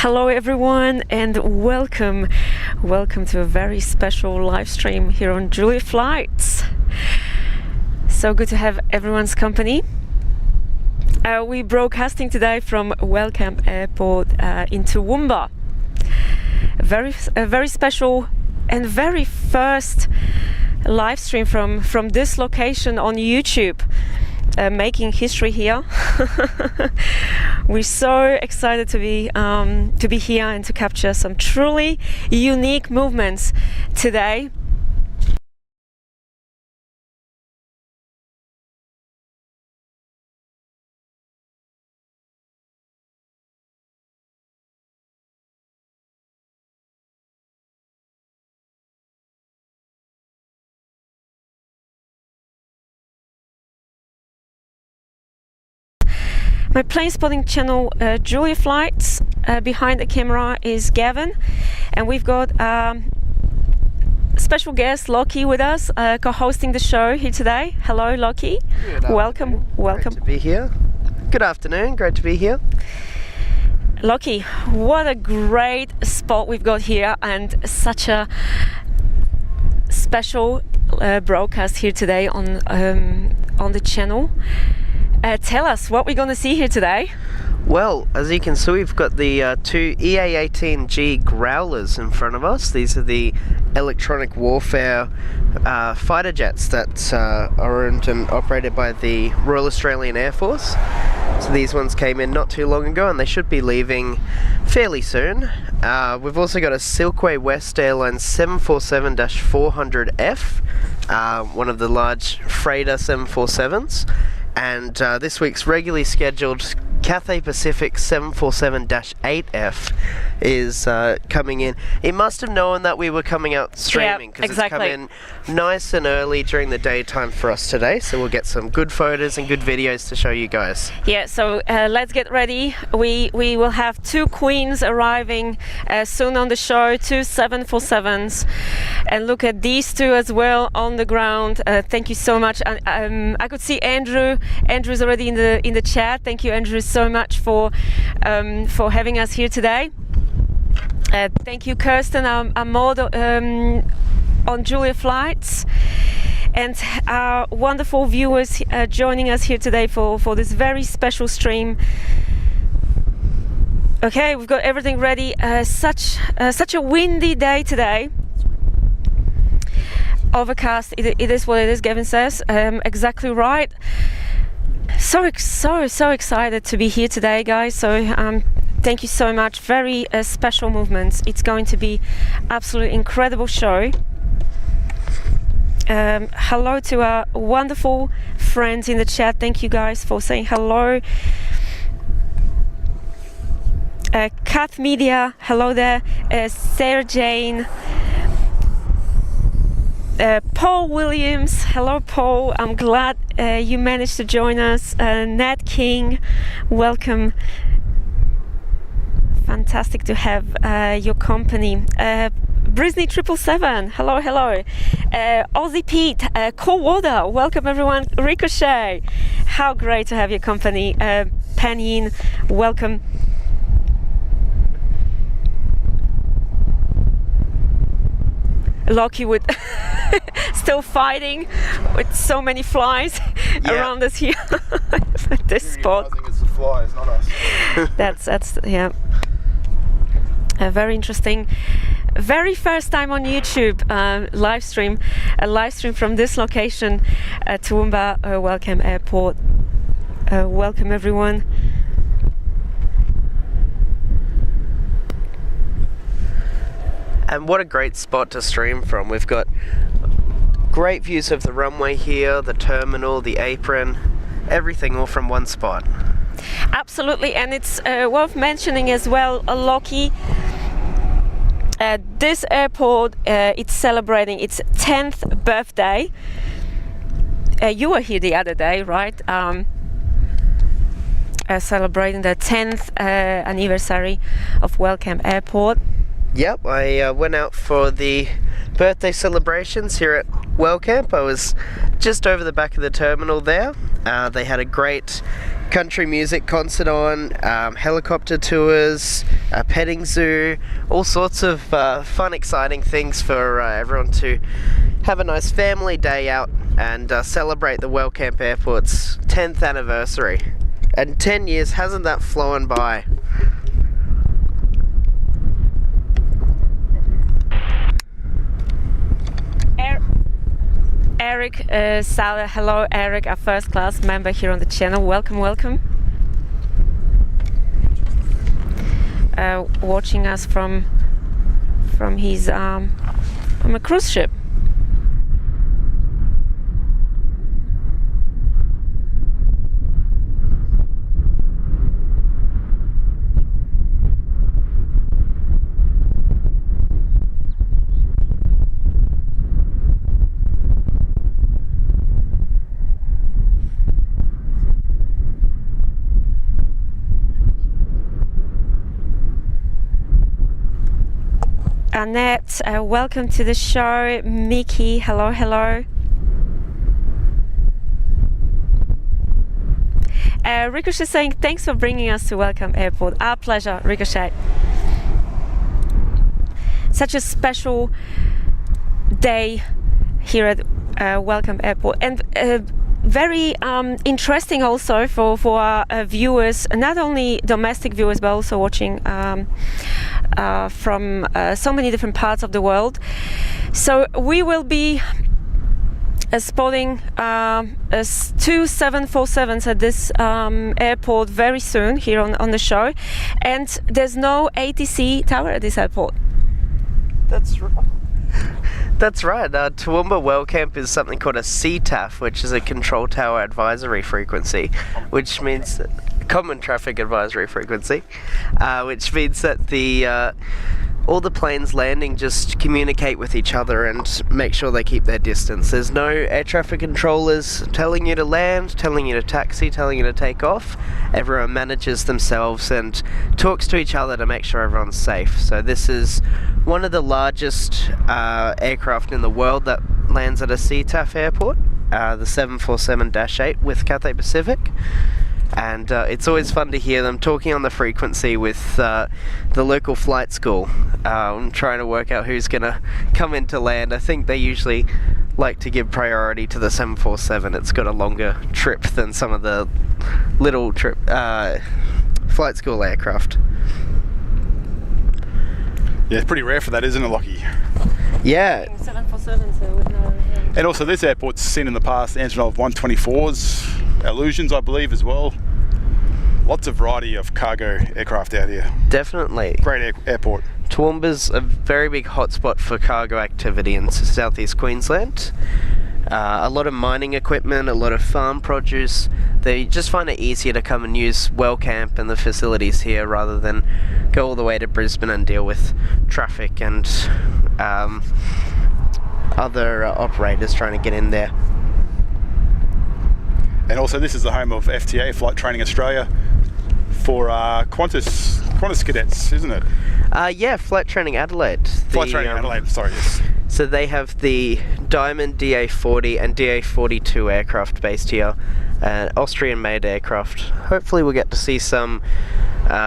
Hello everyone and welcome to a very special live stream here on Julia Flights. So good to have everyone's company. We're broadcasting today from Wellcamp Airport in Toowoomba. A very special and very first live stream from this location on YouTube. Making history here. We're so excited to be here and to capture some truly unique movements today. My plane spotting channel, Julia Flights. Behind the camera is Gavin, and we've got special guest Lockie with us, co-hosting the show here today. Hello, Lockie. Welcome. Great to be here. Good afternoon. Great to be here. Lockie, what a great spot we've got here, and such a special broadcast here today on the channel. Tell us what we're going to see here today. Well, as you can see, we've got the two EA-18 Growlers in front of us. These are the electronic warfare fighter jets that are owned and operated by the Royal Australian Air Force. So these ones came in not too long ago and they should be leaving fairly soon. We've also got a Silk Way West Airlines 747-400F, one of the large freighter 747s. And this week's regularly scheduled Cathay Pacific 747-8F is coming in. It must have known that we were coming out streaming, because It's come in nice and early during the daytime for us today, so we'll get some good photos and good videos to show you guys. Yeah, so let's get ready. We will have two Queens arriving soon on the show, two 747s, and look at these two as well on the ground. Thank you so much. I could see Andrew. Andrew's already in the chat. Thank you, Andrew, so much for having us here today. Thank you, Kirsten, our mod on Julia Flights, and our wonderful viewers joining us here today for this very special stream. Okay, we've got everything ready. Such a windy day today. Overcast. It is what it is. Gavin says exactly right. So excited to be here today, guys. So thank you so much. Very special movements. It's going to be absolutely incredible show. Hello to our wonderful friends in the chat. Thank you guys for saying hello. Kath Media, hello there. Sarah Jane. Paul Williams, hello Paul, I'm glad you managed to join us. Nat King, welcome. Fantastic to have your company. Brisney 777, hello. Aussie Pete, Coldwater, welcome everyone. Ricochet, how great to have your company. Panin, welcome. Lockie would still fighting with so many flies around us here at this spot. I think it's the flies, not us. That's yeah. Very interesting. Very first time on YouTube live stream, a live stream from this location at Toowoomba Wellcamp Airport. Welcome everyone. And what a great spot to stream from. We've got great views of the runway here, the terminal, the apron, everything all from one spot. Absolutely, and it's worth mentioning as well, Lockie, this airport, it's celebrating its 10th birthday. You were here the other day, right? Celebrating the 10th anniversary of Wellcamp Airport. Yep, I went out for the birthday celebrations here at Wellcamp. I was just over the back of the terminal there. They had a great country music concert on, helicopter tours, a petting zoo, all sorts of fun, exciting things for everyone to have a nice family day out and celebrate the Wellcamp Airport's 10th anniversary. And 10 years, hasn't that flown by? Eric Sala, hello Eric, our first class member here on the channel. Welcome, welcome. Watching us from his from a cruise ship. Annette, welcome to the show. Mickey, hello, hello. Ricochet saying thanks for bringing us to Wellcamp Airport. Our pleasure, Ricochet. Such a special day here at Wellcamp Airport, and very interesting also for our viewers, not only domestic viewers but also watching from so many different parts of the world. So we will be spotting two 747s at this airport very soon here on the show, and there's no ATC tower at this airport. That's right. That's right. Toowoomba Wellcamp is something called a CTAF, which is a Control Tower Advisory Frequency, which means Common Traffic Advisory Frequency, which means that all the planes landing just communicate with each other and make sure they keep their distance. There's no air traffic controllers telling you to land, telling you to taxi, telling you to take off. Everyone manages themselves and talks to each other to make sure everyone's safe. So this is one of the largest aircraft in the world that lands at a CTAF airport, the 747-8 with Cathay Pacific. And it's always fun to hear them talking on the frequency with the local flight school, trying to work out who's going to come in to land. I think they usually like to give priority to the 747. It's got a longer trip than some of the little flight school aircraft. Yeah, it's pretty rare for that, isn't it, Lockie? Yeah. 747, so with no... And also this airport's seen in the past Antonov 124s, Illusions I believe as well. Lots of variety of cargo aircraft out here. Definitely. Great airport. Toowoomba's a very big hotspot for cargo activity in southeast Queensland. A lot of mining equipment, a lot of farm produce. They just find it easier to come and use Wellcamp and the facilities here rather than go all the way to Brisbane and deal with traffic and other operators trying to get in there. And also this is the home of FTA, Flight Training Australia, for Qantas cadets, isn't it? Yeah, Flight Training Adelaide. Flight Training Adelaide, sorry, yes. So they have the Diamond DA40 and DA42 aircraft based here, Austrian-made aircraft. Hopefully we'll get to see some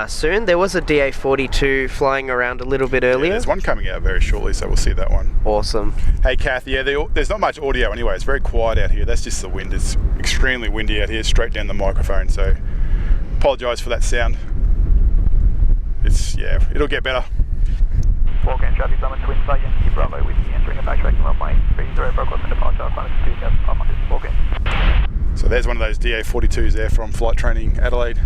soon. There was a DA42 flying around a little bit earlier. Yeah, there's one coming out very shortly, so we'll see that one. Awesome. Hey Kath, yeah, there's not much audio anyway. It's very quiet out here. That's just the wind. It's extremely windy out here, straight down the microphone, so apologise for that sound. It'll get better. Wellcamp traffic, Summit Twin Flight, Yankee Bravo with you entering a backtracking runway 30 Bravo and departure, Qantas 2500, Wellcamp. So there's one of those DA42s there from Flight Training Adelaide.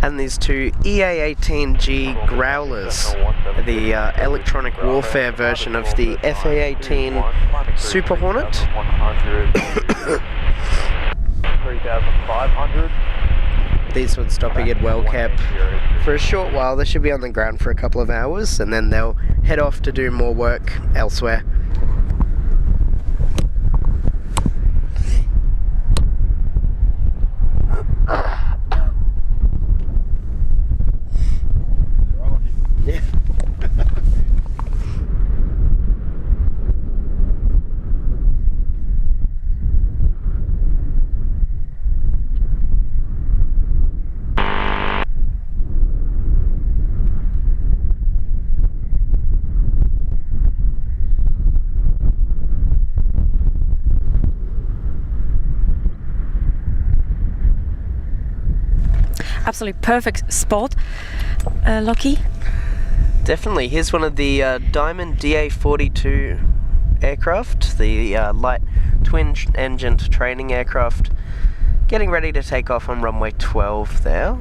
And these two EA-18G Growlers, the electronic warfare version of the FA-18 Super Hornet. 3,500. These ones stopping at Wellcamp for a short while. They should be on the ground for a couple of hours, and then they'll head off to do more work elsewhere. Yeah. Absolutely perfect spot, Lockie. Definitely. Here's one of the Diamond DA-42 aircraft, the light twin-engined training aircraft, getting ready to take off on runway 12 there.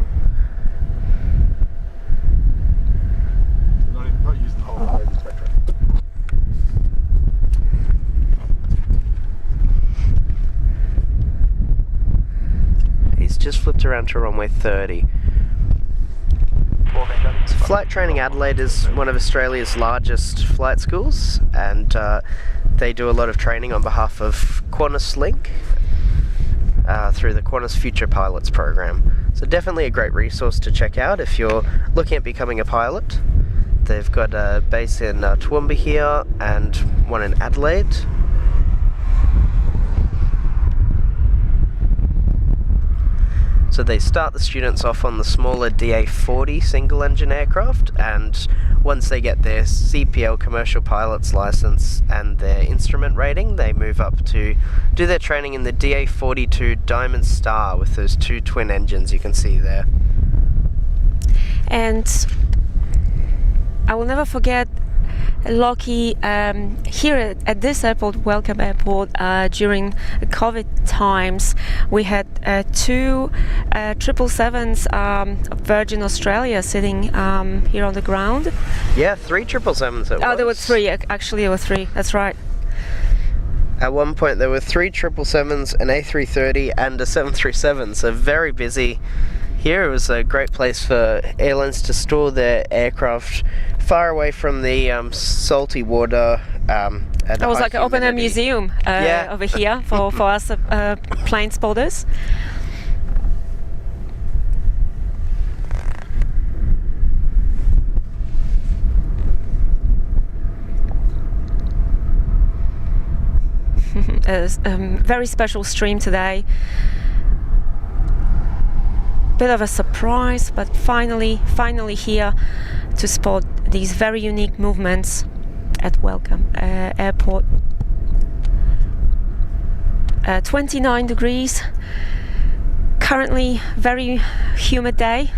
Not using the whole spectrum. He's just flipped around to runway 30. So Flight Training Adelaide is one of Australia's largest flight schools, and they do a lot of training on behalf of Qantas Link through the Qantas Future Pilots program. So definitely a great resource to check out if you're looking at becoming a pilot. They've got a base in Toowoomba here and one in Adelaide. So they start the students off on the smaller DA-40 single-engine aircraft, and once they get their CPL commercial pilot's license and their instrument rating, they move up to do their training in the DA-42 Diamond Star with those two twin engines you can see there. And I will never forget, Lockie, here at this airport, Wellcamp Airport, during the COVID times, we had two 777s of Virgin Australia sitting here on the ground. Yeah, 3 777s at once. Oh, there were 3. Actually, there were 3. That's right. At one point, there were 3 777s, an A330, and a 737. So very busy. Here it was a great place for airlines to store their aircraft far away from the salty water. That was like an open-air museum over here for us plane spotters. A very special stream today. Bit of a surprise, but finally here to spot these very unique movements at Wellcamp Airport. 29 degrees, currently very humid day.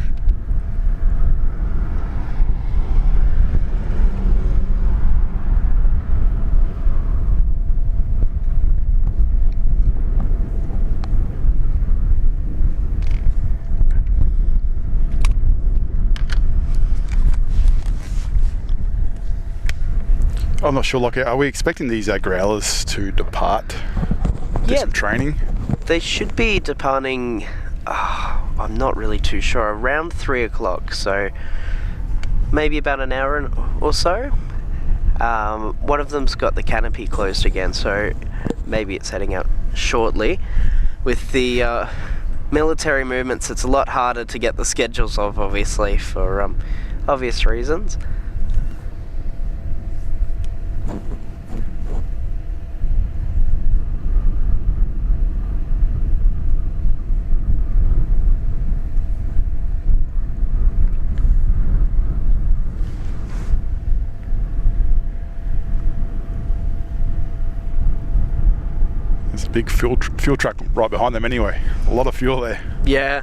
I'm not sure, are we expecting these growlers to depart? Do some training? They should be departing, I'm not really too sure, around 3 o'clock, so maybe about an hour or so. One of them's got the canopy closed again, so maybe it's heading out shortly. With the military movements, it's a lot harder to get the schedules of, obviously, for obvious reasons. There's a big fuel truck right behind them anyway. A lot of fuel there. Yeah.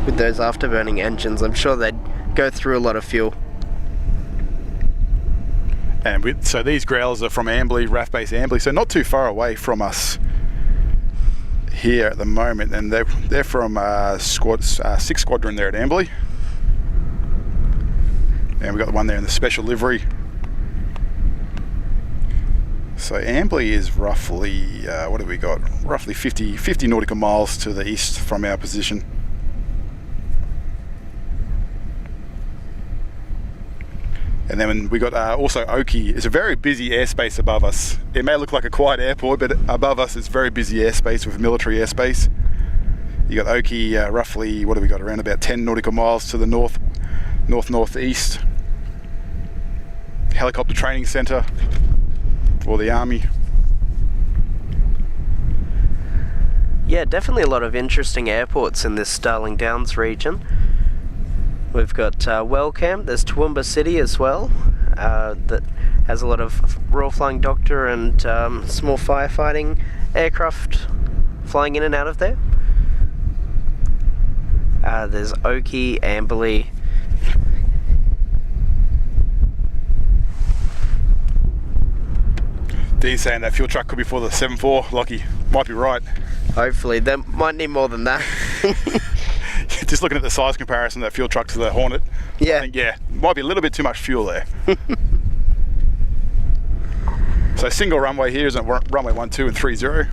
With those afterburning engines, I'm sure they'd go through a lot of fuel. And so these growlers are from Amberley, RAAF base Amberley, so not too far away from us here at the moment. And they're from 6th Squadron there at Amberley. And we've got the one there in the special livery. So Ambley is roughly, what have we got? Roughly 50 nautical miles to the east from our position. And then we got also Oki. It's a very busy airspace above us. It may look like a quiet airport, but above us it's very busy airspace with military airspace. You got Oki roughly, what have we got, around about 10 nautical miles to the northeast. Helicopter training centre for the Army. Yeah, definitely a lot of interesting airports in this Starling Downs region. We've got Wellcamp, there's Toowoomba City as well, that has a lot of Royal Flying Doctor and small firefighting aircraft flying in and out of there. There's Oki, Amberley. Dean's saying that fuel truck could be for the 7-4, Lockie. Might be right. Hopefully, they might need more than that. Just looking at the size comparison of that fuel truck to the Hornet, Yeah. I think, yeah, might be a little bit too much fuel there. So single runway here is at runway 12 and 30.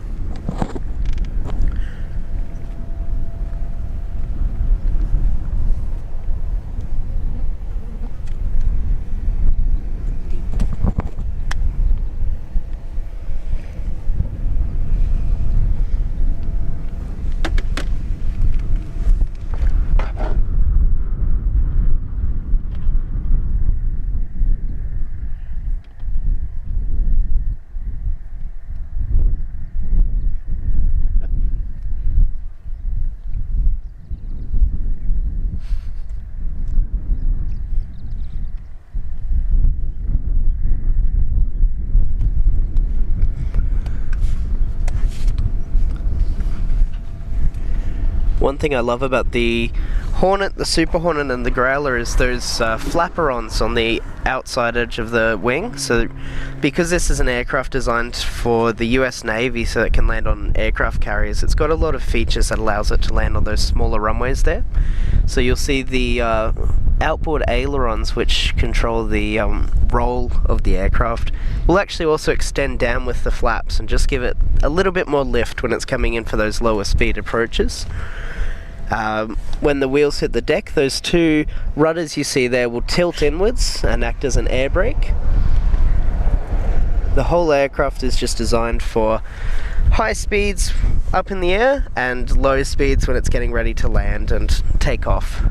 One thing I love about the Hornet, the Super Hornet and the Growler is those flaperons on the outside edge of the wing. So because this is an aircraft designed for the US Navy so it can land on aircraft carriers, it's got a lot of features that allows it to land on those smaller runways there. So you'll see the outboard ailerons, which control the roll of the aircraft, will actually also extend down with the flaps and just give it a little bit more lift when it's coming in for those lower speed approaches. When the wheels hit the deck, those two rudders you see there will tilt inwards and act as an air brake. The whole aircraft is just designed for high speeds up in the air and low speeds when it's getting ready to land and take off.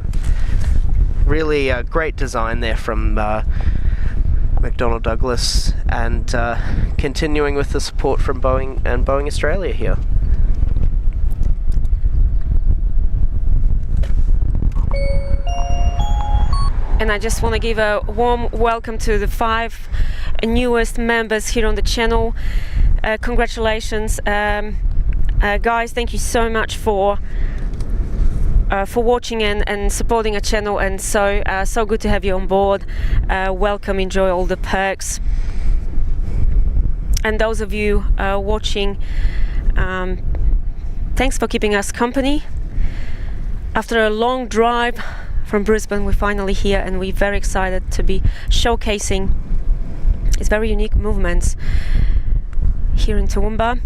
Really great design there from McDonnell Douglas, and continuing with the support from Boeing and Boeing Australia here. And I just want to give a warm welcome to the 5 newest members here on the channel. Congratulations, guys! Thank you so much for watching and supporting our channel, and so good to have you on board. Welcome, enjoy all the perks. And those of you watching, thanks for keeping us company. After a long drive from Brisbane, we're finally here, and we're very excited to be showcasing its very unique movements here in Toowoomba.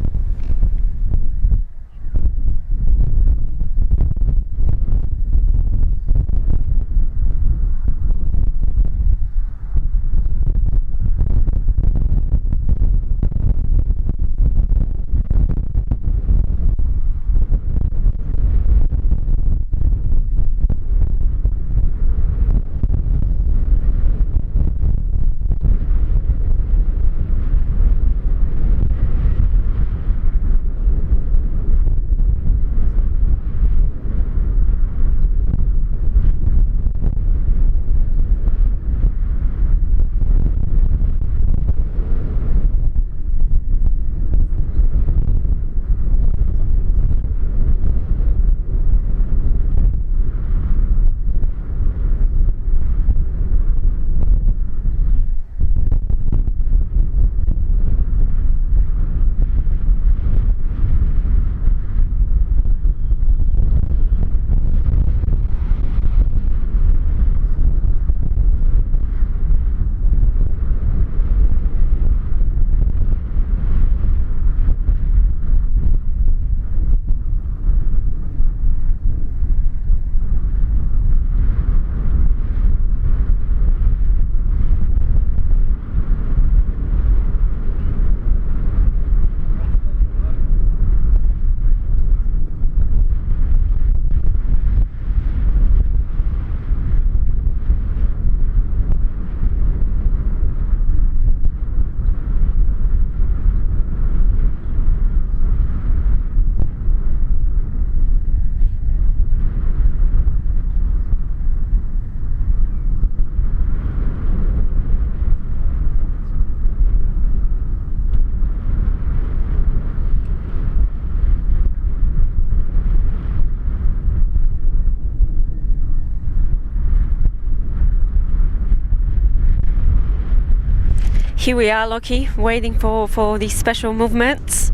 here we are, Lockie, waiting for these special movements.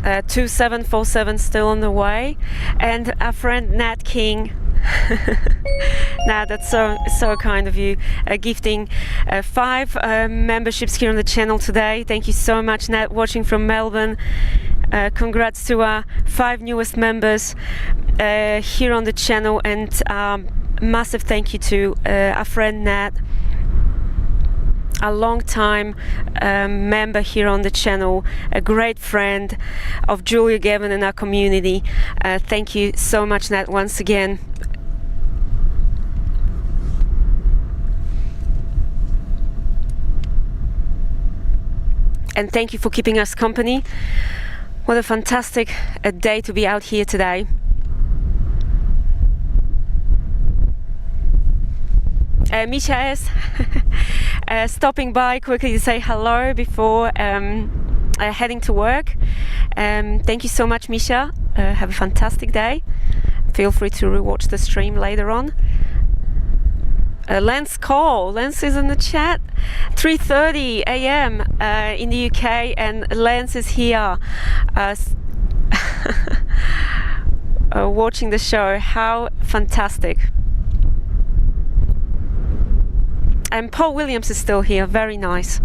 2747 still on the way, and our friend Nat King. Nah, that's so kind of you, gifting 5 memberships here on the channel today. Thank you so much, Nat, watching from Melbourne. Congrats to our 5 newest members here on the channel, and massive thank you to our friend Nat, a long time member here on the channel, a great friend of Julia Gavin and our community. Thank you so much, Nat, once again. And thank you for keeping us company. What a fantastic day to be out here today. Misha is stopping by quickly to say hello before heading to work. Thank you so much, Misha. Have a fantastic day. Feel free to rewatch the stream later on. Lance Cole, Lance is in the chat. 3:30 a.m. In the UK, and Lance is here watching the show. How fantastic. And Paul Williams is still here, very nice.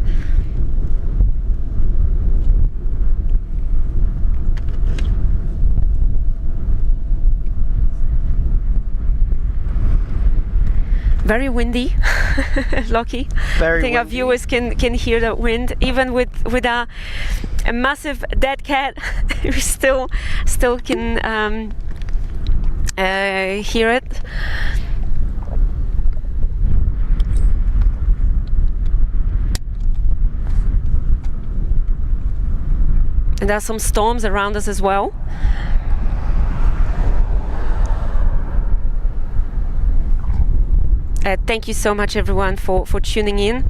Very windy, Lockie. Very I think our windy. viewers can hear the wind, even with a massive dead cat. We still can hear it. And there are some storms around us as well. Thank you so much, everyone, for tuning in.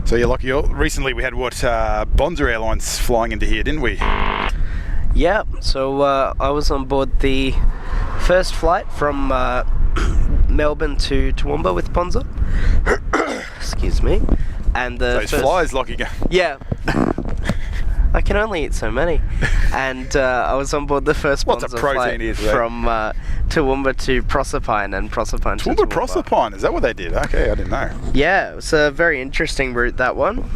So you're lucky. Recently we had Bonza Airlines flying into here, didn't we? Yeah, so I was on board the first flight from Melbourne to Toowoomba with Bonza. Excuse me. And the Those flies, Lockie. Yeah. I can only eat so many. And I was on board the first Lots Bonza of protein flight here today. from Toowoomba to Proserpine, and Proserpine to Toowoomba Toowoomba. Proserpine, is that what they did? Okay, I didn't know. Yeah, it was a very interesting route, that one.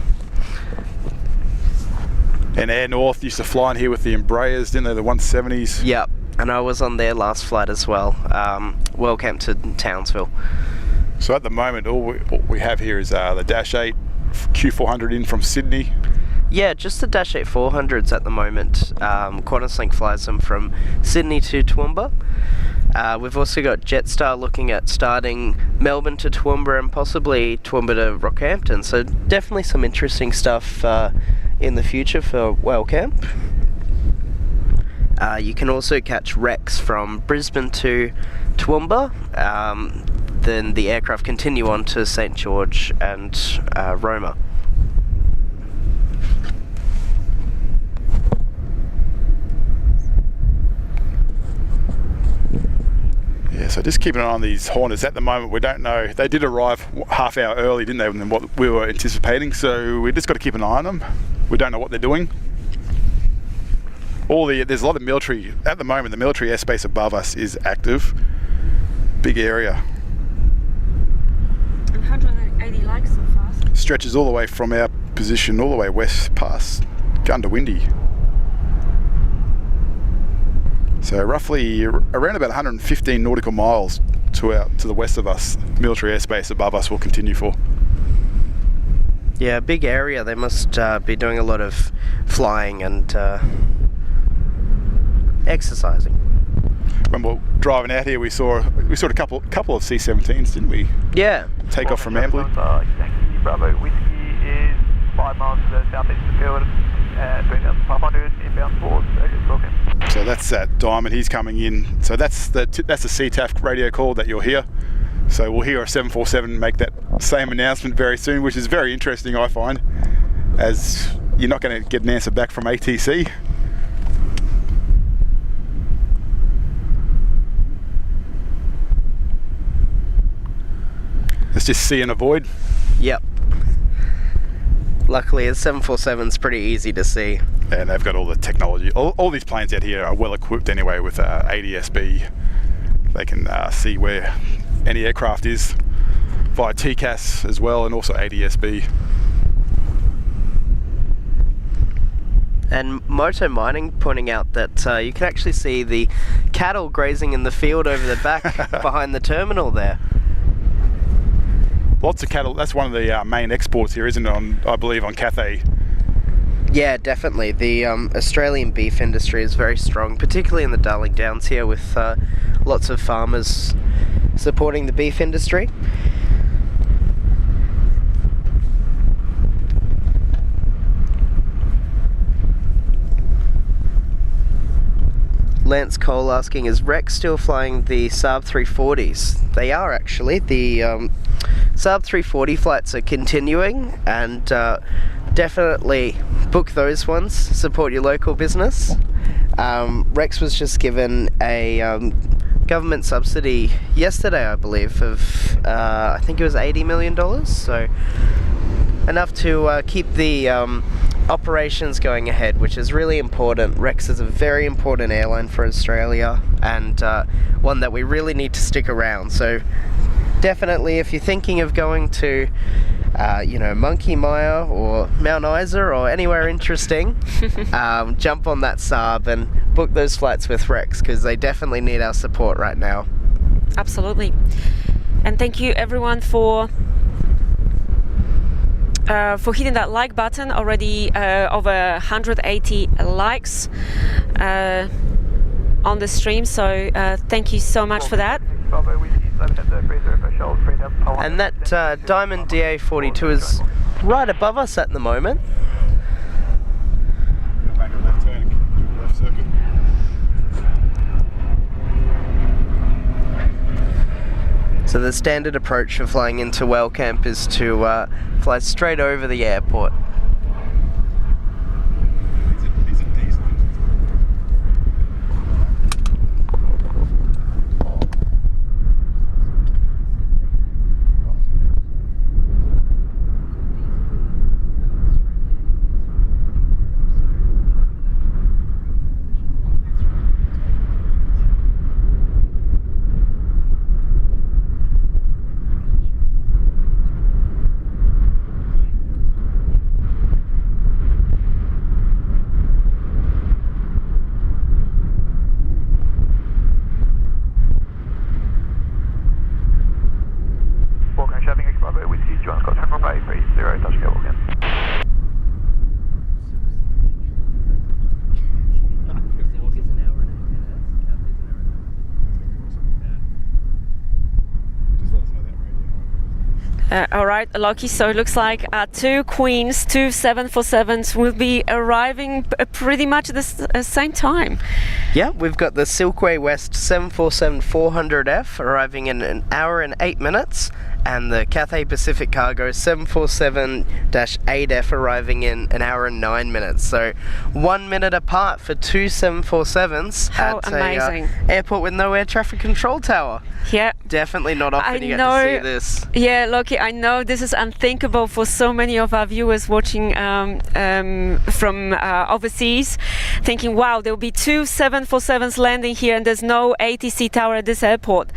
And Air North used to fly in here with the Embraers, didn't they? The 170s. Yep, and I was on their last flight as well, Wellcamp to Townsville. So at the moment, all we have here is the Dash 8 Q400 in from Sydney. Yeah, just the Dash 8 400s at the moment. QantasLink flies them from Sydney to Toowoomba. We've also got Jetstar looking at starting Melbourne to Toowoomba and possibly Toowoomba to Rockhampton. So definitely some interesting stuff in the future for Wellcamp. You can also catch Rex from Brisbane to Toowoomba. Then the aircraft continue on to St George and Roma. Yeah, so just keeping an eye on these Hornets. At the moment, we don't know. They did arrive half hour early, didn't they, than what we were anticipating. So we just got to keep an eye on them. We don't know what they're doing. There's a lot of military at the moment. The military airspace above us is active. Big area. 180 likes so far. Stretches all the way from our position all the way west past Gundawindi. So roughly around about 115 nautical miles to the west of us, military airspace above us will continue for. Yeah, big area. They must be doing a lot of flying and exercising. When we were driving out here, we saw a couple of C-17s, didn't we? Yeah. Take off from Ambley. Yankee Bravo Whiskey is 5 5 miles to the southeast of the field, 3,500 inbound towards Wilkins. So that's that Diamond, he's coming in. So that's the CTAF radio call that you'll hear. So we'll hear a 747 make that same announcement very soon, which is very interesting, I find, as you're not going to get an answer back from ATC. Let's just see and avoid. Yep. Luckily, a 747's pretty easy to see. And they've got all the technology. All these planes out here are well equipped anyway with ADS-B. They can see where any aircraft is via TCAS as well, and also ADS-B. And Moto Mining pointing out that you can actually see the cattle grazing in the field over the back behind the terminal there. Lots of cattle. That's one of the main exports here, isn't it? I believe on Cathay. Yeah, definitely. The Australian beef industry is very strong, particularly in the Darling Downs here, with lots of farmers supporting the beef industry. Lance Cole asking, is Rex still flying the Saab 340s? They are actually. The Saab 340 flights are continuing, and definitely book those ones. Support your local business. Rex was just given a government subsidy yesterday, I believe, of I think it was $80 million. So enough to keep the operations going ahead, which is really important. Rex is a very important airline for Australia, and one that we really need to stick around. So definitely, if you're thinking of going to Monkey Mia or Mount Isa or anywhere interesting, jump on that Saab and book those flights with Rex, because they definitely need our support right now. Absolutely. And thank you everyone for hitting that like button. Already over 180 likes on the stream, so thank you so much for that. And that Diamond DA42 is right above us at the moment. Make a left turn, do a left circuit. So the standard approach for flying into Wellcamp is to fly straight over the airport. These are diesel engines. All right, Lockie, so it looks like two Queens, two 747s will be arriving pretty much at the same time. Yeah, we've got the Silk Way West 747-400F arriving in an hour and 8 minutes, and the Cathay Pacific Cargo 747-8F arriving in an hour and 9 minutes. So 1 minute apart for two 747s. How at amazing. a airport with no air traffic control tower. Yeah. Definitely not often you get to see this. Yeah, Loki, I know this is unthinkable for so many of our viewers watching from overseas, thinking, wow, there will be two 747s landing here and there's no ATC tower at this airport.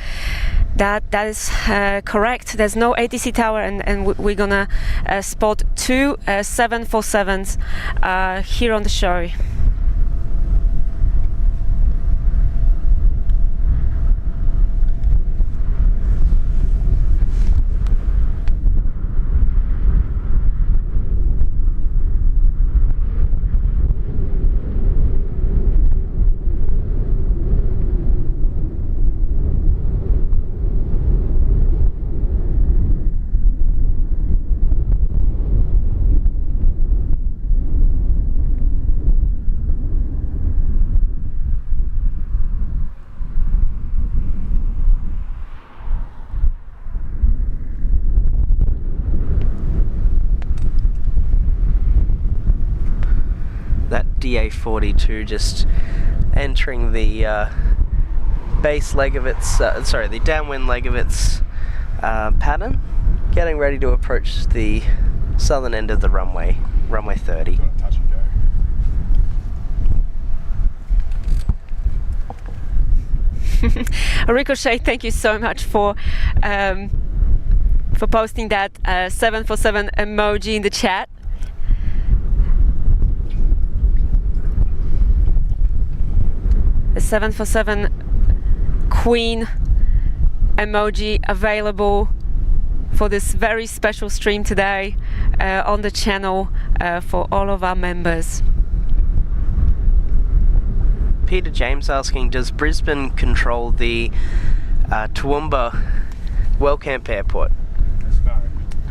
That is correct. There's no ATC tower, and we're gonna spot two 747s here on the show. DA42 just entering the base leg of its, the downwind leg of its pattern, getting ready to approach the southern end of the runway 30. Touch and go. Ricochet, thank you so much for posting that 747 emoji in the chat. The 747 Queen emoji available for this very special stream today on the channel for all of our members. Peter James asking, does Brisbane control the Toowoomba Wellcamp airport? No,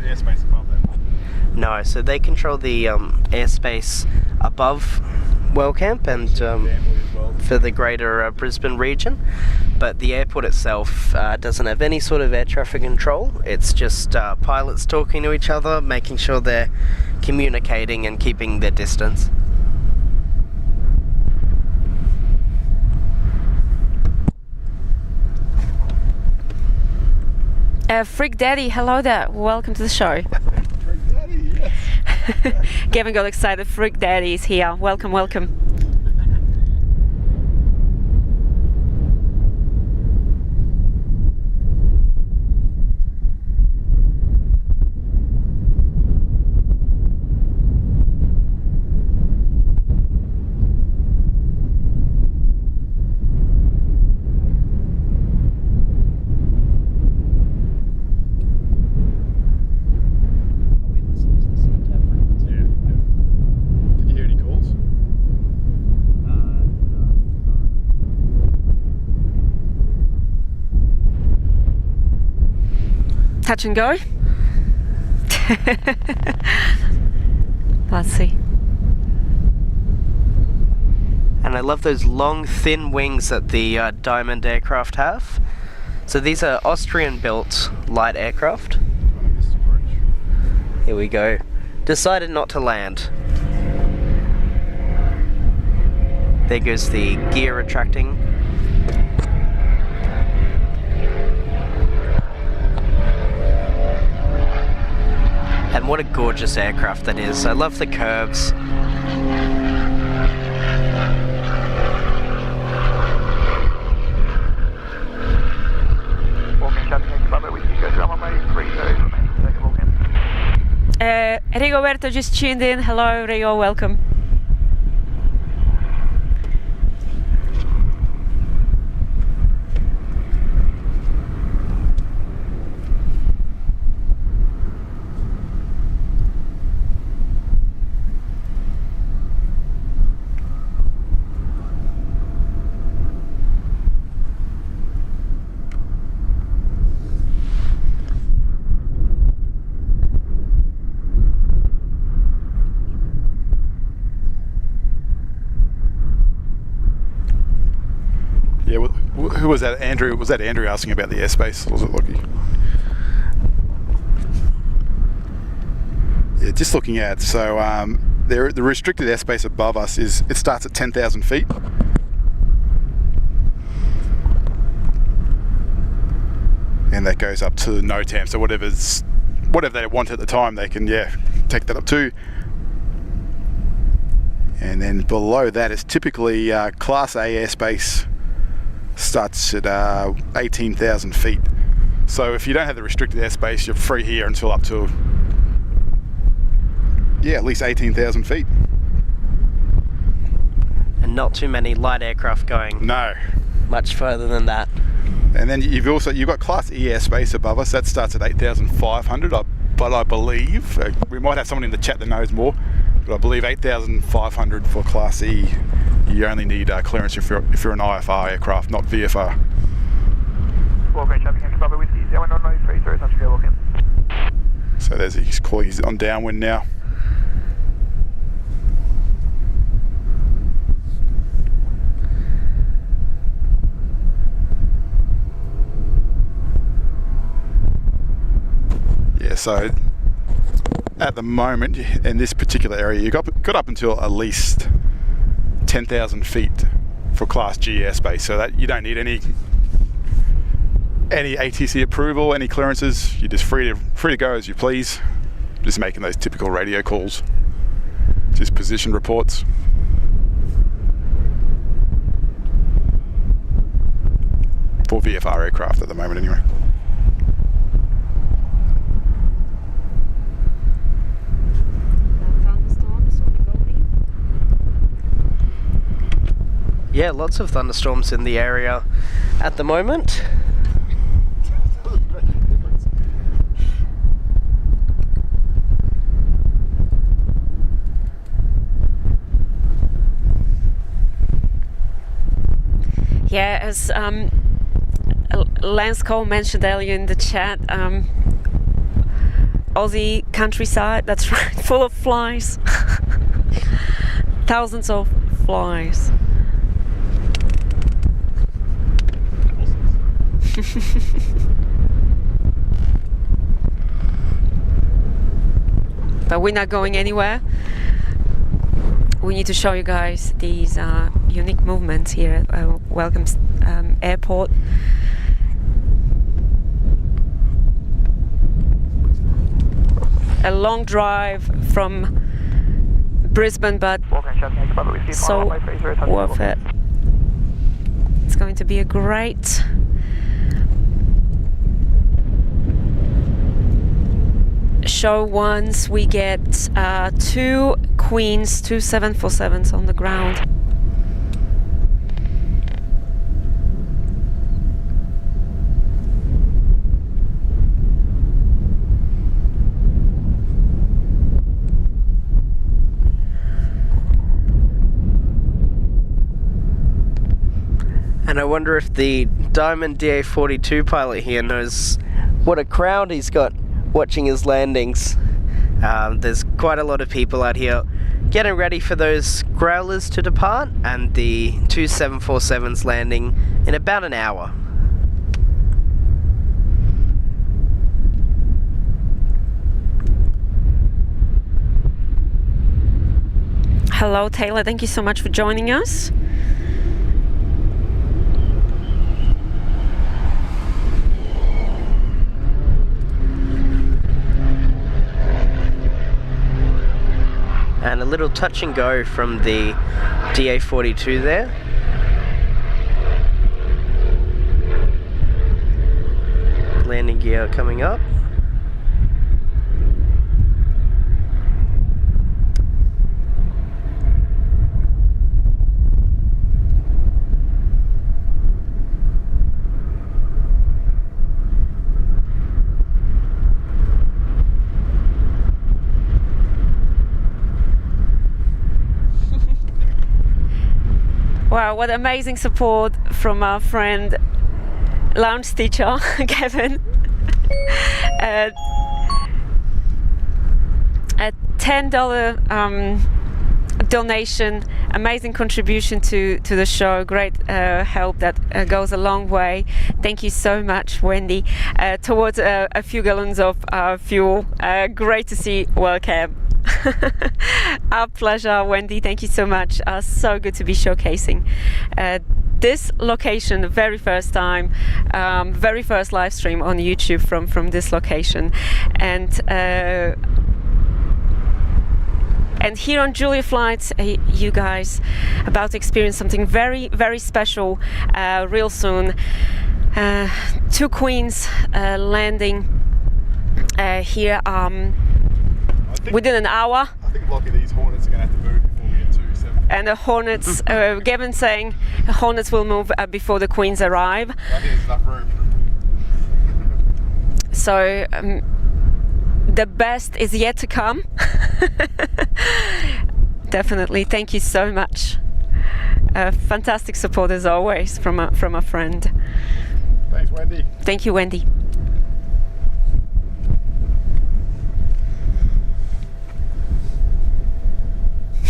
the airspace above them. No, so they control the airspace above Wellcamp and for the greater Brisbane region, but the airport itself doesn't have any sort of air traffic control. It's just pilots talking to each other, making sure they're communicating and keeping their distance. Freak Daddy, hello there, welcome to the show. Freak Daddy, yes. Gavin got excited, Freak Daddy is here, welcome, welcome. Did you hear any calls? Touch and go. Let's see. And I love those long, thin wings that the Diamond aircraft have. So these are Austrian-built light aircraft. Here we go. Decided not to land. There goes the gear retracting. And what a gorgeous aircraft that is. I love the curves. Rigoberto just tuned in. Hello, Rigo, welcome. Yeah, who was that? Andrew? Was that Andrew asking about the airspace? Or was it Lockie? Yeah, just looking at, so the restricted airspace above us it starts at 10,000 feet. And that goes up to NOTAM, so whatever they want at the time, they can, take that up to. And then below that is typically Class A airspace. Starts at 18,000 feet. So if you don't have the restricted airspace, you're free here until up to, at least 18,000 feet. And not too many light aircraft going No. much further than that. And then you've got Class E airspace above us. That starts at 8,500. But I believe we might have someone in the chat that knows more. But I believe 8,500 for Class E. You only need clearance if you're an IFR aircraft, not VFR. So he's on downwind now. Yeah, so at the moment in this particular area, you got up until at least 10,000 feet for Class G airspace, so that you don't need any ATC approval, any clearances. You're just free to go as you please. Just making those typical radio calls, just position reports. For VFR aircraft at the moment, anyway. Yeah, lots of thunderstorms in the area at the moment. Yeah, as Lance Cole mentioned earlier in the chat, Aussie countryside, that's right, full of flies. Thousands of flies. But we're not going anywhere. We need to show you guys these unique movements here at Wellcamp Airport. A long drive from Brisbane, but so worth it. It's going to be a great show once we get 2 Queens, 2 747s on the ground. And I wonder if the Diamond DA-42 pilot here knows what a crowd he's got watching his landings. There's quite a lot of people out here getting ready for those Growlers to depart, and the 2 747s landing in about an hour. Hello Taylor, thank you so much for joining us. And a little touch and go from the DA-42 there. Landing gear coming up. Wow, what amazing support from our friend lounge teacher Kevin. A $10 donation, amazing contribution to the show, great help that goes a long way. Thank you so much, Wendy. Towards a few gallons of fuel. Great to see Wellcamp. Our pleasure, Wendy. Thank you so much. So good to be showcasing this location, the very first time, very first live stream on YouTube from this location, and here on Julia Flights, you guys about to experience something very, very special real soon. 2 Queens landing here within an hour. I think lucky these Hornets are going to have to move before we get to 7. And the Hornets, Gavin saying the Hornets will move before the Queens arrive. I think there's enough room. So the best is yet to come. Definitely. Thank you so much. Fantastic support as always from a friend. Thanks, Wendy. Thank you, Wendy.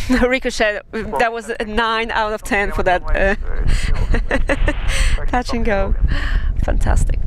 Ricochet, that was a 9 out of 10 for that touch and go. Fantastic.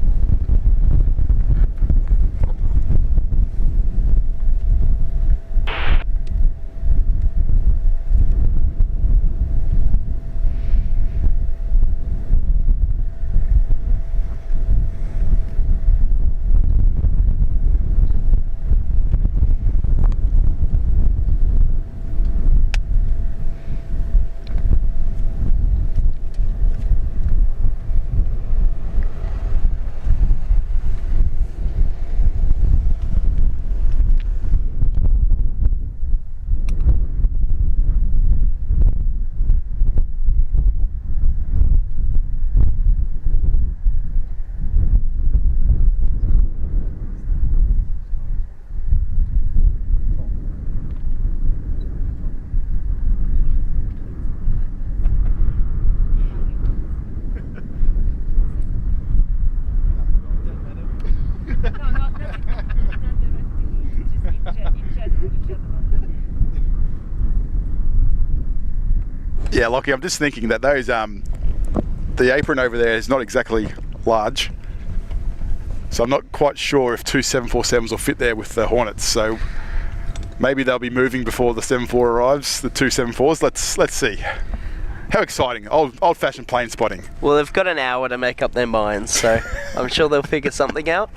not directly, just in general. Yeah, Lockie, I'm just thinking that those the apron over there is not exactly large, so I'm not quite sure if two 747s will fit there with the Hornets. So maybe they'll be moving before the 74 arrives. The two 74s. Let's see. How exciting! Old-fashioned plane spotting. Well, they've got an hour to make up their minds, so I'm sure they'll figure something out.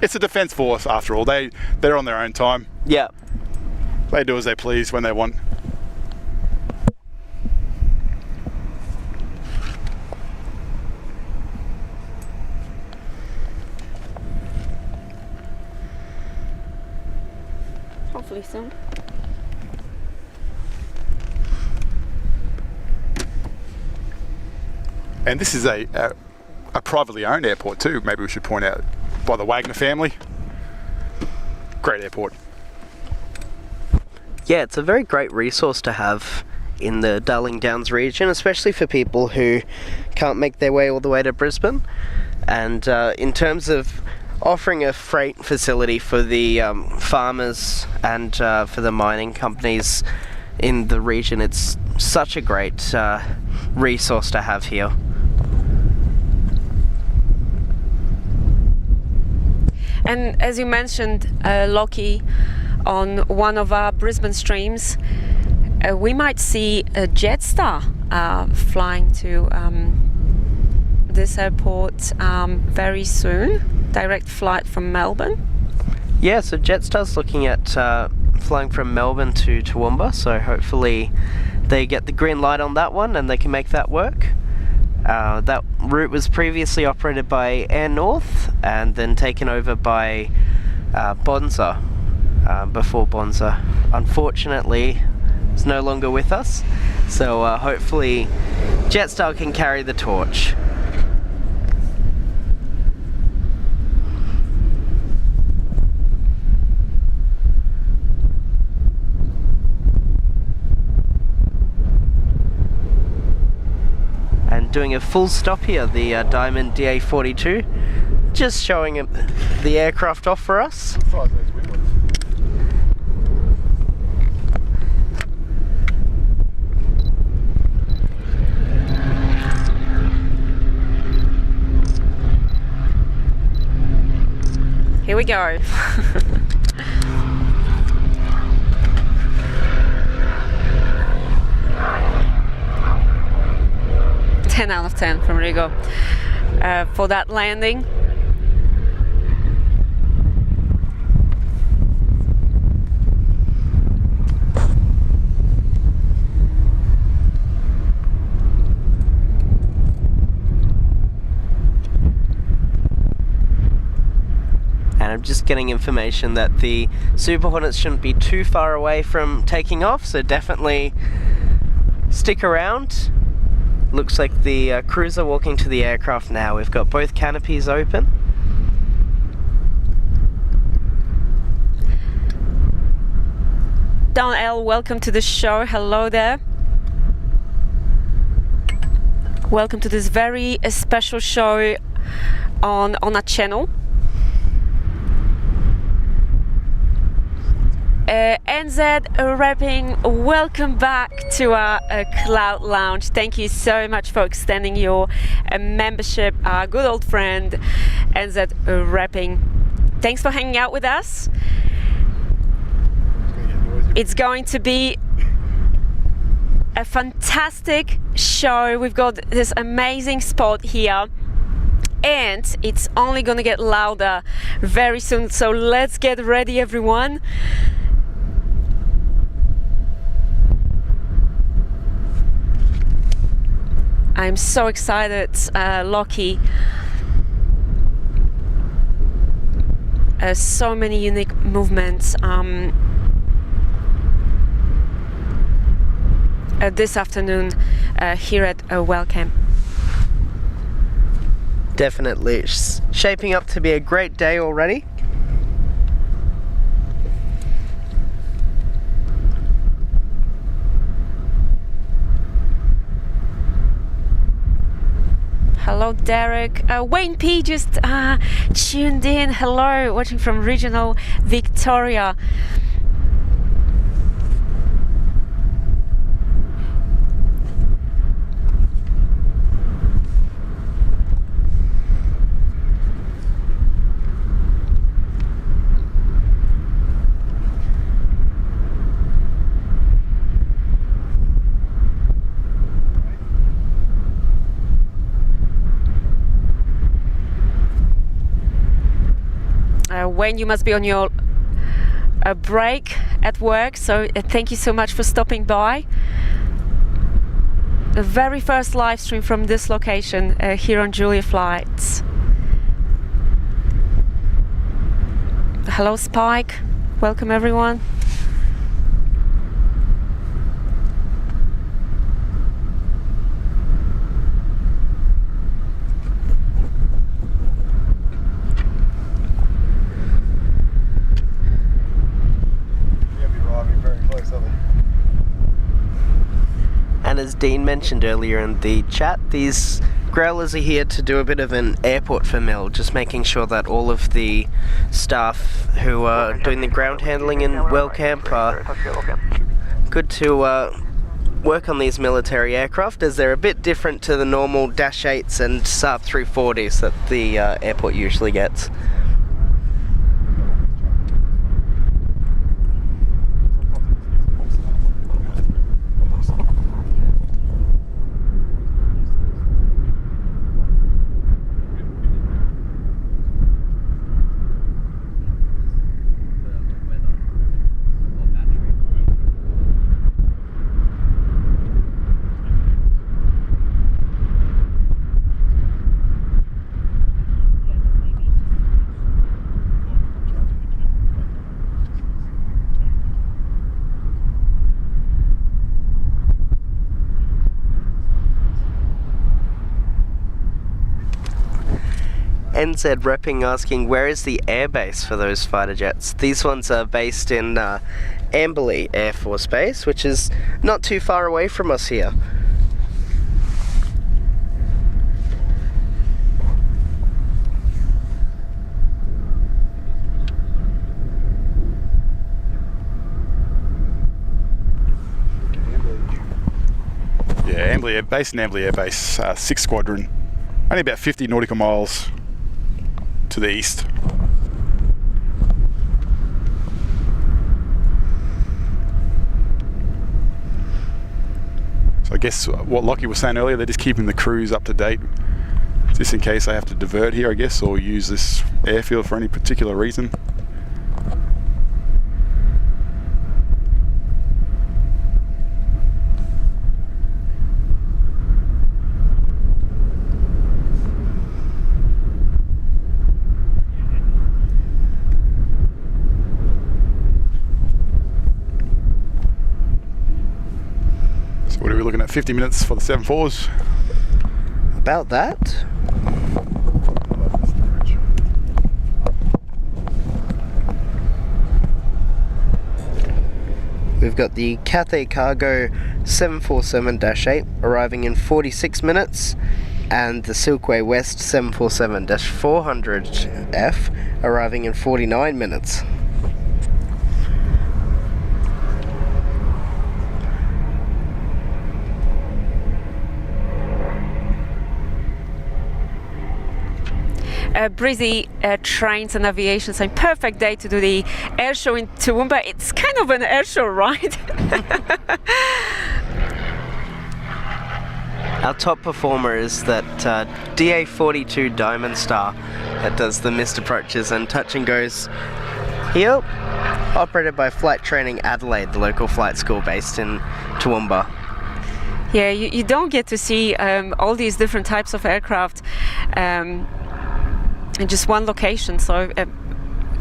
It's a defence force, after all. They're on their own time. Yeah. They do as they please when they want. Hopefully soon. And this is a privately owned airport too, maybe we should point out, by the Wagner family. Great airport. Yeah, it's a very great resource to have in the Darling Downs region, especially for people who can't make their way all the way to Brisbane. And in terms of offering a freight facility for the farmers and for the mining companies in the region, it's such a great resource to have here. And as you mentioned, Lockie, on one of our Brisbane streams, we might see a Jetstar flying to this airport very soon. Direct flight from Melbourne. Yeah, so Jetstar's looking at flying from Melbourne to Toowoomba, so hopefully they get the green light on that one and they can make that work. That route was previously operated by Air North and then taken over by Bonza before Bonza unfortunately is no longer with us, so hopefully Jetstar can carry the torch. And doing a full stop here, the Diamond DA42, just showing the aircraft off for us. Here we go. 10 out of 10 from Rigo for that landing. And I'm just getting information that the Super Hornets shouldn't be too far away from taking off, so definitely stick around. Looks like the crews are walking to the aircraft now. We've got both canopies open. Don L, welcome to the show. Hello there. Welcome to this very special show on our channel. NZ Rapping, welcome back to our Cloud Lounge. Thank you so much for extending your membership, our good old friend NZ Rapping. Thanks for hanging out with us. It's going to be a fantastic show. We've got this amazing spot here, and it's only gonna get louder very soon, so let's get ready, everyone. I'm so excited, Lockie. So many unique movements this afternoon here at Wellcamp. Definitely. It's shaping up to be a great day already. Hello, Derek. Wayne P just tuned in. Hello, watching from regional Victoria. Wayne, you must be on your break at work, so thank you so much for stopping by. The very first live stream from this location here on Julia Flights. Hello, Spike. Welcome, everyone. And as Dean mentioned earlier in the chat, these Growlers are here to do a bit of an airport familiar, just making sure that all of the staff who are doing the ground handling in Wellcamp are good to work on these military aircraft, as they're a bit different to the normal Dash 8s and Saab 340s that the airport usually gets. NZ repping asking, where is the airbase for those fighter jets? These ones are based in Amberley Air Force Base, which is not too far away from us here. Yeah, Amberley Base and Amberley Air Base, 6th Squadron, only about 50 nautical miles to the east. So I guess what Lockie was saying earlier, they're just keeping the crews up to date, just in case they have to divert here, I guess, or use this airfield for any particular reason. What are we looking at, 50 minutes for the 7.4s? About that. We've got the Cathay Cargo 747-8 arriving in 46 minutes, and the Silk Way West 747-400F arriving in 49 minutes. Breezy trains and aviation, so perfect day to do the air show in Toowoomba. It's kind of an air show, right? Our top performer is that DA42 Diamond Star that does the missed approaches and touch and goes here, operated by Flight Training Adelaide, the local flight school based in Toowoomba. Yeah, you don't get to see all these different types of aircraft in just one location, so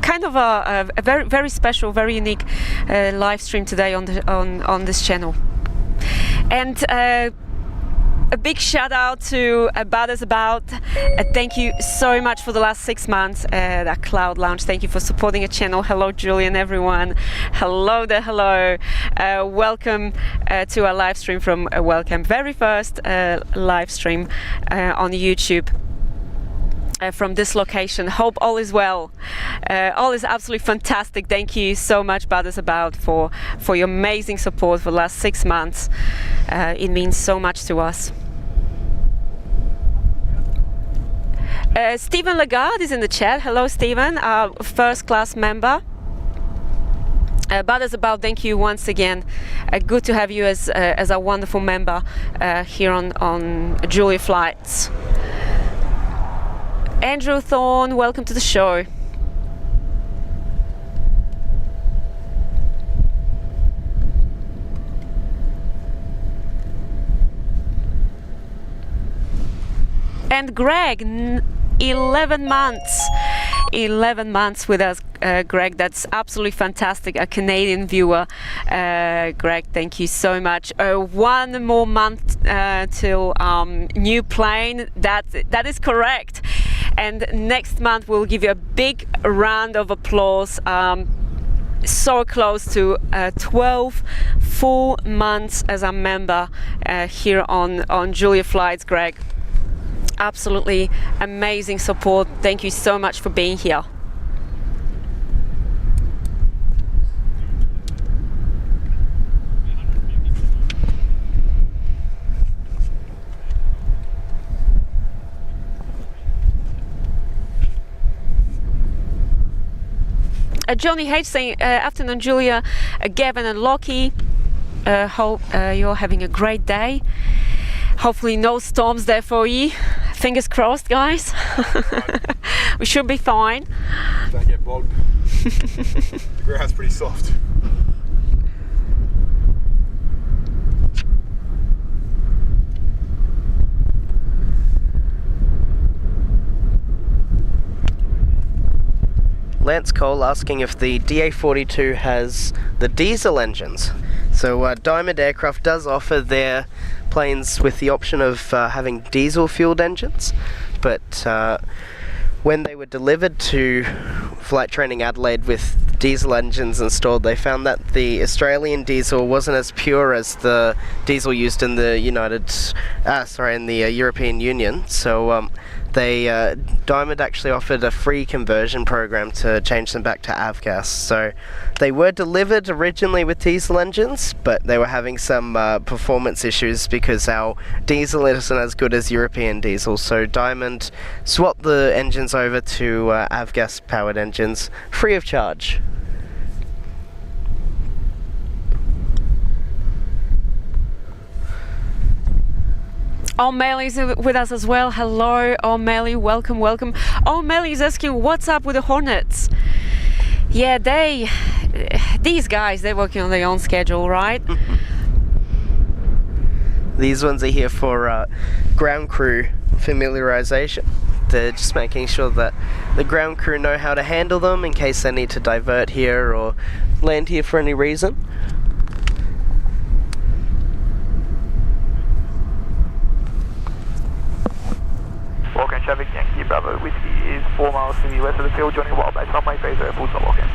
kind of a very, very special, very unique live stream today on this channel. And a big shout out to About Us About. Thank you so much for the last 6 months at Cloud Lounge. Thank you for supporting the channel. Hello, Julian, everyone. Hello there, hello. Welcome to our live stream from Wellcamp. Very first live stream on YouTube. From this location. Hope all is well. All is absolutely fantastic. Thank you so much, About Us About, for your amazing support for the last 6 months. It means so much to us. Stephen Lagarde is in the chat. Hello, Stephen, our first class member. About Us About, thank you once again. Good to have you as a wonderful member here on Julia Flights. Andrew Thorne, welcome to the show. And Greg, 11 months. 11 months with us, Greg. That's absolutely fantastic. A Canadian viewer. Greg, thank you so much. 1 more month till new plane. That is correct. And next month we'll give you a big round of applause. So close to 12 full months as a member here on Julia Flights, Greg. Absolutely amazing support. Thank you so much for being here. Johnny H saying, afternoon Julia, Gavin and Lockie. Hope you're having a great day. Hopefully no storms there for you. Fingers crossed, guys. We should be fine. Don't get bogged. The ground's pretty soft. Lance Cole asking if the DA-42 has the diesel engines. So Diamond Aircraft does offer their planes with the option of having diesel fueled engines, but when they were delivered to Flight Training Adelaide with diesel engines installed, they found that the Australian diesel wasn't as pure as the diesel used in the European Union. So Diamond actually offered a free conversion program to change them back to avgas. So they were delivered originally with diesel engines, but they were having some performance issues because our diesel isn't as good as European diesel. So Diamond swapped the engines over to avgas powered engines free of charge. O'Malley's with us as well. Hello, O'Malley. Welcome, welcome. O'Malley's asking, what's up with the Hornets? Yeah, these guys, they're working on their own schedule, right? These ones are here for ground crew familiarization. They're just making sure that the ground crew know how to handle them in case they need to divert here or land here for any reason. Walk-in traffic, Yankee Bravo Whiskey is 4 miles to the west of the field, joining Wild Base runway, phase over, full stop walk-in.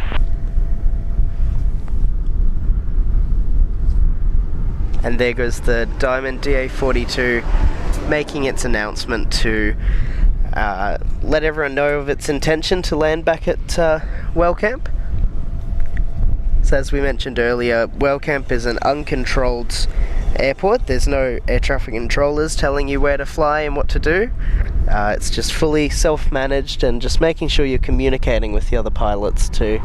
And there goes the Diamond DA-42 making its announcement to let everyone know of its intention to land back at Wellcamp. So as we mentioned earlier, Wellcamp is an uncontrolled airport. There's no air traffic controllers telling you where to fly and what to do. It's just fully self-managed and just making sure you're communicating with the other pilots to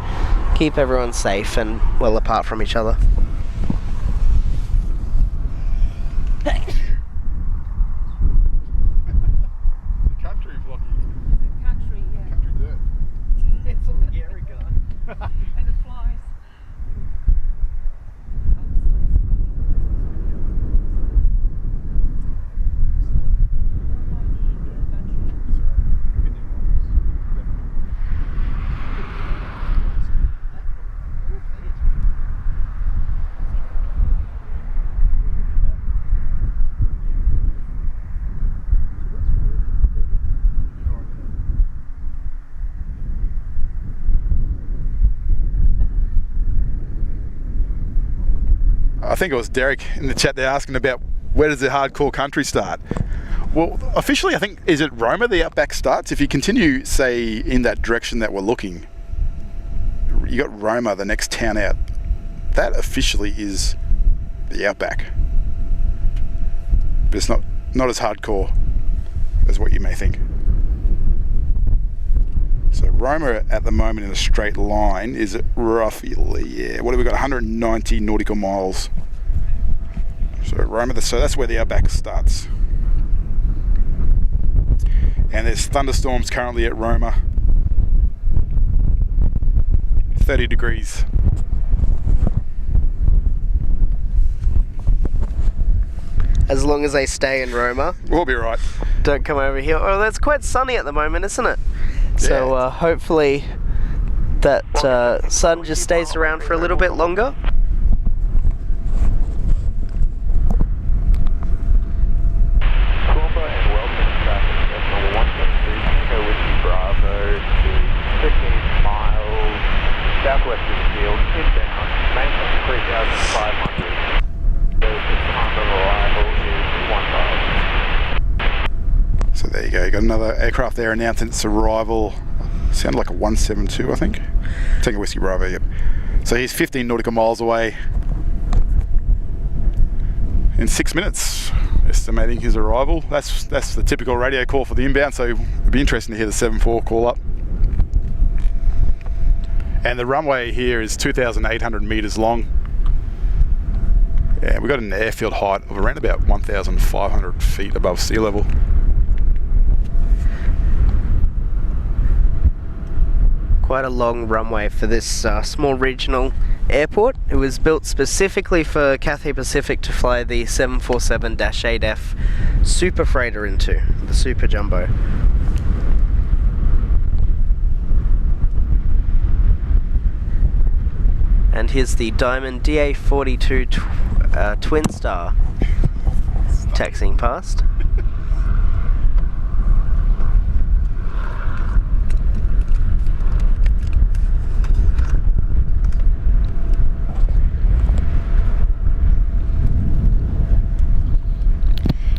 keep everyone safe and well apart from each other. The country, Flocky. The country, yeah. Country dirt. It's all the air gun. And the flies. I think it was Derek in the chat there asking about where does the hardcore country start. Well, officially I think, is it Roma the outback starts? If you continue, say, in that direction that we're looking, you got Roma, the next town out. That officially is the outback. But it's not as hardcore as what you may think. So Roma at the moment in a straight line is roughly, what have we got, 190 nautical miles. So Roma, so that's where the outback starts. And there's thunderstorms currently at Roma. 30 degrees. As long as they stay in Roma. We'll be right. Don't come over here. Oh, that's quite sunny at the moment, isn't it? So hopefully that sun just stays around for a little bit longer. Toowoomba and Wellcamp traffic at number 173 Echo Whiskey Bravo to 15 miles southwest of the field, inbound, maintain 3,500. The time of arrival is 1 mile. So there you go, you got another aircraft there announcing its arrival. Sounded like a 172, I think. Tango Whiskey Bravo, yep. So he's 15 nautical miles away in 6 minutes, estimating his arrival. That's the typical radio call for the inbound, so it'd be interesting to hear the 74 call up. And the runway here is 2,800 metres long. Yeah, we've got an airfield height of around about 1,500 feet above sea level. Quite a long runway for this small regional airport. It was built specifically for Cathay Pacific to fly the 747-8F super freighter into, the Super Jumbo. And here's the Diamond DA42 Twin Star taxiing past.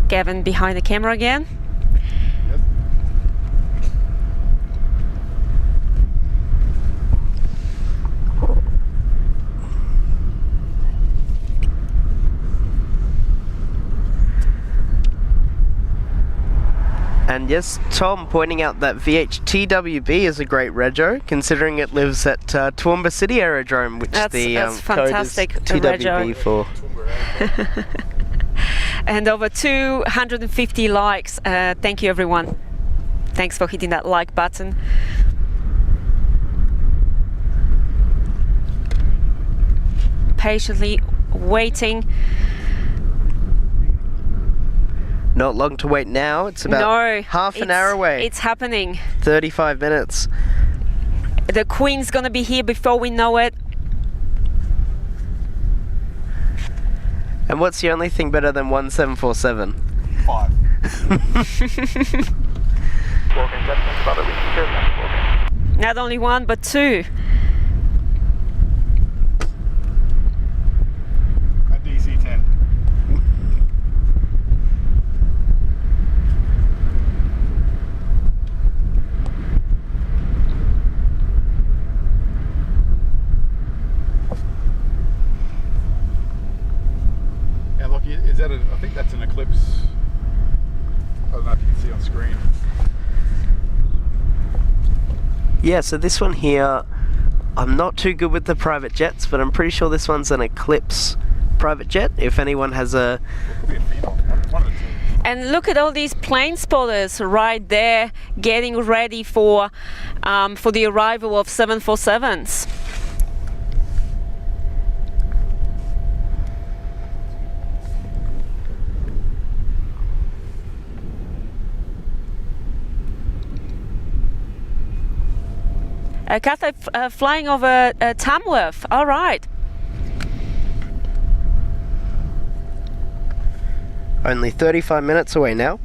Gavin behind the camera again. Yep. And yes, Tom pointing out that VHTWB is a great rego, considering it lives at Toowoomba City Aerodrome, which That's fantastic code is TWB rego. for. And over 250 likes. Thank you, everyone. Thanks for hitting that like button. Patiently waiting. Not long to wait now. It's about half an hour away. It's happening. 35 minutes. The Queen's gonna be here before we know it. And what's the only thing better than 1747? 5. Not only one, but two. A DC-10. Yeah, look, is that I think that's an Eclipse. I don't know if you can see on screen. Yeah, so this one here, I'm not too good with the private jets, but I'm pretty sure this one's an Eclipse private jet, if anyone has a... Could be a Phenom, one of the two. And look at all these plane spotters right there getting ready for the arrival of 747s. Cathay flying over Tamworth. All right. Only 35 minutes away now.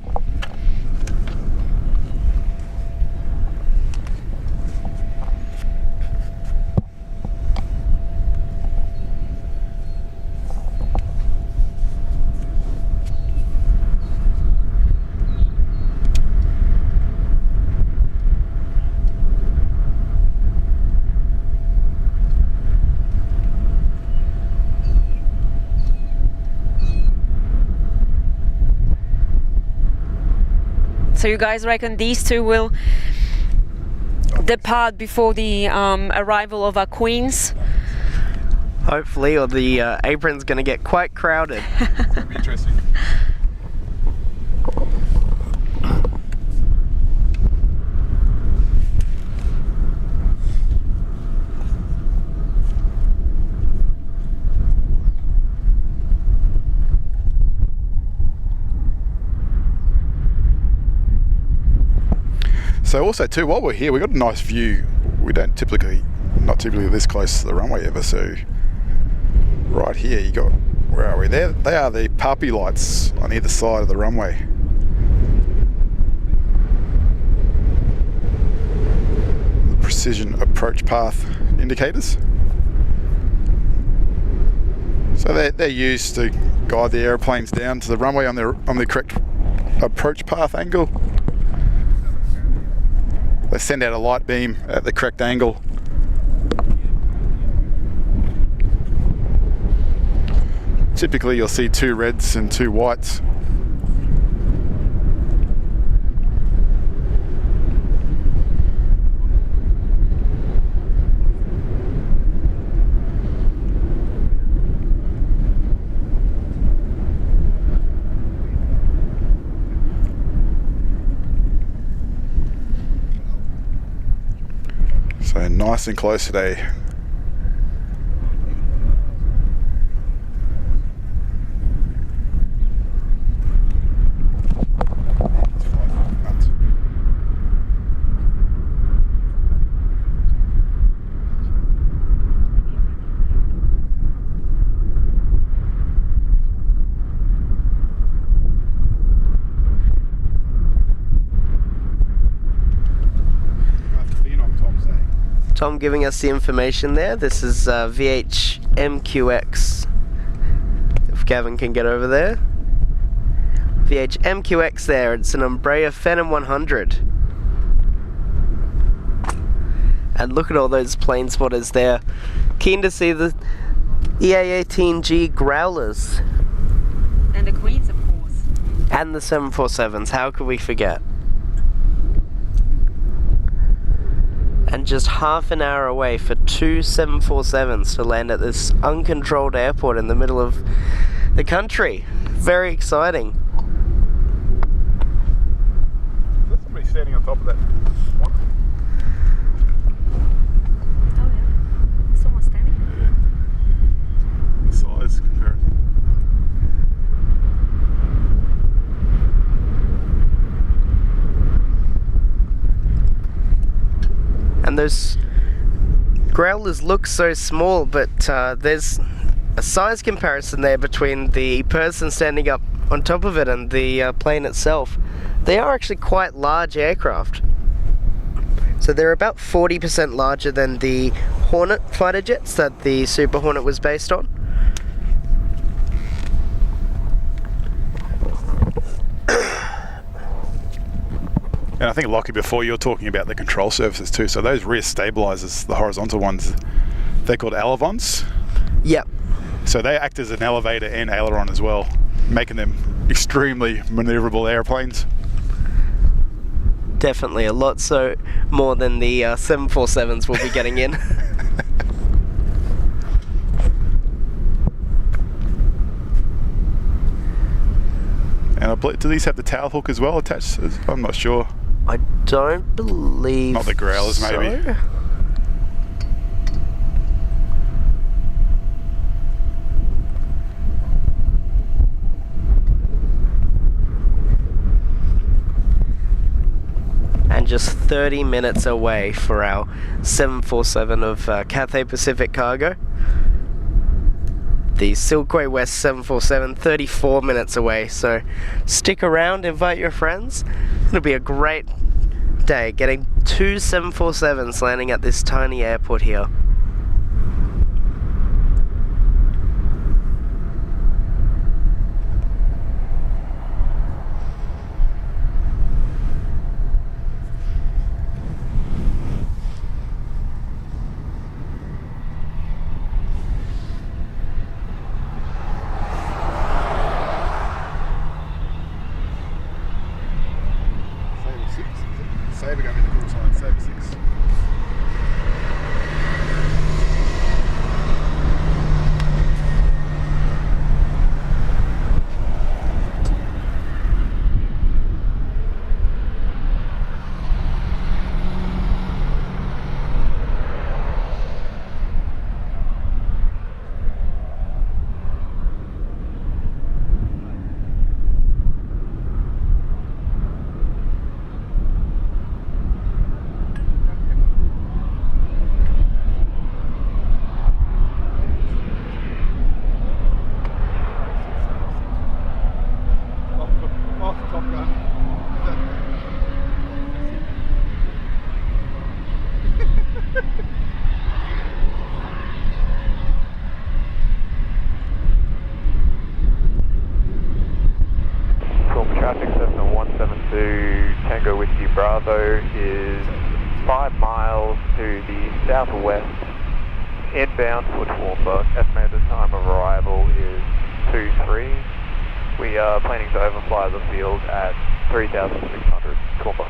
So you guys reckon these two will depart before the arrival of our queens? Hopefully, or the apron's going to get quite crowded. It's going to be interesting. So also too, while we're here, we got a nice view. We don't not typically this close to the runway ever. So right here, you got, where are we? There, they are the puppy lights on either side of the runway. The precision approach path indicators. So they're used to guide the airplanes down to the runway on the correct approach path angle. They send out a light beam at the correct angle. Typically you'll see 2 reds and 2 whites. So nice and close today. Tom giving us the information there. This is VH-MQX. If Gavin can get over there. VH-MQX there. It's an Embraer Phenom 100. And look at all those plane spotters there. Keen to see the EA-18 Growlers. And the queens, of course. And the 747s. How could we forget? And just half an hour away for 2 747s to land at this uncontrolled airport in the middle of the country. Very exciting. Is there somebody standing on top of that one? Oh yeah, someone's standing. Yeah. The size comparison. And those Growlers look so small, but there's a size comparison there between the person standing up on top of it and the plane itself. They are actually quite large aircraft. So they're about 40% larger than the Hornet fighter jets that the Super Hornet was based on. And I think, Lockie, before you were talking about the control surfaces too. So those rear stabilizers, the horizontal ones, they're called elevons. Yep. So they act as an elevator and aileron as well, making them extremely maneuverable airplanes. Definitely a lot so more than the 747s will be getting in. And I believe, do these have the tail hook as well attached? I'm not sure. I don't believe Not the Growlers, so. maybe. And just 30 minutes away for our 747 of Cathay Pacific cargo. The Silk Way West 747, 34 minutes away. So stick around, invite your friends. It'll be a great day getting 2 747s landing at this tiny airport here. southwest, inbound for Toowoomba. Estimated time of arrival is 2:03. We are planning to overfly the field at 3,600 Toowoomba.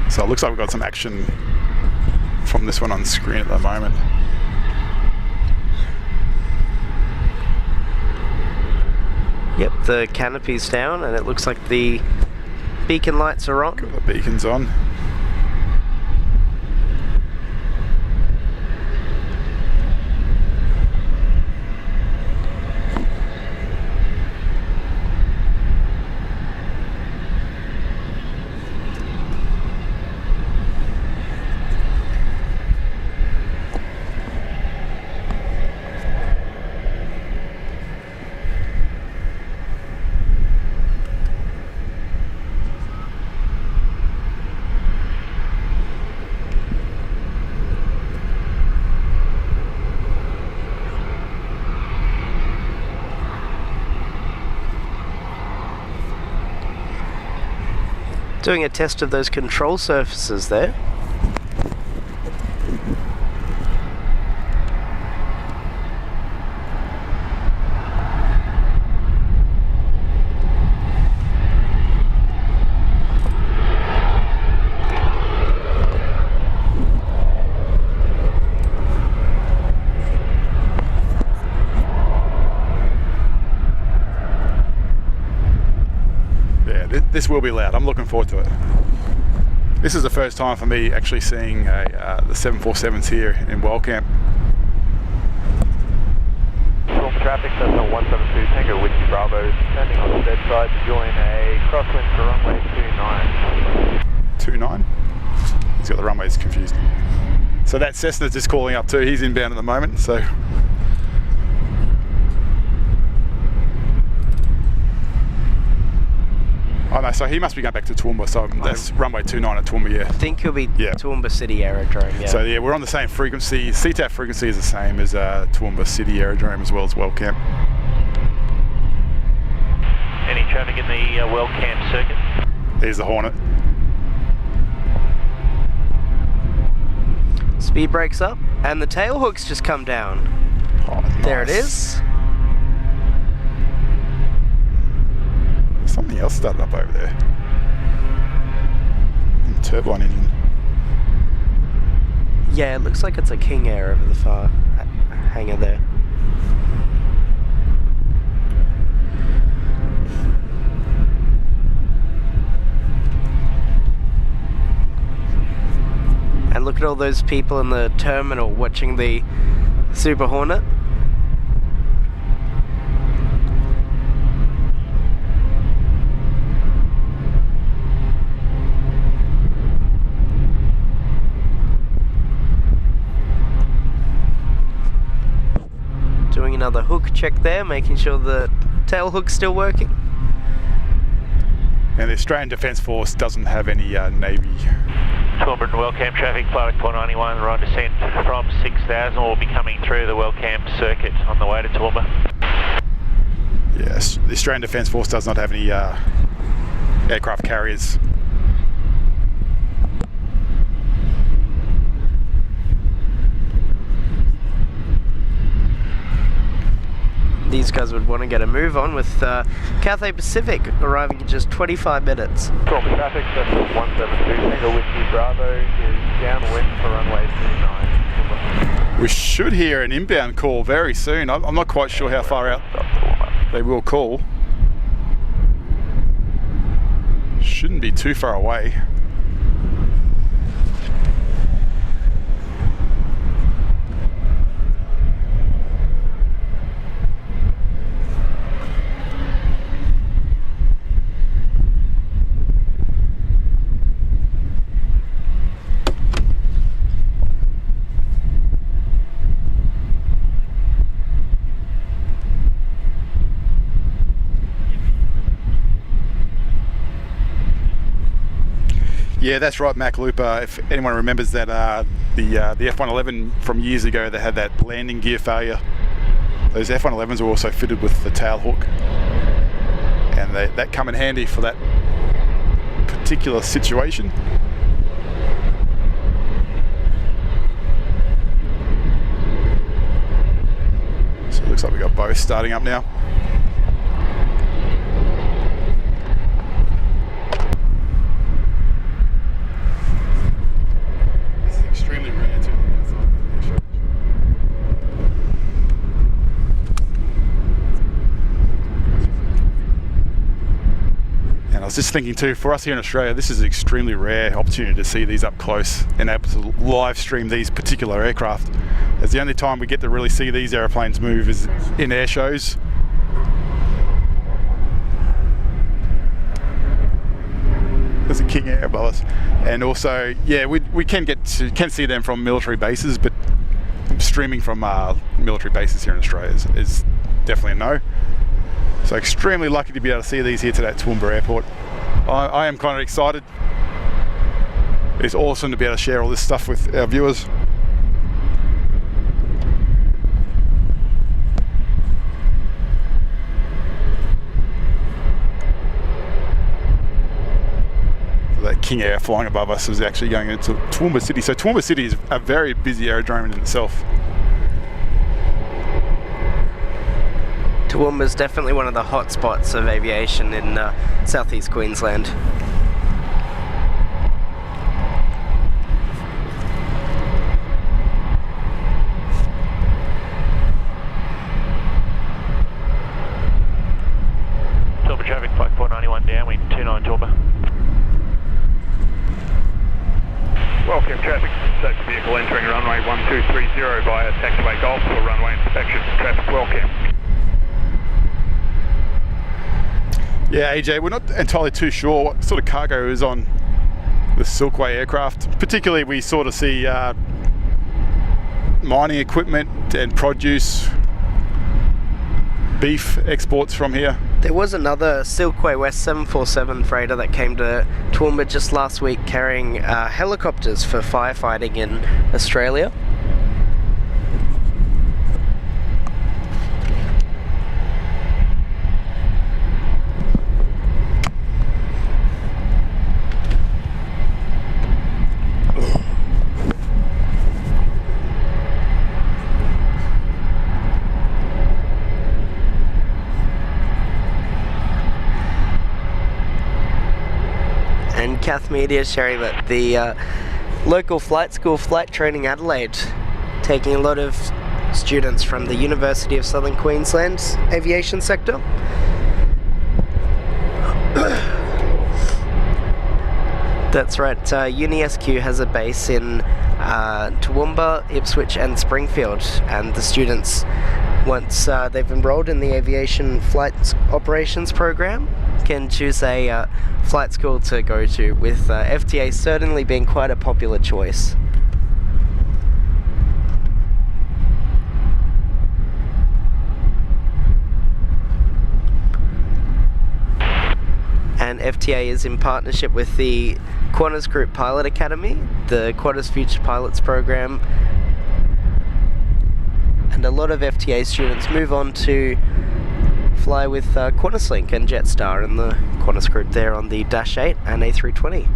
So it looks like we've got some action from this one on screen at the moment. Yep, the canopy's down and it looks like the beacon lights are on. Got the beacons on. Doing a test of those control surfaces there. This will be loud. I'm looking forward to it. This is the first time for me actually seeing the 747s here in Wellcamp. Toowoomba traffic, Cessna 172 Tango Whiskey Bravo, standing on the bedside to join a crosswind for runway 29. 29? He's got the runways confused. So that Cessna's just calling up too. He's inbound at the moment, so. Oh no, so he must be going back to Toowoomba, so that's runway 29 at Toowoomba, yeah. I think he'll be Toowoomba City Aerodrome, yeah. So yeah, we're on the same frequency. CTAF frequency is the same as Toowoomba City Aerodrome as well as Wellcamp. Any traffic in the Wellcamp circuit? There's the Hornet. Speed brakes up, and the tail hook's just come down. Oh, nice. There it is. Something else started up over there. Turbine engine. Yeah, it looks like it's a King Air over the far hangar there. And look at all those people in the terminal watching the Super Hornet. Doing another hook check there, making sure the tail hook's still working. And the Australian Defence Force doesn't have any Navy. Toowoomba and Wellcamp traffic, flight 491, we're on descent from 6000. We'll be coming through the Wellcamp circuit on the way to Toowoomba. Yes, the Australian Defence Force does not have any aircraft carriers. These guys would want to get a move on with Cathay Pacific arriving in just 25 minutes. Toowoomba traffic, Cessna 172 Tango Whiskey Bravo is downwind for runway 29. We should hear an inbound call very soon. I'm not quite sure how far out they will call. Shouldn't be too far away. Yeah, that's right, Mac Looper. If anyone remembers that the F-111 from years ago, they had that landing gear failure. Those F-111s were also fitted with the tail hook, and that come in handy for that particular situation. So it looks like we got both starting up now. I was just thinking too, for us here in Australia, this is an extremely rare opportunity to see these up close and able to live stream these particular aircraft. As the only time we get to really see these airplanes move is in air shows. There's a King Air above us, and also, yeah, we can see them from military bases, but streaming from military bases here in Australia is definitely a no. So extremely lucky to be able to see these here today at Toowoomba Airport. I am kind of excited. It's awesome to be able to share all this stuff with our viewers. So that King Air flying above us is actually going into Toowoomba City. So Toowoomba City is a very busy aerodrome in itself. Toowoomba is definitely one of the hot spots of aviation in southeast Queensland. Toowoomba traffic, flight 491 downwind, 29 Toowoomba. Welcome traffic, safety vehicle entering runway 1230 via taxiway Golf for runway inspection. Traffic welcome. Yeah, AJ, we're not entirely too sure what sort of cargo is on the Silk Way aircraft. Particularly, we sort of see mining equipment and produce, beef exports from here. There was another Silk Way West 747 freighter that came to Toowoomba just last week carrying helicopters for firefighting in Australia. And Cath Media sharing that the local flight school, Flight Training Adelaide, taking a lot of students from the University of Southern Queensland's aviation sector. That's right, UniSQ has a base in Toowoomba, Ipswich and Springfield, and the students, once they've enrolled in the aviation flight operations program, can choose a flight school to go to, with FTA certainly being quite a popular choice. And FTA is in partnership with the Qantas Group Pilot Academy, the Qantas Future Pilots program, and a lot of FTA students move on to fly with QantasLink and Jetstar and the Qantas Group there on the Dash 8 and A320.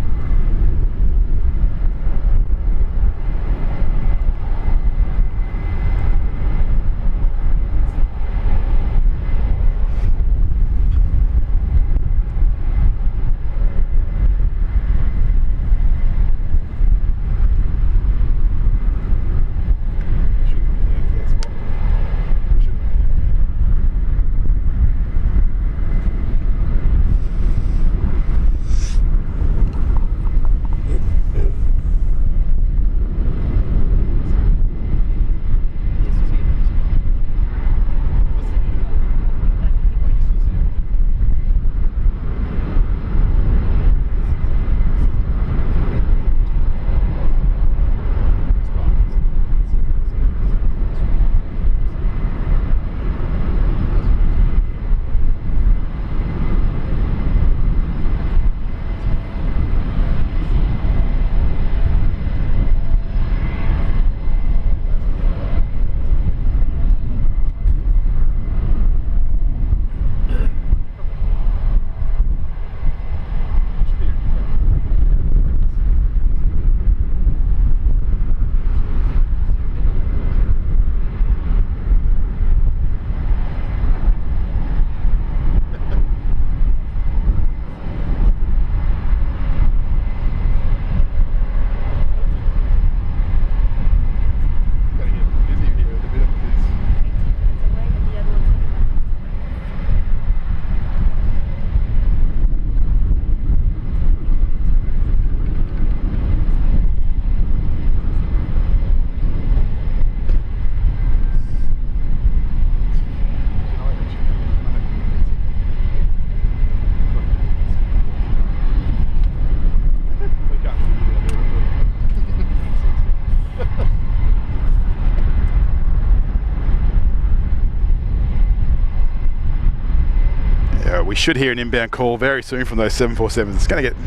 we should hear an inbound call very soon from those 747s. It's going to get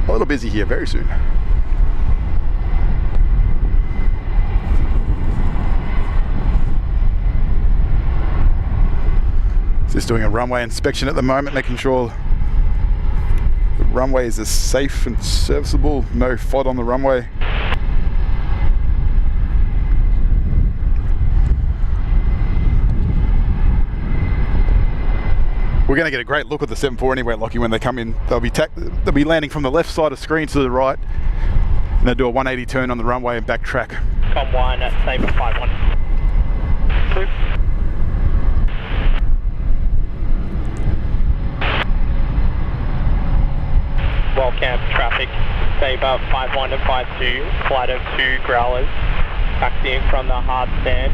a little busy here very soon. Just doing a runway inspection at the moment, making sure the runway is as safe and serviceable, no FOD on the runway. We're going to get a great look at the 747 anyway, Lockie, when they come in. They'll be landing from the left side of the screen to the right, and they'll do a 180 turn on the runway and backtrack. Com 1 at Sabre 51. Clear. Wellcamp traffic, Sabre 51 and 52, flight of 2 Growlers, taxiing from the hard stand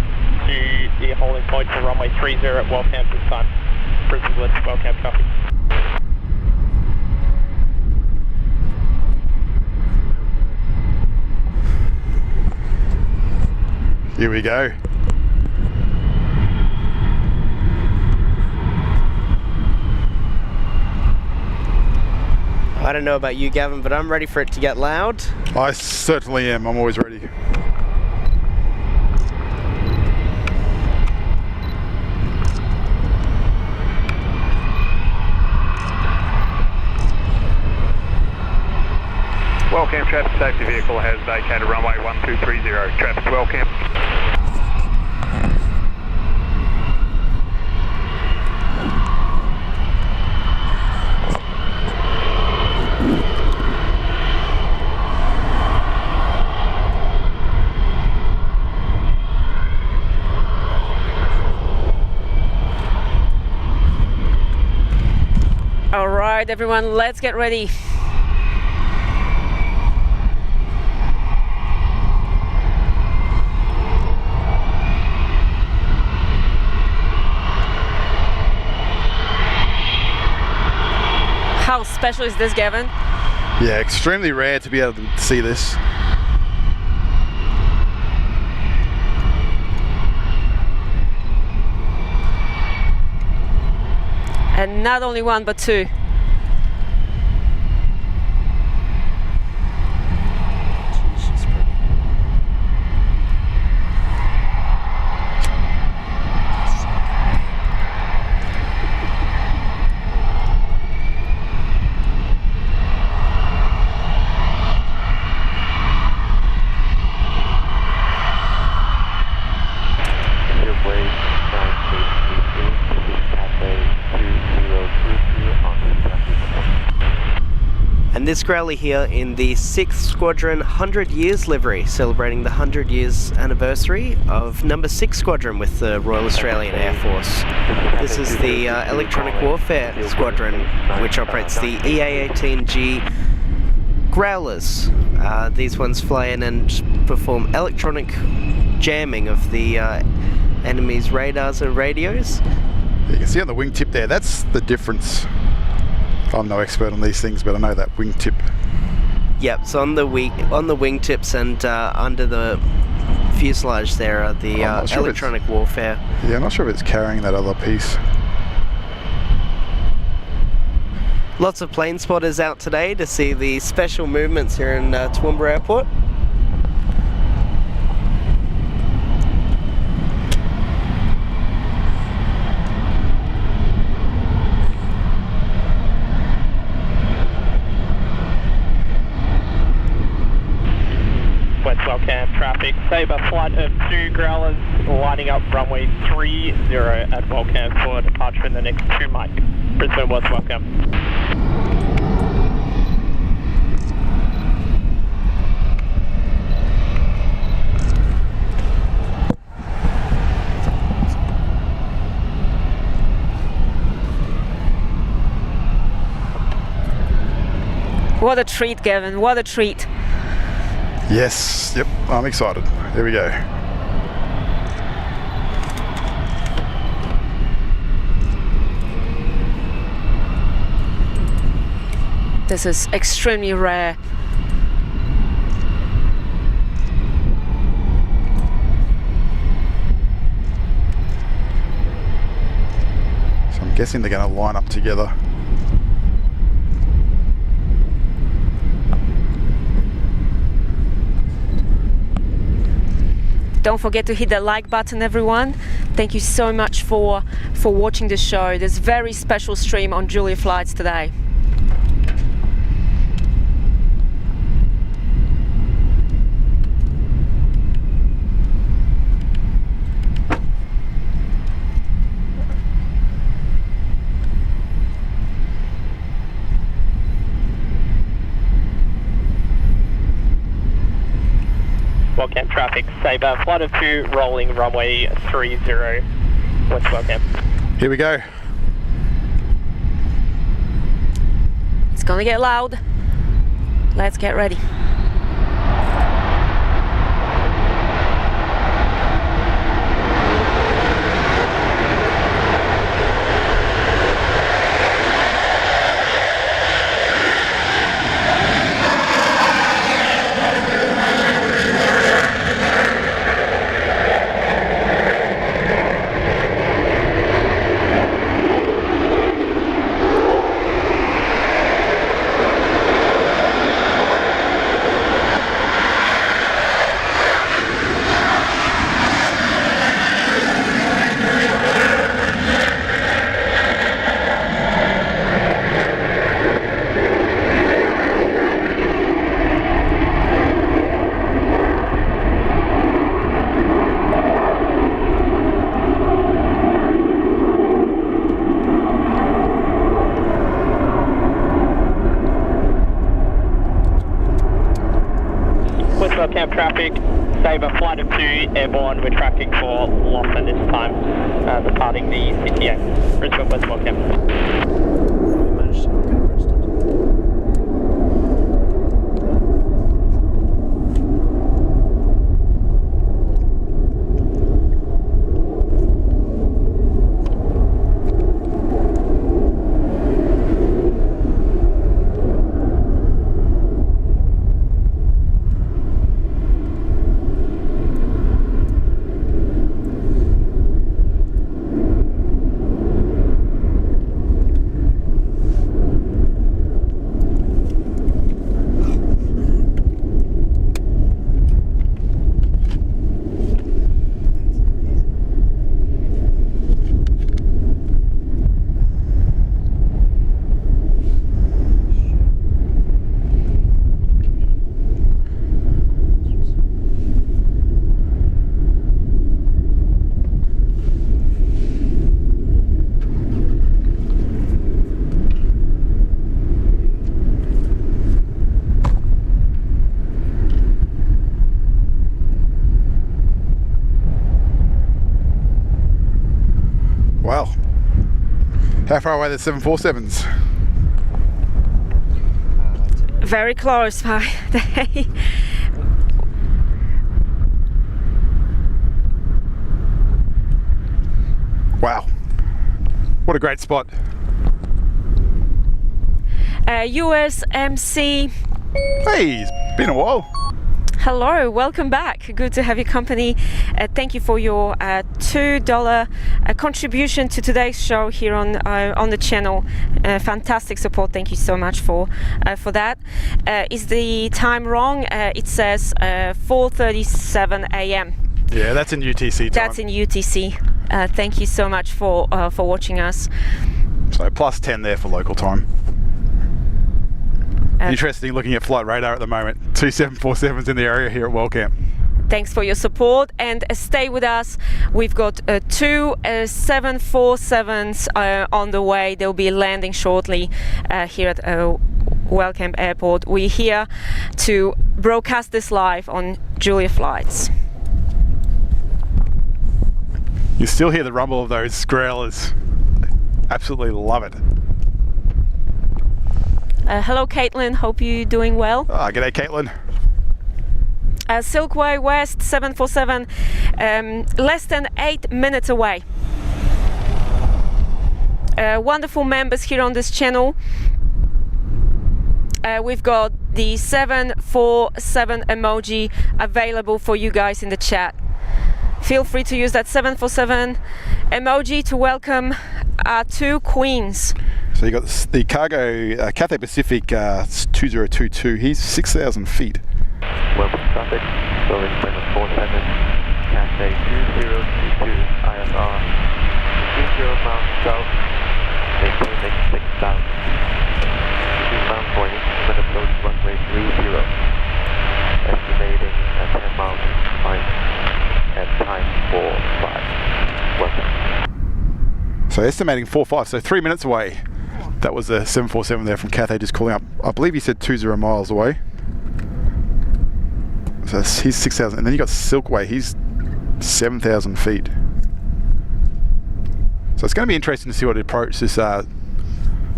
to the holding point for runway 30 at Wellcamp this time. Brisbane Blitz, Wellcamp traffic. Here we go. I don't know about you, Gavin, but I'm ready for it to get loud. I certainly am. I'm always ready. Wellcamp traffic safety vehicle has vacated runway 1230. Traffic Wellcamp. All right, everyone, let's get ready. How special is this, Gavin? Yeah, extremely rare to be able to see this. And not only one, but two. Silk Way And this Growler here in the 6th Squadron 100 Years livery, celebrating the 100 years anniversary of number 6 Squadron with the Royal Australian Air Force. This is the Electronic Warfare Squadron, which operates the EA-18 Growlers. These ones fly in and perform electronic jamming of the enemy's radars and radios. You can see on the wingtip there, that's the difference. I'm no expert on these things, but I know that wingtip. Yep, so on the wingtips and under the fuselage there are the electronic warfare. Yeah, I'm not sure if it's carrying that other piece. Lots of plane spotters out today to see the special movements here in Toowoomba Airport. West Wellcamp traffic, Sabre flight of 2 Growlers lining up runway 30 at Wellcamp for departure in the next 2 miles. Brisbane West Wellcamp. What a treat, Gavin, what a treat. Yes, yep, I'm excited. There we go. This is extremely rare. So I'm guessing they're going to line up together. Don't forget to hit the like button, everyone. Thank you so much for watching the show. This very special stream on Julia Flights today. Wellcamp traffic, Sabre, flight of 2, rolling runway 30, West Wellcamp. Here we go. It's gonna get loud. Let's get ready. Wellcamp traffic, Sabre, flight of 2, airborne, we're tracking for Lawson this time, departing the CTA, Brisbane West Wellcamp. Wow. How far away are the 747s? Very close by day. Wow. What a great spot. USMC. Hey, it's been a while. Hello, welcome back. Good to have your company. Thank you for your $2 contribution to today's show here on the channel. Fantastic support. Thank you so much for that. Is the time wrong? It says 4:37 a.m. Yeah, that's in UTC time. That's in UTC. Thank you so much for watching us. So plus 10 there for local time. Interesting looking at flight radar at the moment. 2 747s in the area here at Wellcamp. Thanks for your support and stay with us. We've got 2 747s on the way. They'll be landing shortly here at Wellcamp Airport. We're here to broadcast this live on Julia Flights. You still hear the rumble of those growlers. Absolutely love it. Hello Caitlin, hope you're doing well. G'day Caitlin. Silk Way West 747, less than 8 minutes away. Wonderful members here on this channel. We've got the 747 emoji available for you guys in the chat. Feel free to use that 747 emoji to welcome our 2 queens. So you got the cargo Cathay Pacific 2022. He's 6,000 feet. Welcome traffic, building 747, Cathay 2022 IFR, 20 miles south, maintaining 6,000. 2 miles point, when approach runway 30. Estimating at 10 miles final, at time 4-5. Welcome. So estimating 4-5, so 3 minutes away. That was a 747 there from Cathay just calling up. I believe he said 20 miles away. So he's 6,000, and then you got Silk Way, he's 7,000 feet. So it's going to be interesting to see what approach this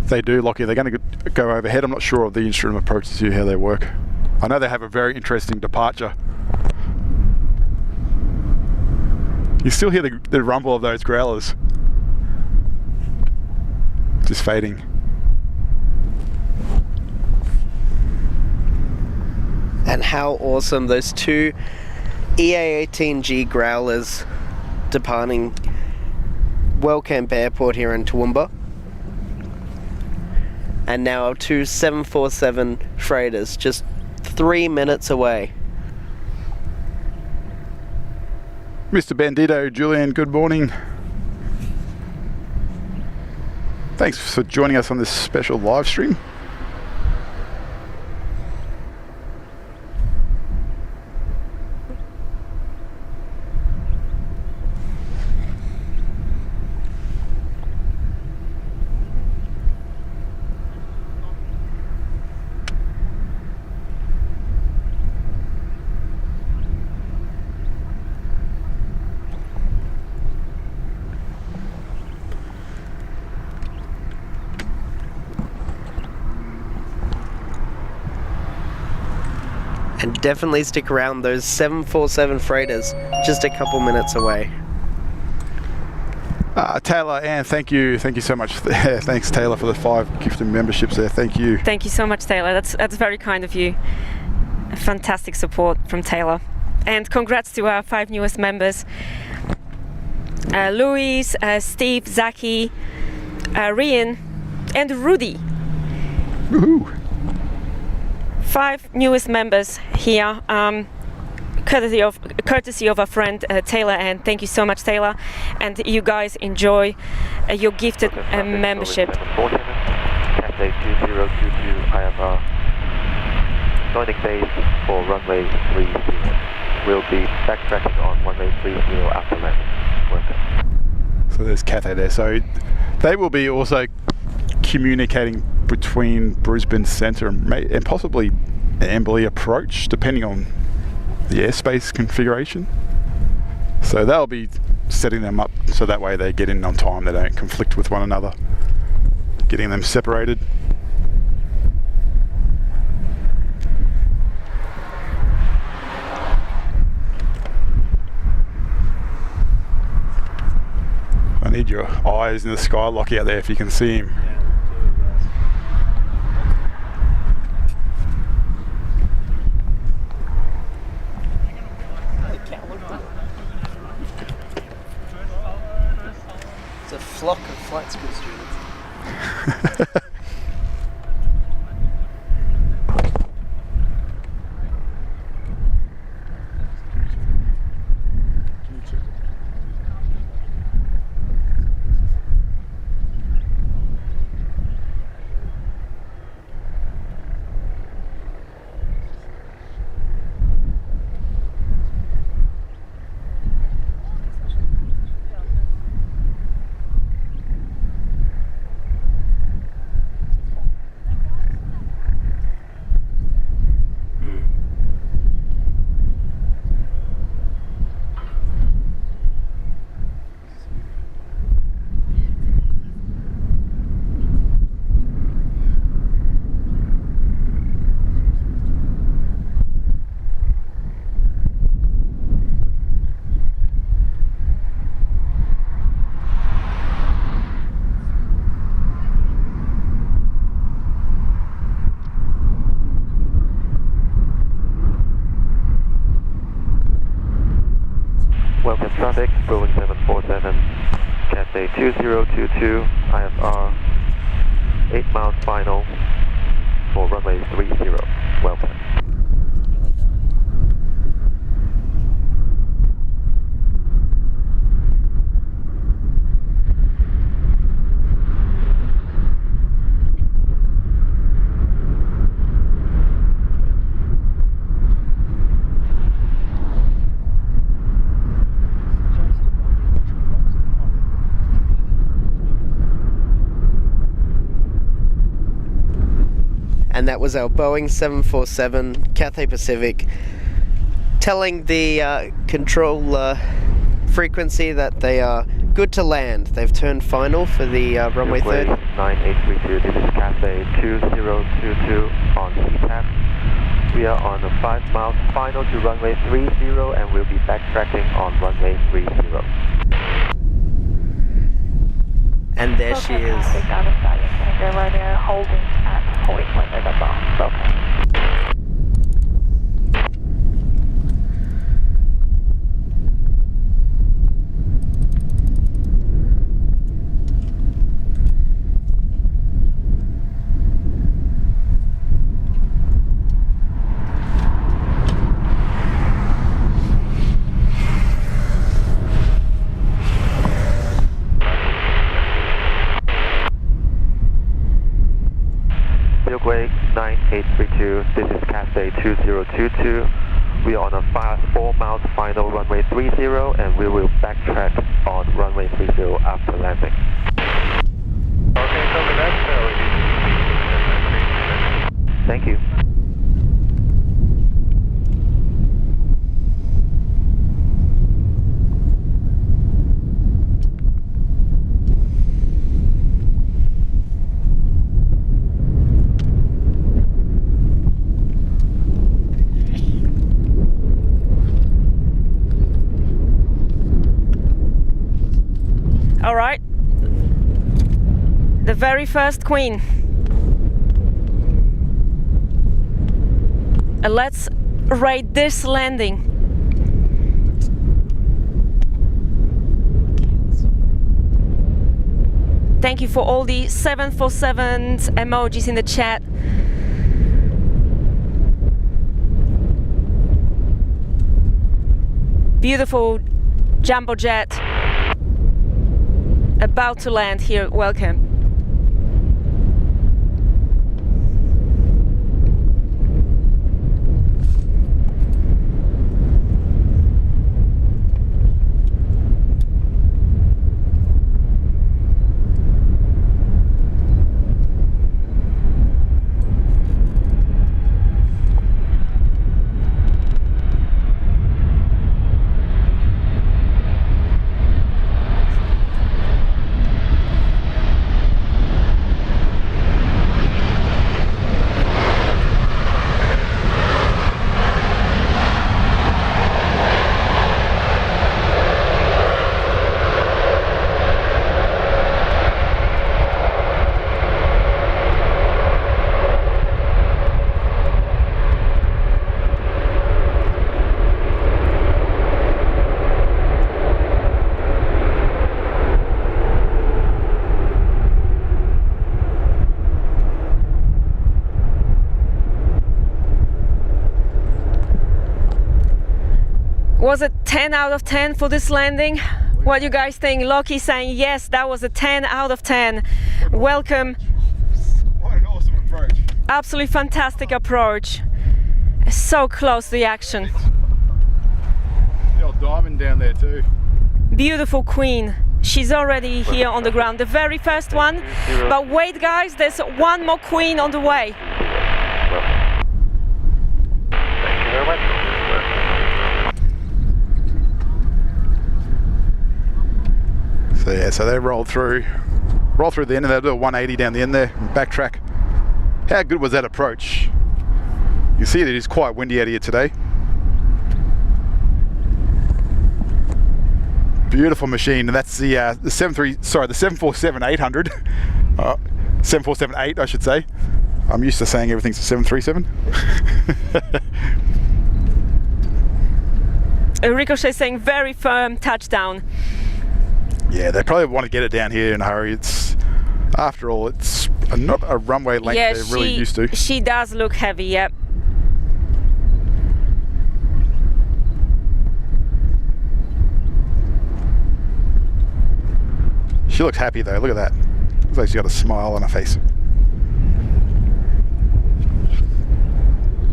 they do, Lockie. They're going to go overhead. I'm not sure of the instrument approach to see how they work. I know they have a very interesting departure. You still hear the rumble of those growlers. Just fading. And how awesome, those two EA-18G Growlers departing Wellcamp Airport here in Toowoomba. And now our two 747 freighters just 3 minutes away. Mr. Bandito, Julian, good morning. Thanks for joining us on this special live stream. And definitely stick around, those 747 freighters just a couple minutes away. Taylor, Ann, thank you so much. Thanks, Taylor, for the 5 gifted memberships there. Thank you. Thank you so much, Taylor. That's very kind of you. A fantastic support from Taylor. And congrats to our 5 newest members. Louise, Steve, Zaki, Rian, and Rudy. Woohoo! 5 newest members here, courtesy of our friend Taylor, and thank you so much, Taylor. And you guys enjoy your gifted membership. Cathay 2022 IFR. Joining base for runway 30. We'll be backtracking on runway 30 after landing. Welcome. So there's Cathay there. So they will be also communicating between Brisbane Centre and possibly an Amberley approach, depending on the airspace configuration. So they'll be setting them up so that way they get in on time, they don't conflict with one another, getting them separated. I need your eyes in the sky, Lockie, out there if you can see him. It's a flock of flight school students. Welcome traffic, Boeing 747, Cathay 2022 IFR, 8 miles final for runway 30. Welcome. 1 and that was our Boeing 747 Cathay Pacific telling the control frequency that they are good to land. They've turned final for the runway 30. 9832, this is Cathay 2022 on CTAP. We are on a 5 miles final to runway 30 and we'll be backtracking on runway 30. And there she is. Right there, holding window, that's all. Okay. Silk Way 9832, this is Cathay 2022. We are on a 4 miles final runway 30 and we will backtrack on runway 30 after landing. Okay, so that's Thank you. All right, the very first Queen. Let's rate this landing. Thank you for all the 747s emojis in the chat. Beautiful jumbo jet. About to land here at Wellcamp. Was it 10 out of 10 for this landing? What do you guys think? Loki saying yes, that was a 10 out of 10. Welcome. What an awesome approach. Absolutely fantastic approach. So close to the action. The old diamond down there too. Beautiful Queen. She's already here on the ground, the very first one. But wait guys, there's one more Queen on the way. Thank you very much. So yeah, so they roll through the end and they'll do a 180 down the end there and backtrack. How good was that approach? You see that it is quite windy out here today. Beautiful machine, and that's the 747-800, 747-8 I should say. I'm used to saying everything's a 737. Ricochet saying very firm touchdown. Yeah, they probably want to get it down here in a hurry. It's, after all, it's not a runway length they're really used to. She does look heavy, yep. She looks happy though, look at that. Looks like she's got a smile on her face.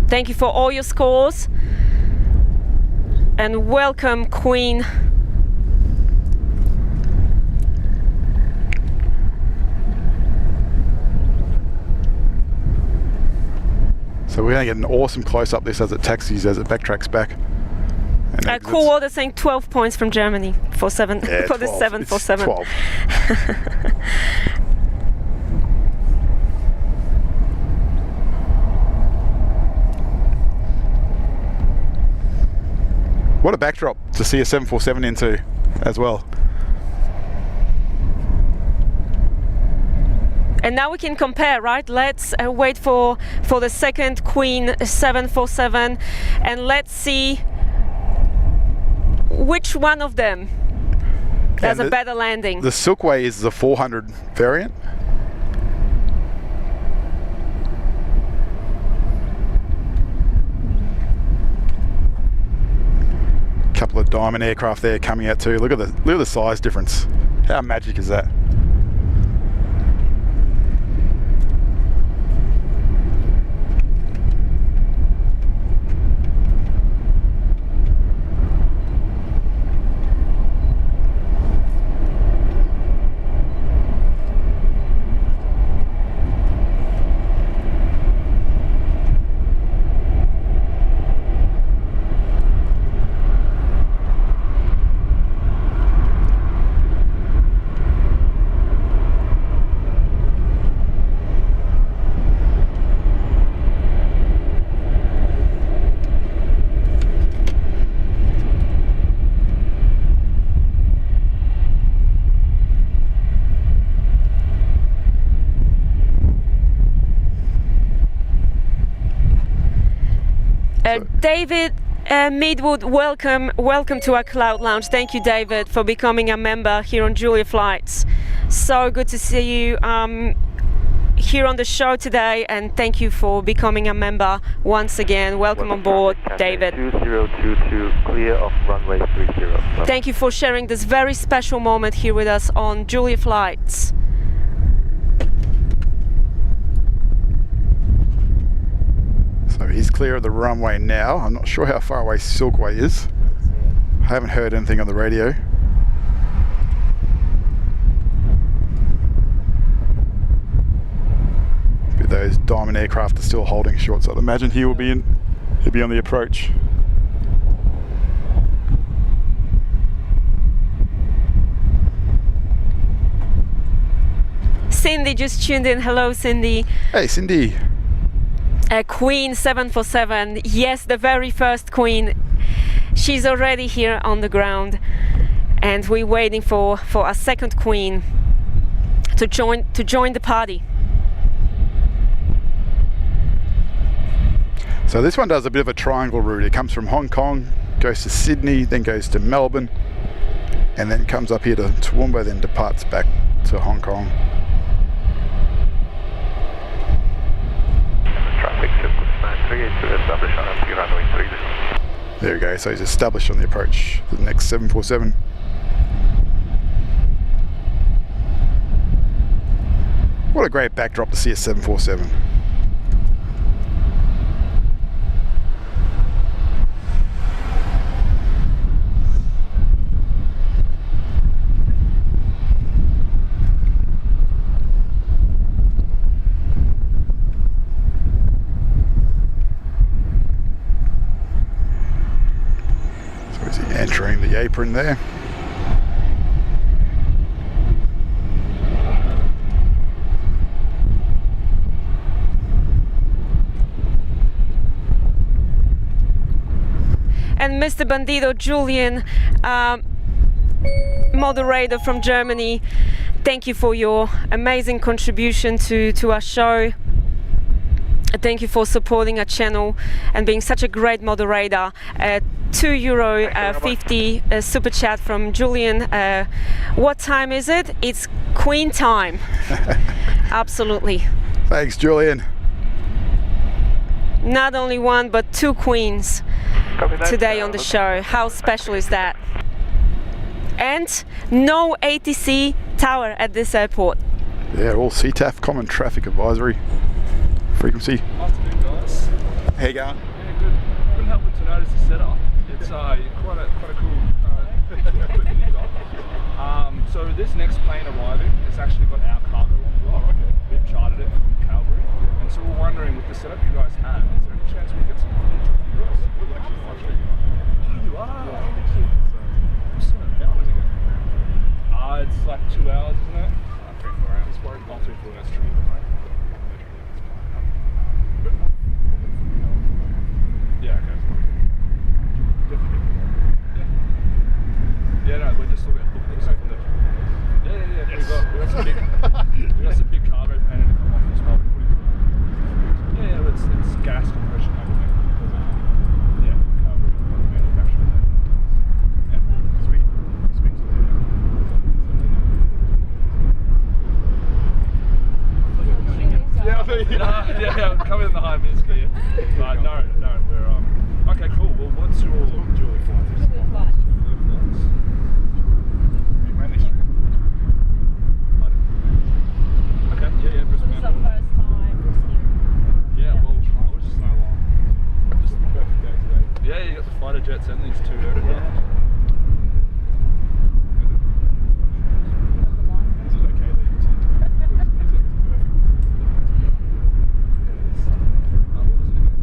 Thank you for all your scores. And welcome, Queen. we're going to get an awesome close-up this as it taxis, as it backtracks back. And exits. Cool Water saying 12 points from Germany for Yeah, for the 12. 747. It's 12. What a backdrop to see a 747 into as well. And now we can compare, right? Let's wait for the second Queen 747 and let's see which one of them has a better landing. The Silk Way is the 400 variant. Couple of Diamond aircraft there coming out too. Look at the size difference. How magic is that? David Meadwood, welcome to our Cloud Lounge. Thank you, David, for becoming a member here on Julia Flights. So good to see you here on the show today, and thank you for becoming a member once again. Welcome on board, David. 2022, clear of runway 30. Thank you for sharing this very special moment here with us on Julia Flights. So he's clear of the runway now. I'm not sure how far away Silk Way is. I haven't heard anything on the radio. But those Diamond aircraft are still holding short, so I'd imagine he'll be on the approach. Cindy just tuned in. Hello, Cindy. Hey, Cindy. Queen 747, yes, the very first Queen. She's already here on the ground, and we're waiting for a second Queen to join the party. So this one does a bit of a triangle route. It comes from Hong Kong, goes to Sydney, then goes to Melbourne, and then comes up here to Toowoomba, then departs back to Hong Kong. There we go, so he's established on the approach to the next 747. What a great backdrop to see a 747. Entering the apron there. And Mr. Bandido Julian, moderator from Germany, thank you for your amazing contribution to our show. Thank you for supporting our channel and being such a great moderator. €2.50 super chat from Julian. What time is it? It's Queen time. Absolutely. Thanks, Julian. Not only one, but two Queens today on the show. How special is that? And no ATC tower at this airport. Yeah, all CTAF, Common Traffic Advisory frequency. Afternoon, guys. How you going? Yeah, good. Couldn't help but to notice the setup. It's quite a cool equipment you've got. So this next plane arriving, it's actually got our cargo on board. Oh, okay. We've chartered it from Calgary, and so we're wondering, with the setup you guys have, is there any chance we get some footage of you guys? We'd like to live stream. Oh, you are? Yeah. Excellent. How long is it going to be? It's like 2 hours, isn't it? 3 or 4 hours. Just worried about 3 or 4 hours stream, right? Yeah, okay. Yeah, no, we're just looking at the second. Yeah. Yes. We got some big cargo painted to come off as well. Yeah, it's gas compression, I think. Yeah, cargo manufacturing. Yeah, speak to them. Yeah, I think yeah, coming in the high vis gear. But no, we're okay, cool. Well, what's your Julie flights? Mainly street. Okay, yeah, Brisbane. This is our first time here. Yeah, well, I was just no long. Just the perfect day today. Yeah, you got the fighter jets and these 2 aircraft. Is it okay that you tend to make it? Is it perfect? What was it again?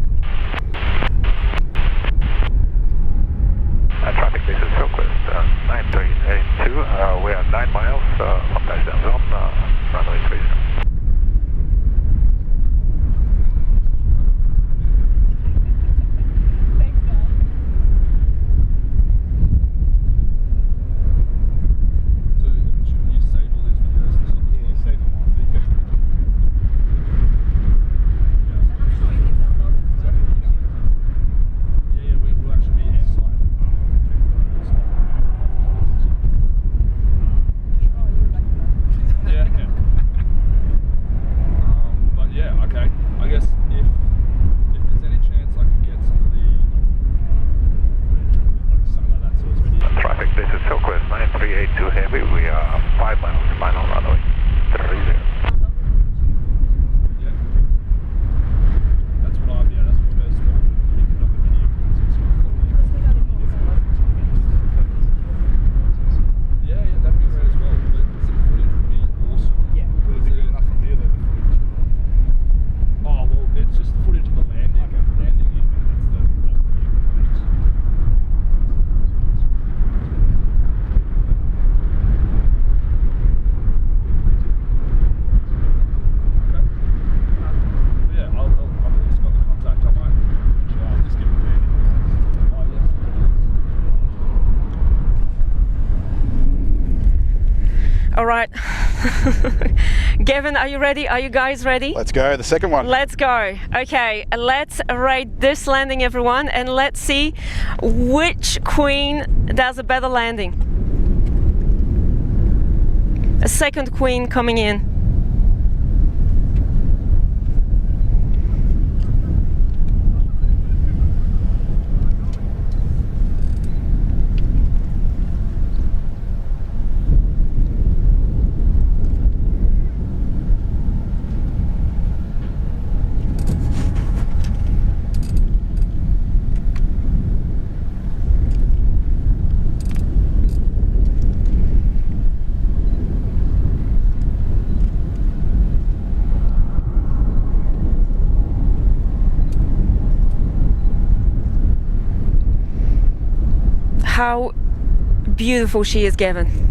Traffic, this is Silk West 9382. We are 9 miles from touchdown zone, runway 30. Thanks, guys. So, shouldn't you save all these videos and stuff as well? Save them on. I'm sure you can download it. Yeah, we'll actually be inside. Yeah. But yeah, okay. I guess if there's any chance I can get some of the like something like that sort of video. Traffic, this is Silk West 9382 Heavy. We are 5 miles, final runway 30. Yeah. That's what I that's what I was picking up the video. Yeah, that'd be great as well. But some footage would be awesome. Yeah. Is it good enough from here then? Oh well, it's just the footage of the landing. Okay. Landing in, and that's the planes. Okay. Yeah, I've at least got the contact. I might reach out, just give it a bit. Oh yes. All right. Gavin, are you ready? Are you guys ready? Let's go, the second one. Let's go. Okay, let's rate this landing, everyone, and let's see which queen does a better landing. A second queen coming in. How beautiful she is, Gavin.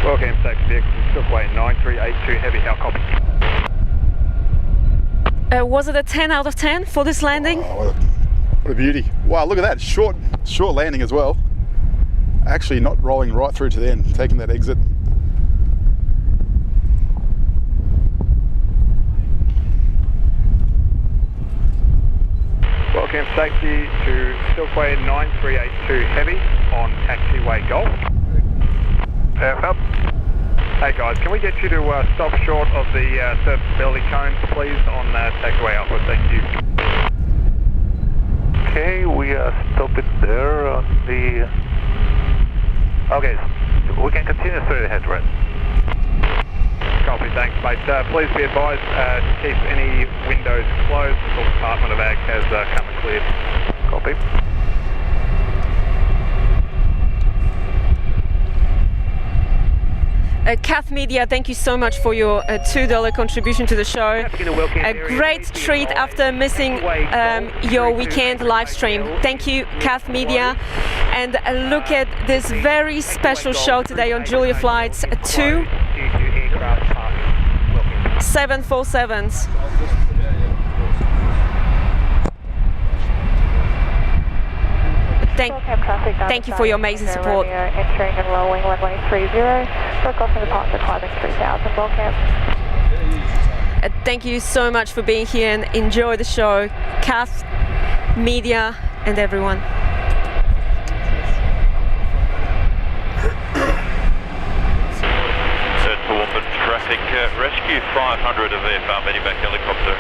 Wellcamp, taxi vehicle, Silk Way 9382 Heavy, how copy? Was it a 10 out of 10 for this landing? Oh, what a beauty. Wow, look at that. Short landing as well. Actually not rolling right through to the end, taking that exit. safety to Silk Way 9382 Heavy on taxiway Golf. Up. Hey guys, can we get you to stop short of the serviceability cones, please, on taxiway Alpha? Thank you. Okay, we stop it there on the... Okay, we can continue straight ahead, right? Copy, thanks mate. Please be advised to keep any windows closed until the Department of Ag has come and cleared. Copy. Cath Media, thank you so much for your $2 contribution to the show. A great treat after missing your weekend live stream. Thank you, Cath Media. And look at this very special show today on Julia Flights 2 747s. Thank you for your amazing support. Entering and rolling runway 30 for crossing departure climbing 3000 Wellcamp. Thank you so much for being here and enjoy the show. Cath Media and everyone. Toowoomba traffic rescue 500 of VFR Medivac helicopter.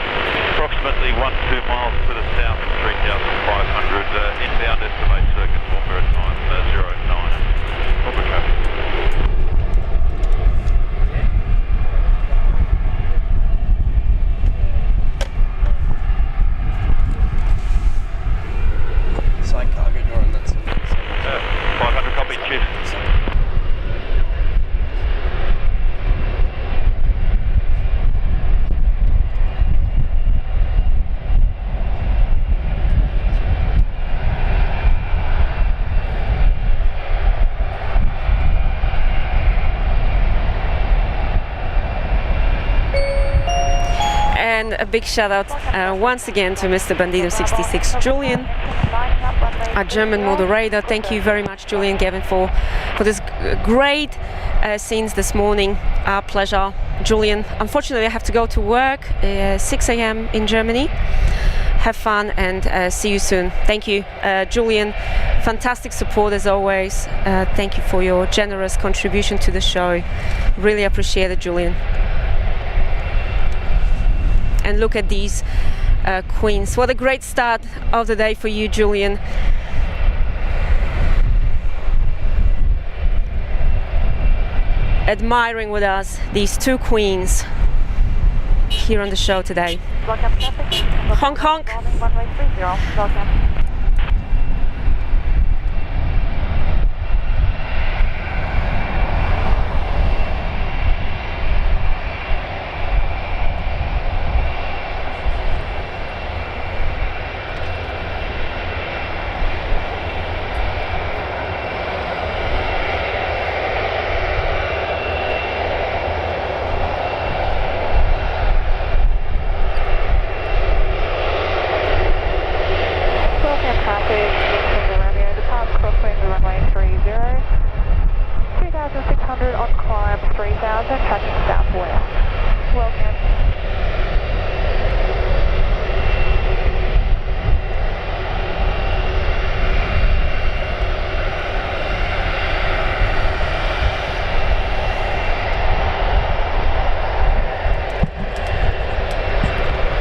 Approximately 1-2 miles to the south of 3500 inbound estimate circuit Toowoomba at time 09. Toowoomba traffic. Side cargo door on that side. 500 copy, chief. And a big shout out once again to Mr. Bandido 66 Julian, our German moderator. Thank you very much, Julian Gavin, for this great scenes this morning. Our pleasure, Julian. Unfortunately, I have to go to work 6 a.m. in Germany. Have fun and see you soon. Thank you, Julian. Fantastic support as always. Thank you for your generous contribution to the show. Really appreciate it, Julian. And look at these queens. What a great start of the day for you, Julian. Admiring with us these two queens here on the show today. Honk honk. Runway 30, Wellcamp.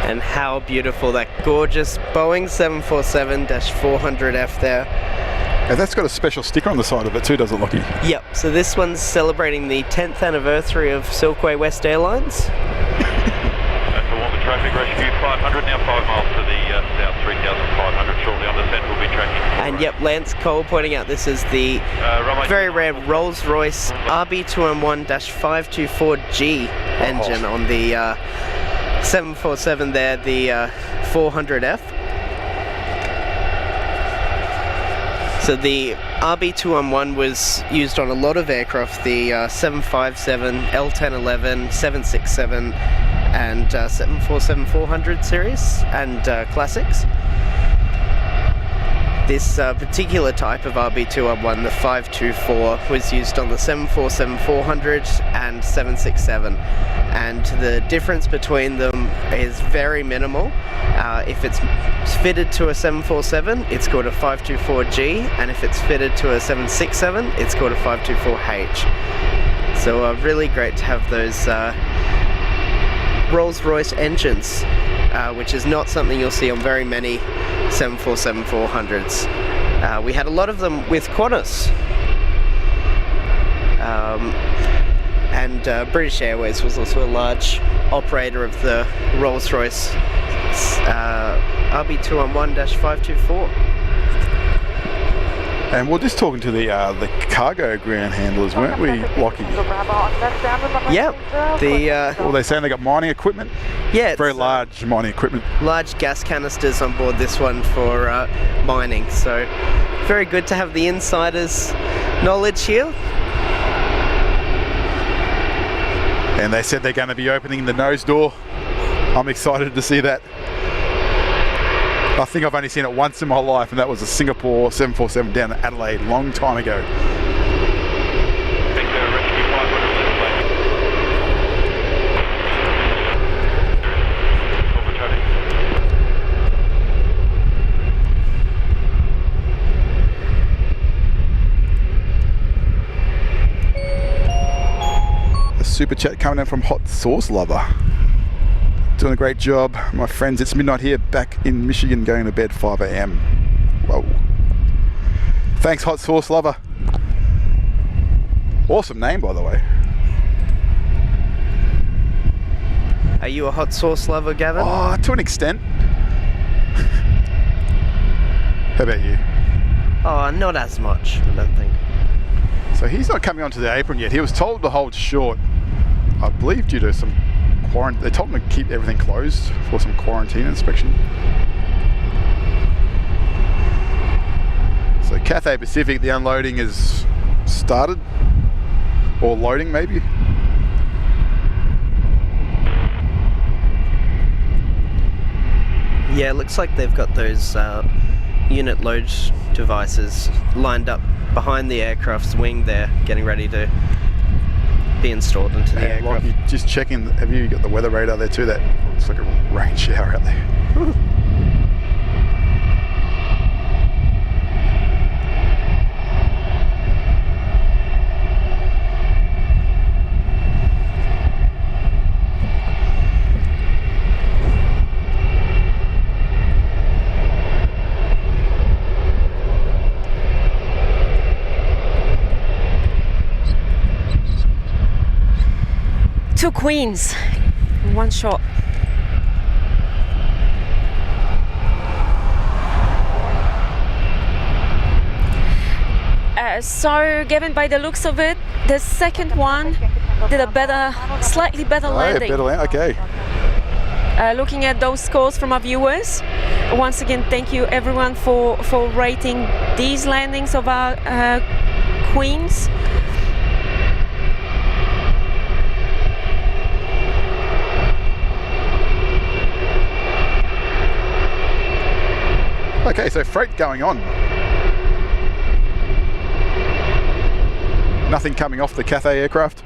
And how beautiful, that gorgeous Boeing 747-400F there. And that's got a special sticker on the side of it too, doesn't it, Lockie? Yep, so this one's celebrating the 10th anniversary of Silk Way West Airlines. Toowoomba traffic rescue 500, now 5 miles to the south 3500, shortly on descent we'll be tracking. And yep, Lance Cole pointing out this is the very rare Rolls-Royce RB211-524G engine on the 747 there, the 400F. So the RB211 was used on a lot of aircraft, the 757, L1011, 767 and 747-400 series and classics. This particular type of RB211, the 524, was used on the 747-400 and 767. And the difference between them is very minimal. If it's fitted to a 747, it's called a 524G, and if it's fitted to a 767, it's called a 524H. So really great to have those Rolls-Royce engines, which is not something you'll see on very many 747-400s. We had a lot of them with Qantas. And British Airways was also a large operator of the Rolls-Royce RB211-524. And we're just talking to the cargo ground handlers, weren't we, Lockie? Yep. Well, they're saying they got mining equipment? Yeah. It's very large mining equipment. Large gas canisters on board this one for mining. So very good to have the insiders' knowledge here. And they said they're going to be opening the nose door. I'm excited to see that. I think I've only seen it once in my life, and that was a Singapore 747 down at Adelaide, long time ago. A super chat coming in from Hot Sauce Lover. Doing a great job, my friends. It's midnight here, back in Michigan, going to bed 5 a.m. Whoa. Thanks, Hot Sauce Lover. Awesome name, by the way. Are you a hot sauce lover, Gavin? Oh, to an extent. How about you? Oh, not as much, I don't think. So he's not coming onto the apron yet. He was told to hold short, I believe due to some quarantine. They told him to keep everything closed for some quarantine inspection. So Cathay Pacific, the unloading is started, or loading maybe. Yeah, it looks like they've got those unit load devices lined up behind the aircraft's wing there, getting ready to be installed into the aircraft. Like, just checking, have you got the weather radar there too? That looks like a rain shower out there. Two queens in one shot. So Gavin, by the looks of it, the second one did a slightly better landing. Better land, okay. Looking at those scores from our viewers, once again, thank you everyone for rating these landings of our queens. Okay, so freight going on. Nothing coming off the Cathay aircraft.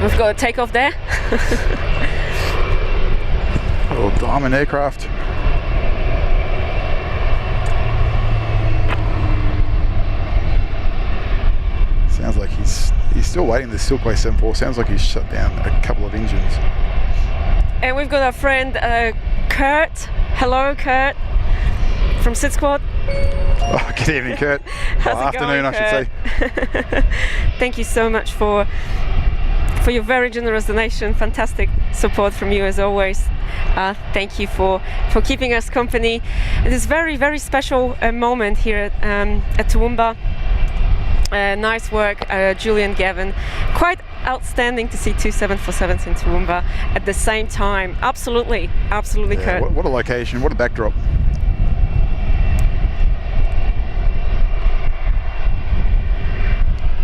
We've got a takeoff there. Little diamond aircraft. Sounds like he's still waiting. The Silk Way 74. Sounds like he's shut down a couple of engines. And we've got our friend Kurt. Hello, Kurt, from Sit Squad. Oh, good evening, Kurt. How's it afternoon, going, I should say. Thank you so much for your very generous donation. Fantastic support from you as always. Thank you for keeping us company. This very, very special moment here at Toowoomba. Nice work, Julie and Gavin. Quite outstanding to see 2 747s in Toowoomba at the same time. Absolutely, absolutely, Yeah, Kurt. what a location, what a backdrop.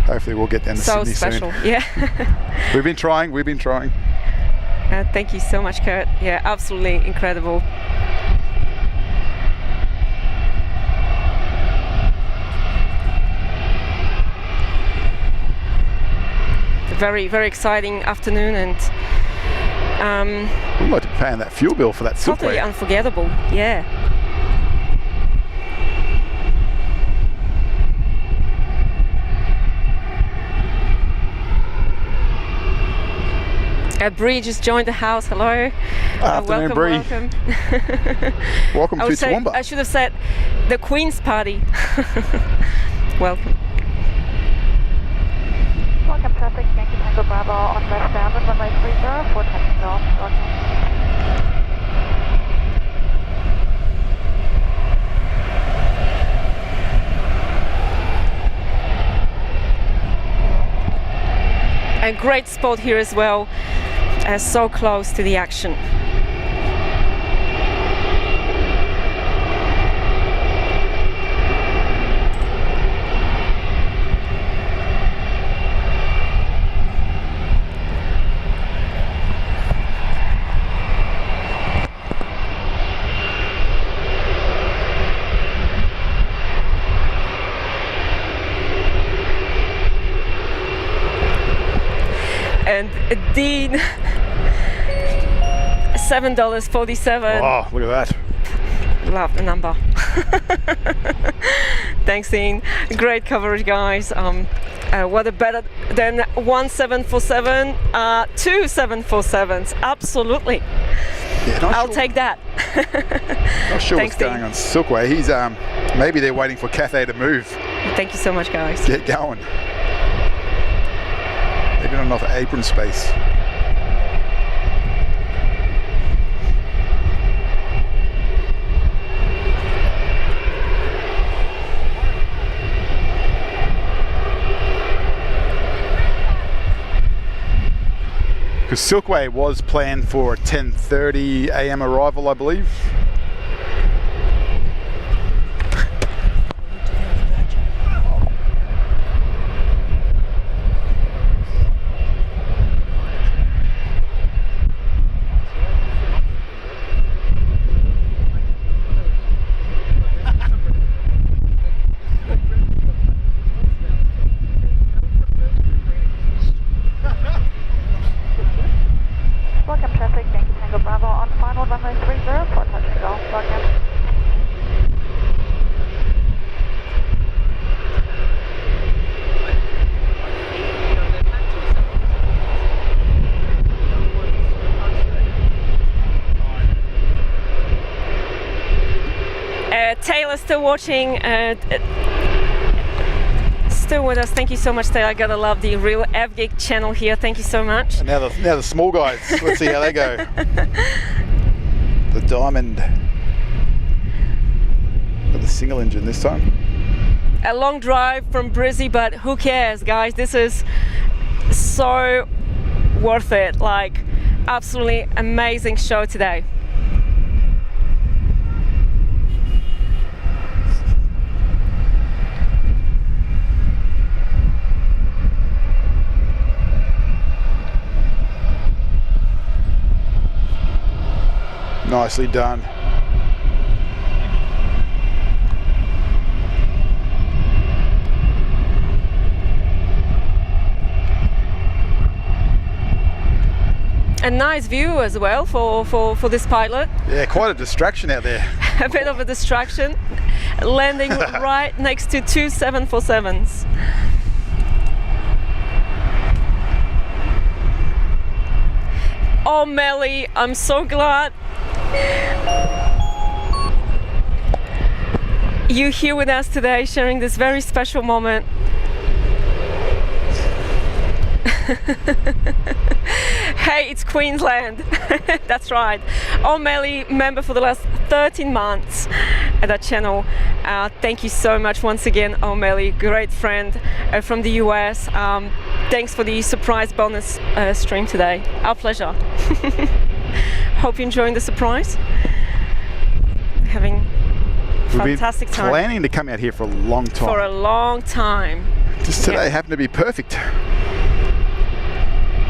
Hopefully we'll get down to So Sydney special, soon. yeah. We've been trying. Thank you so much, Kurt. Yeah, absolutely incredible. Very, very exciting afternoon, and We'd like to be paying that fuel bill for that Silk totally Way. unforgettable. Yeah. Bree just joined the house. Hello. Afternoon, Welcome, Bree. welcome. Welcome I to would say, Toowoomba. I should have said the Queen's Party. Welcome. Welcome traffic, Yankee Tango Bravo on westbound runway 30 for taxi off. A great spot here as well, so close to the action. And Dean, $7.47. Oh, look at that. Love the number. Thanks, Dean. Great coverage, guys. What a better than 1747, 2 747s. Absolutely. Yeah, not I'll sure, take that. Not sure Thanks, what's going Dean. on Silk Way. He's maybe they're waiting for Cathay to move. Thank you so much, guys. Get going. They've got enough apron space. Because Silk Way was planned for a 10:30 a.m. arrival, I believe. Welcome traffic, Yankee Tango Bravo on final runway 30 for taxi off. Welcome. Taylor still watching. Still with us. Thank you so much, Taylor. I gotta love the Real AvGeek channel here. Thank you so much. And now the small guys. Let's see how they go. The Diamond. Got the single engine this time. A long drive from Brizzy, but who cares, guys? This is so worth it. Like, absolutely amazing show today. Nicely done. A nice view as well for this pilot. Yeah, quite a distraction out there. A bit of a distraction. Landing right next to 2 747s. Oh, Melly, I'm so glad you're here with us today, sharing this very special moment. Hey, it's Queensland. That's right. O'Malley member for the last 13 months at that channel. Thank you so much once again, O'Malley, great friend from the US. Thanks for the surprise bonus stream today. Our pleasure. Hope you're enjoying the surprise. Having fantastic time. Planning to come out here for a long time. For a long time. Just today happened to be perfect.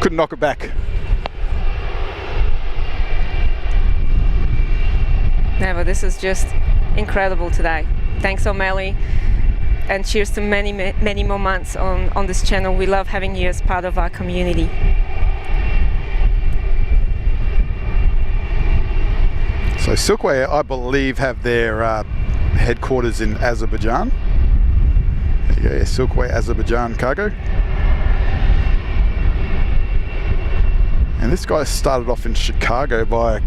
Couldn't knock it back. Never. This is just incredible today. Thanks, O'Malley, and cheers to many, many more months on this channel. We love having you as part of our community. So Silk Way, I believe, have their headquarters in Azerbaijan. There you go, yeah, Silk Way Azerbaijan Cargo. And this guy started off in Chicago by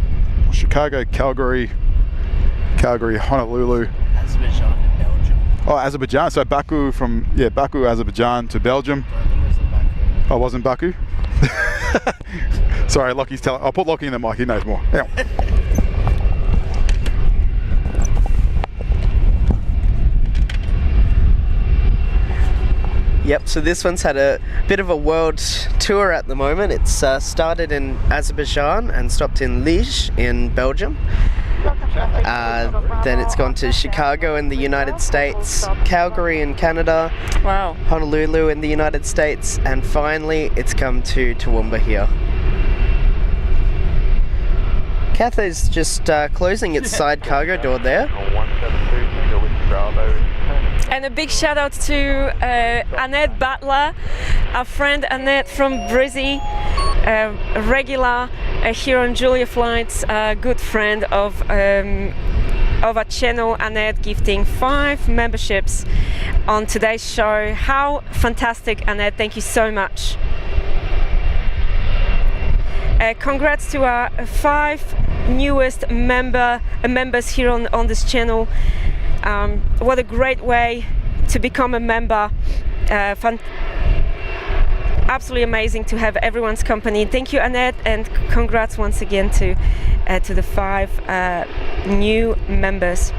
Chicago, Calgary, Honolulu. Azerbaijan and Belgium. Oh, Azerbaijan. So Baku from Baku, Azerbaijan to Belgium. I wasn't Baku. Sorry, Lockie's telling. I'll put Lockie in the mic. He knows more. Yeah. Yep, so this one's had a bit of a world tour at the moment. It's started in Azerbaijan and stopped in Liège in Belgium. Then it's gone to Chicago in the United States, Calgary in Canada, Wow. Honolulu in the United States, and finally it's come to Toowoomba here. Cathay's just closing its side cargo door there. 172 Tango Whiskey Bravo. And a big shout out to Annette Butler, our friend Annette from Brizzy, a regular here on Julia Flights, a good friend of our channel. Annette gifting 5 memberships on today's show. How fantastic, Annette, thank you so much. Congrats to our 5 newest members here on this channel. What a great way to become a member. Absolutely amazing to have everyone's company. Thank you, Annette, and congrats once again to the 5 new members.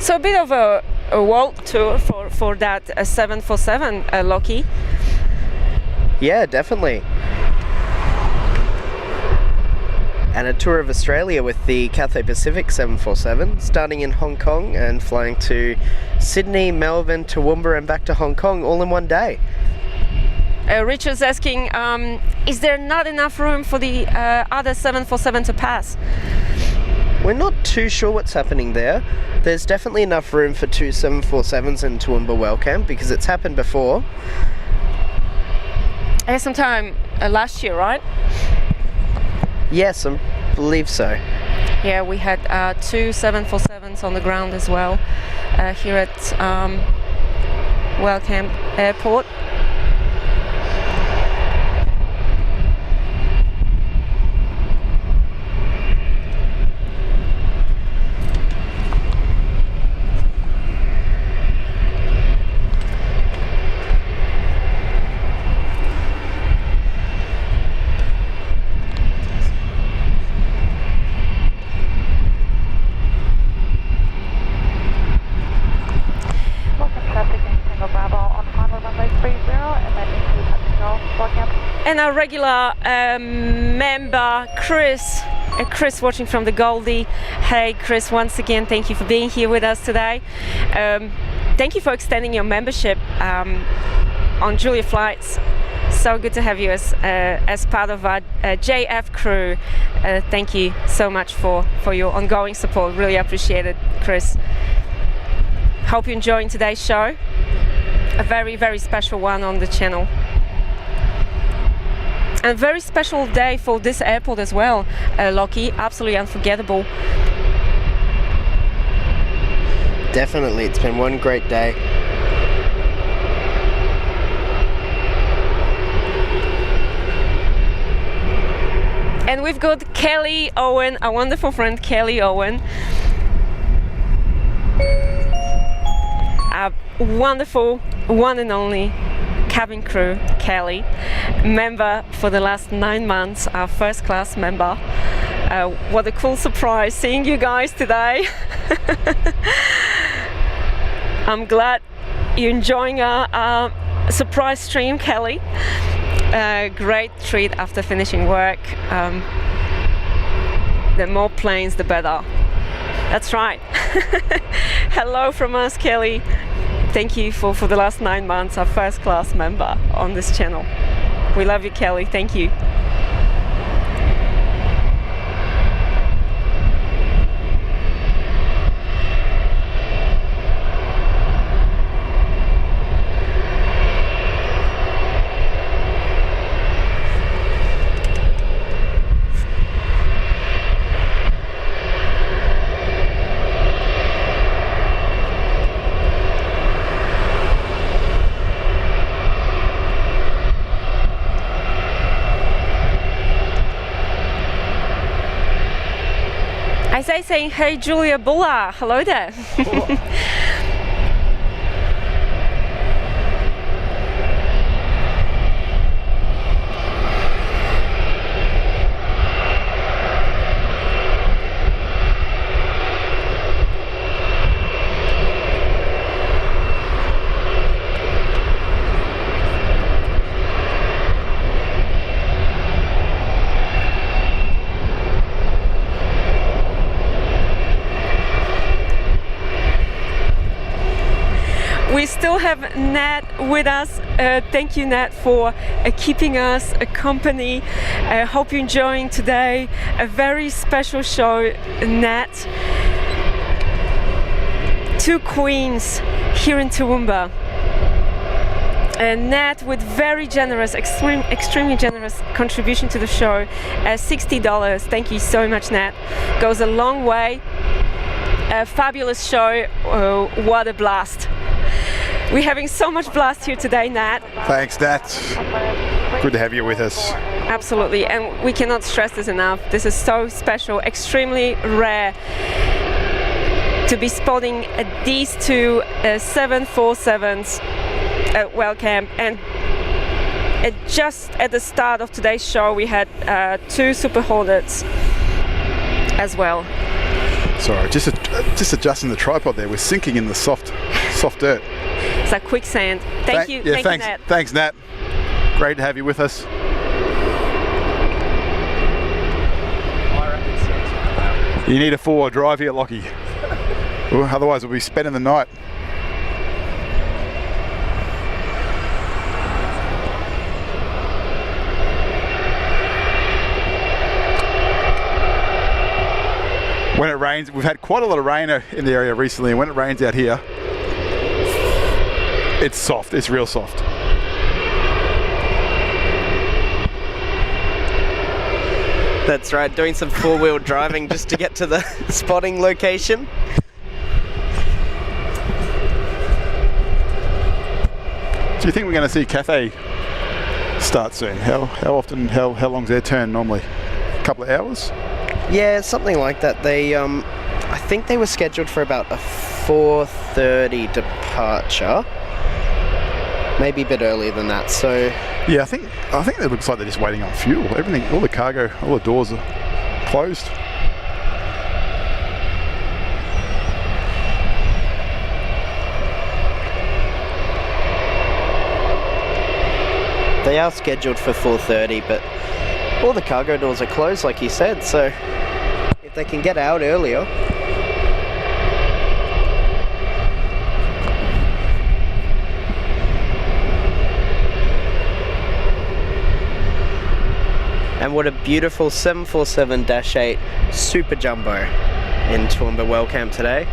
So a bit of a world tour for that 747, Lockie. Yeah, definitely. And a tour of Australia with the Cathay Pacific 747, starting in Hong Kong and flying to Sydney, Melbourne, Toowoomba and back to Hong Kong all in one day. Richard's asking, is there not enough room for the other 747 to pass? We're not too sure what's happening there. There's definitely enough room for 2 747s in Toowoomba Wellcamp because it's happened before. Sometime last year, right? Yes, I believe so. Yeah, we had 2 747s on the ground as well here at Wellcamp Airport. And our regular member, Chris. Chris watching from the Goldie. Hey Chris, once again, thank you for being here with us today. Thank you for extending your membership on Julia Flights. So good to have you as part of our JF crew. Thank you so much for your ongoing support. Really appreciate it, Chris. Hope you're enjoying today's show. A very, very special one on the channel. And a very special day for this airport as well, Lockie. Absolutely unforgettable. Definitely, it's been one great day. And we've got Kelly Owen, our wonderful friend Kelly Owen. Our wonderful one and only cabin crew, Kelly, member for the last 9 months, our first class member. What a cool surprise seeing you guys today. I'm glad you're enjoying our surprise stream, Kelly. Great treat after finishing work. The more planes, the better. That's right. Hello from us, Kelly. Thank you for the last 9 months, our first class member on this channel. We love you, Kelly. Thank you. Isaiah saying, hey Julia Bulla, hello there. We still have Nat with us. Thank you, Nat, for keeping us company. I hope you're enjoying today. A very special show, Nat. 2 queens here in Toowoomba. Nat with very generous, extremely generous contribution to the show. $60. Thank you so much, Nat. Goes a long way. A fabulous show. What a blast. We're having so much blast here today, Nat. Thanks, Nat. Good to have you with us. Absolutely, and we cannot stress this enough. This is so special, extremely rare to be spotting these 2 747s at Wellcamp. And just at the start of today's show, we had 2 Super Hornets as well. Sorry, just adjusting the tripod there. We're sinking in the soft dirt. It's like quicksand. Thank you, thanks, Nat. Thanks, Nat. Great to have you with us. You need a 4-wheel drive here, Lockie. Otherwise we'll be spending the night. When it rains, we've had quite a lot of rain in the area recently, and when it rains out here, it's soft, it's real soft. That's right, doing some 4-wheel driving just to get to the spotting location. Do you think we're going to see Cathay start soon? How long's their turn normally? A couple of hours? Yeah, something like that. They, I think they were scheduled for about a 4:30 departure. Maybe a bit earlier than that. So yeah, I think it looks like they're just waiting on fuel. Everything, all the cargo, all the doors are closed. They are scheduled for 4:30, but all the cargo doors are closed, like you said. So if they can get out earlier. And what a beautiful 747-8 Super Jumbo in Toowoomba Wellcamp today.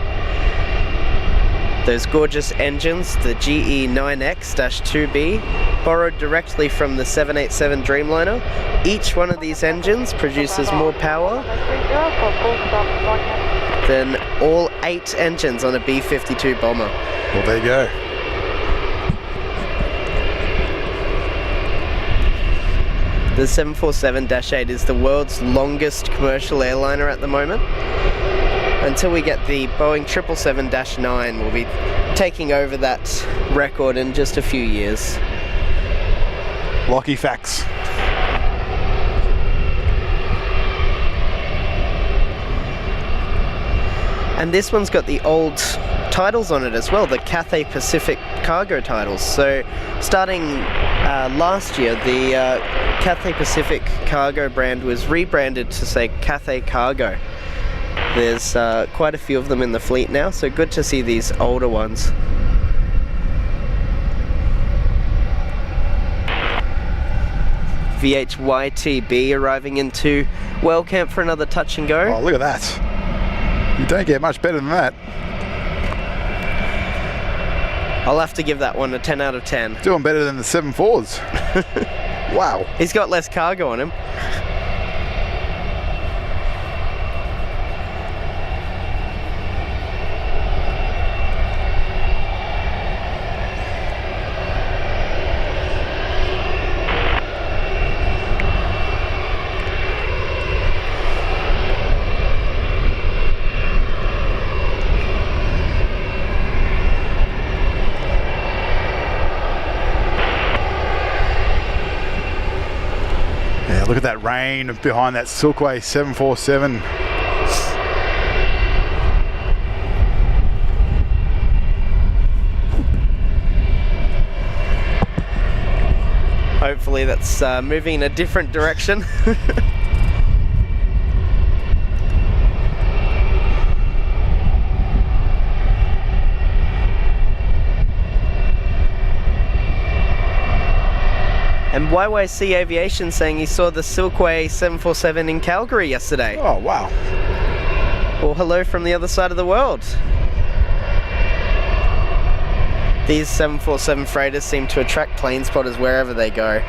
Those gorgeous engines, the GE9X-2B, borrowed directly from the 787 Dreamliner. Each one of these engines produces more power than all 8 engines on a B-52 bomber. Well, there you go. The 747-8 is the world's longest commercial airliner at the moment. Until we get the Boeing 777-9, we'll be taking over that record in just a few years. Lucky facts. And this one's got the old titles on it as well, the Cathay Pacific cargo titles. So starting last year, the Cathay Pacific cargo brand was rebranded to say Cathay Cargo. There's quite a few of them in the fleet now, so good to see these older ones. YTB arriving into Wellcamp for another touch and go. Oh, look at that. You don't get much better than that. I'll have to give that one a 10 out of 10. Doing better than the 74s. Wow. He's got less cargo on him. Look at that rain behind that Silk Way 747. Hopefully that's moving in a different direction. And YYC Aviation saying he saw the Silk Way 747 in Calgary yesterday. Oh, wow. Well, hello from the other side of the world. These 747 freighters seem to attract plane spotters wherever they go.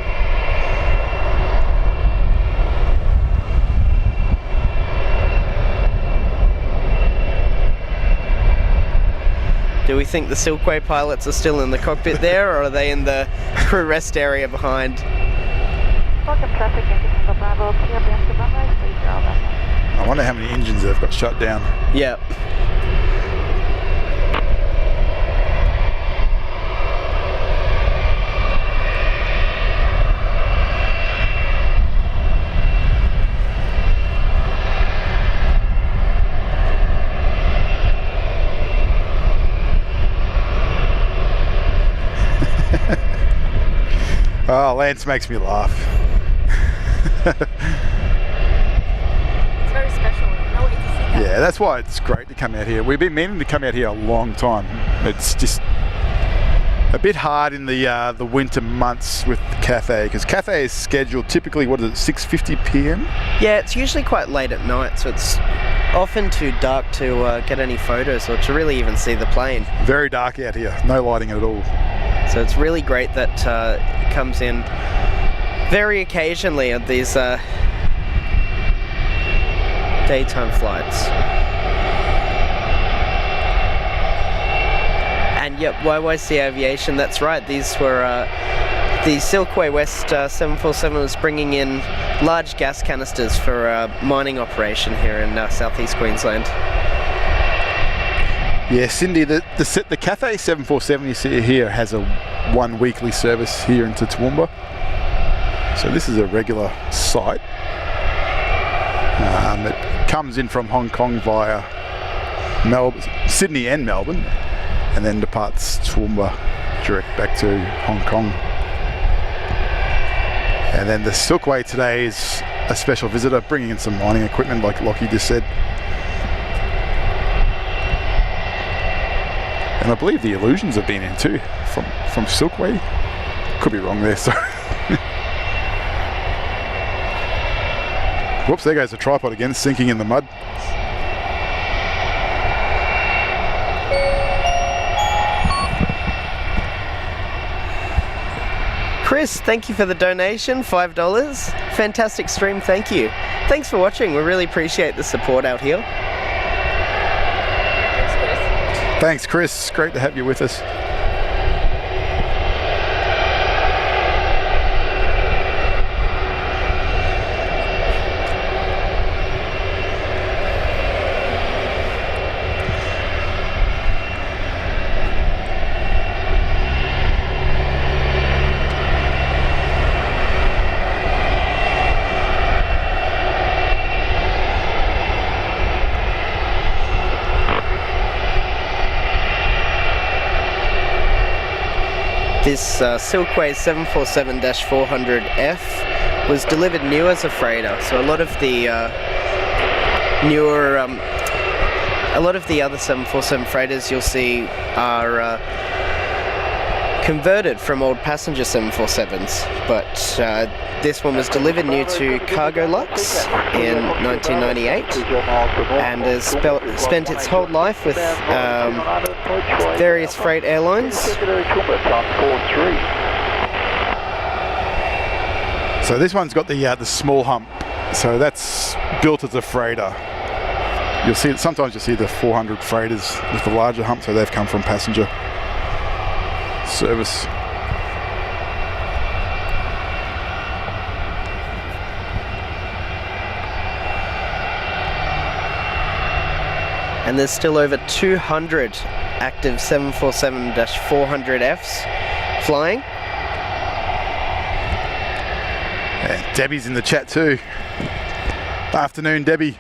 Do we think the Silk Way pilots are still in the cockpit there, or are they in the crew rest area behind? Welcome traffic, Yankee Tango Bravo, clear beyond the runway, 30 runway. I wonder how many engines they've got shut down. Yep. Oh, Lance makes me laugh. It's very special. No way to see that. Yeah, that's why it's great to come out here. We've been meaning to come out here a long time. It's just a bit hard in the winter months with Cathay, because Cathay is scheduled typically, what is it, 6:50 p.m? Yeah, it's usually quite late at night, so it's often too dark to get any photos or to really even see the plane. Very dark out here, no lighting at all. So it's really great that it comes in very occasionally at these daytime flights. And yep, YYC Aviation, that's right, these were the Silk Way West 747 was bringing in large gas canisters for a mining operation here in southeast Queensland. Yeah, Cindy, the Cathay 747 you see here has a one weekly service here into Toowoomba. So this is a regular site. It comes in from Hong Kong via Sydney and Melbourne, and then departs Toowoomba direct back to Hong Kong. And then the Silk Way today is a special visitor bringing in some mining equipment, like Lockie just said. And I believe the Illusions have been in too, from Silk Way. Could be wrong there, sorry. Whoops, there goes the tripod again, sinking in the mud. Chris, thank you for the donation, $5. Fantastic stream, thank you. Thanks for watching, we really appreciate the support out here. Thanks, Chris. Great to have you with us. This Silk Way 747-400F was delivered new as a freighter, so a lot of the other 747 freighters you'll see are converted from old passenger 747s, but this one was delivered new to Cargo Lux in 1998 and has spent its whole life with various freight airlines. So this one's got the small hump, so that's built as a freighter. You'll see it, sometimes you'll see the 400 freighters with the larger hump, so they've come from passenger service. And there's still over 200 active 747-400Fs flying. And Debbie's in the chat too. Afternoon, Debbie.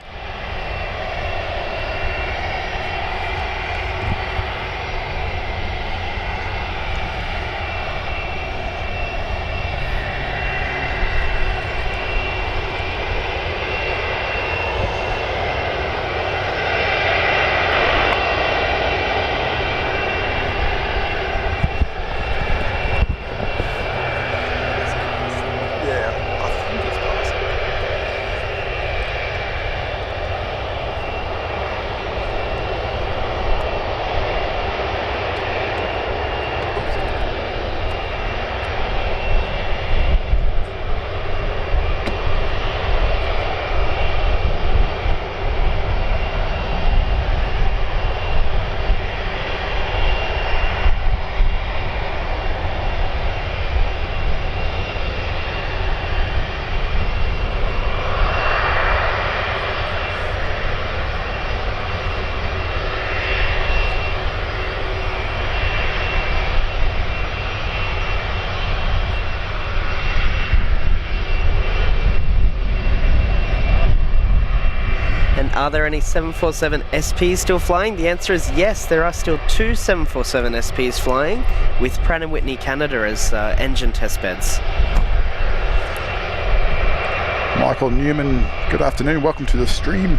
Are there any 747 SPs still flying? The answer is yes, there are still 2 747 SPs flying with Pratt & Whitney Canada as engine test beds. Michael Newman, good afternoon, welcome to the stream.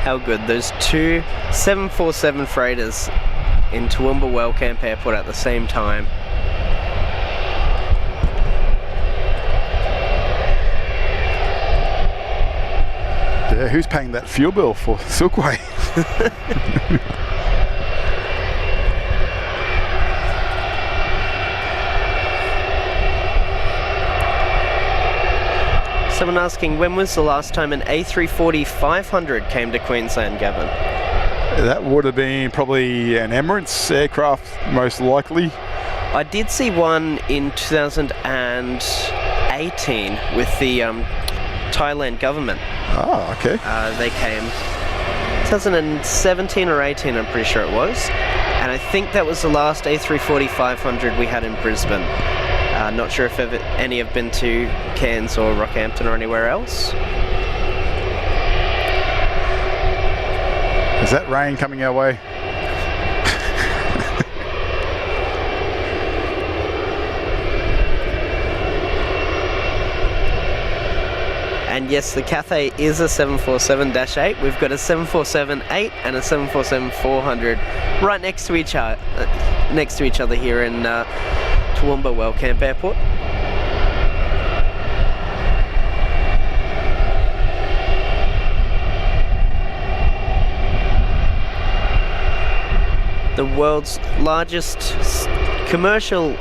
How good, those 2 747 freighters in Toowoomba Wellcamp Airport at the same time. Yeah, who's paying that fuel bill for Silk Way? Someone asking, when was the last time an A340-500 came to Queensland, Gavin? That would have been probably an Emirates aircraft, most likely. I did see one in 2018 with the Thailand government. Oh, okay. They came 2017 or 18, I'm pretty sure it was. And I think that was the last A340-500 we had in Brisbane. Not sure if any have been to Cairns or Rockhampton or anywhere else. Is that rain coming our way? And yes, the Cathay is a 747-8. We've got a 747-8 and a 747-400 right next to each other here in Toowoomba Wellcamp Airport. The world's largest commercial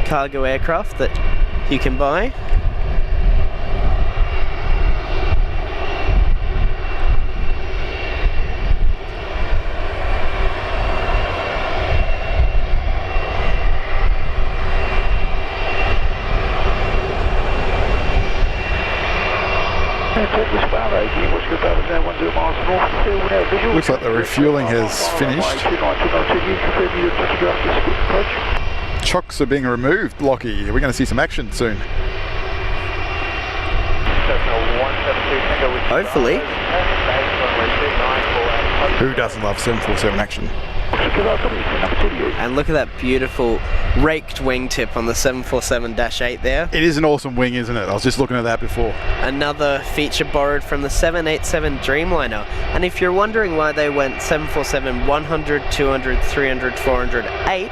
cargo aircraft that you can buy. Looks like the refueling has finished. Chocks are being removed, Lockie. We're going to see some action soon. Hopefully. Who doesn't love 747 action? And look at that beautiful raked wingtip on the 747-8 there. It is an awesome wing, isn't it? I was just looking at that before. Another feature borrowed from the 787 Dreamliner. And if you're wondering why they went 747 100, 200, 300, 400, 8,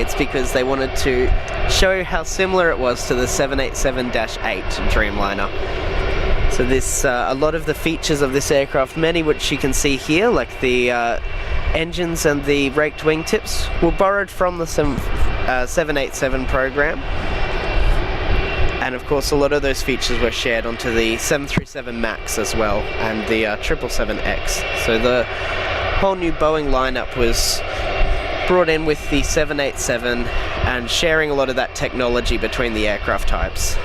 it's because they wanted to show how similar it was to the 787-8 Dreamliner. So this, a lot of the features of this aircraft, many which you can see here, like the engines and the raked wingtips, were borrowed from the 787 program. And of course a lot of those features were shared onto the 737 MAX as well, and the 777X. So the whole new Boeing lineup was brought in with the 787 and sharing a lot of that technology between the aircraft types.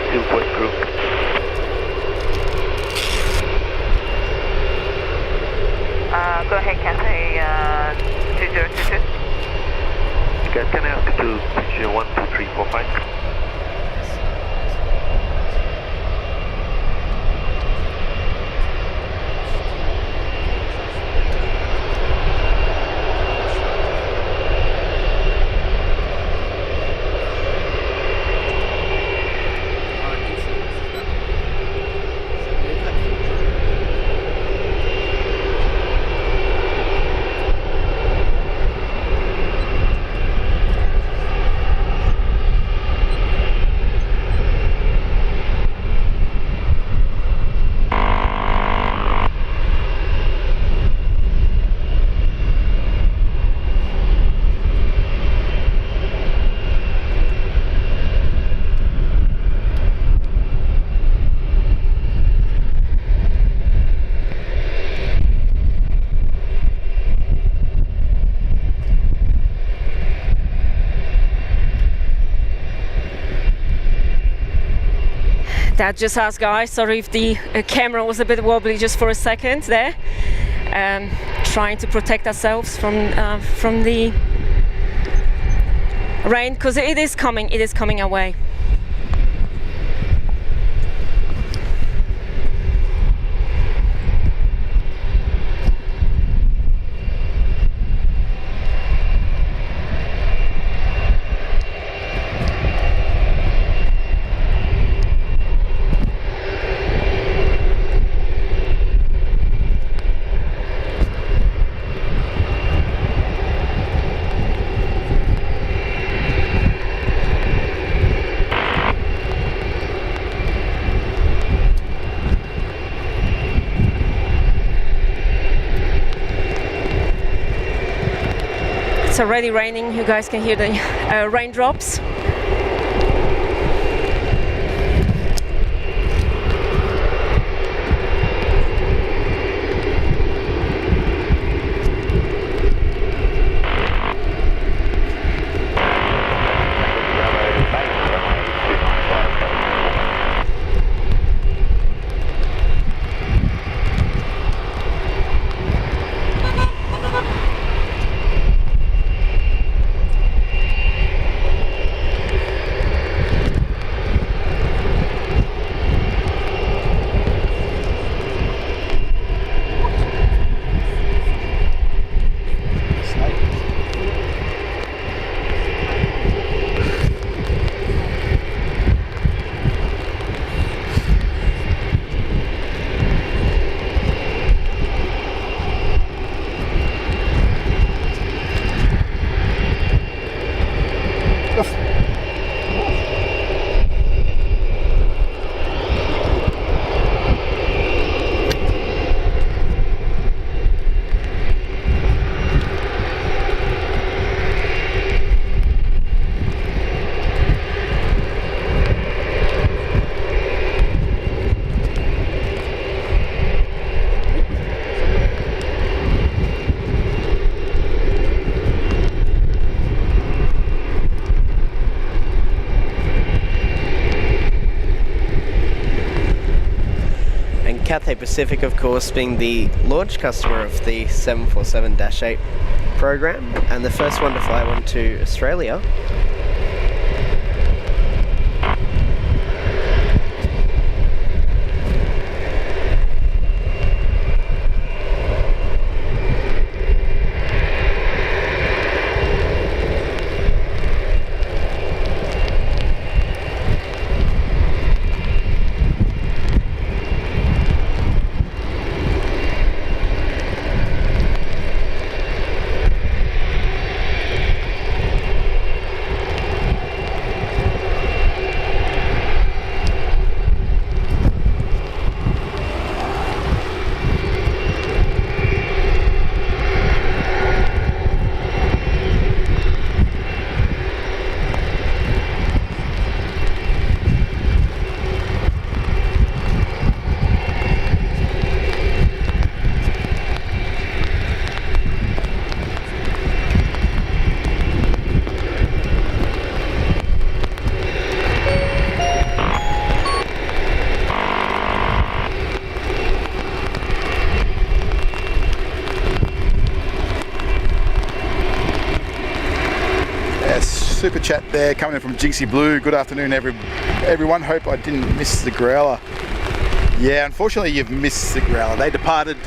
Silk Way group. Go ahead, Cathay 2022. Guys, can I ask you to pitch 12345? Dad just asked guys, sorry if the camera was a bit wobbly just for a second there. Trying to protect ourselves from the rain, because it is coming our way. It's already raining. You guys can hear the raindrops. Cathay Pacific, of course, being the launch customer of the 747-8 program and the first one to fly one to Australia. Super chat there coming in from Jinxie Blue. Good afternoon, everyone. Hope I didn't miss the Growler. Yeah, unfortunately, you've missed the Growler. They departed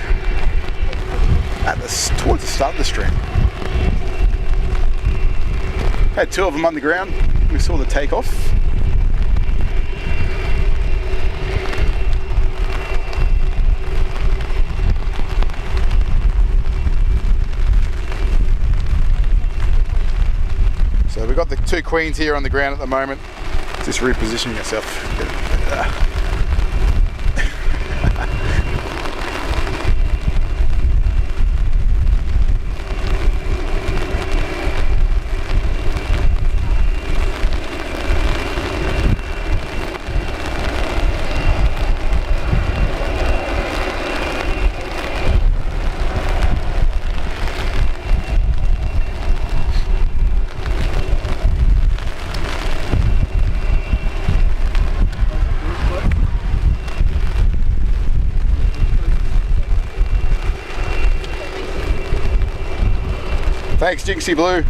towards the start of the stream. Had two of them on the ground. We saw the takeoff. So we've got the two Queens here on the ground at the moment. Just repositioning yourself. Thanks, Jinxie Blue.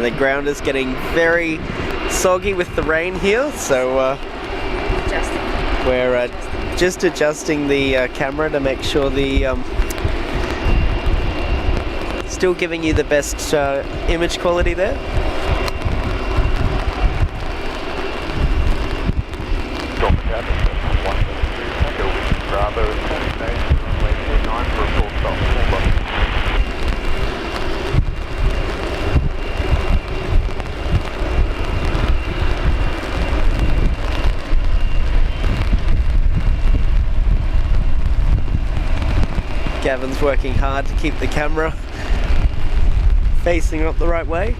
And the ground is getting very soggy with the rain here, so we're just adjusting the camera to make sure the still giving you the best image quality there. Bravo, station, runway 29 for a full stop. Toowoomba. Gavin's working hard to keep the camera facing up the right way.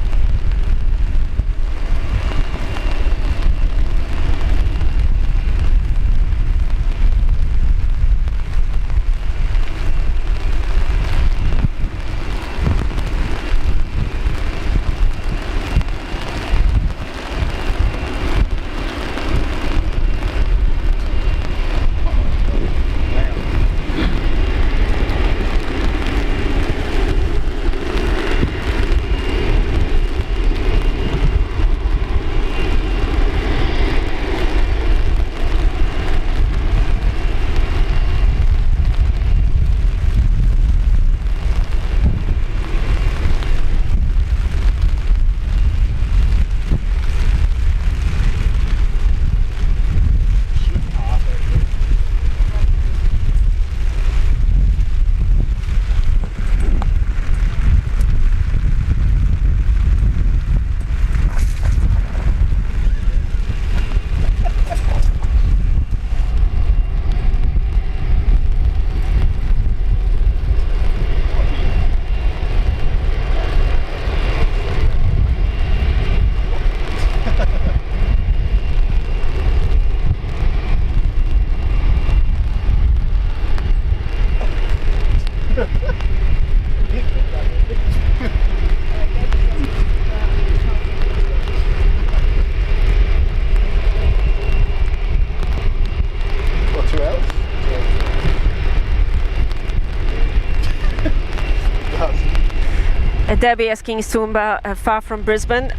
Debbie asking, is Toowoomba far from Brisbane?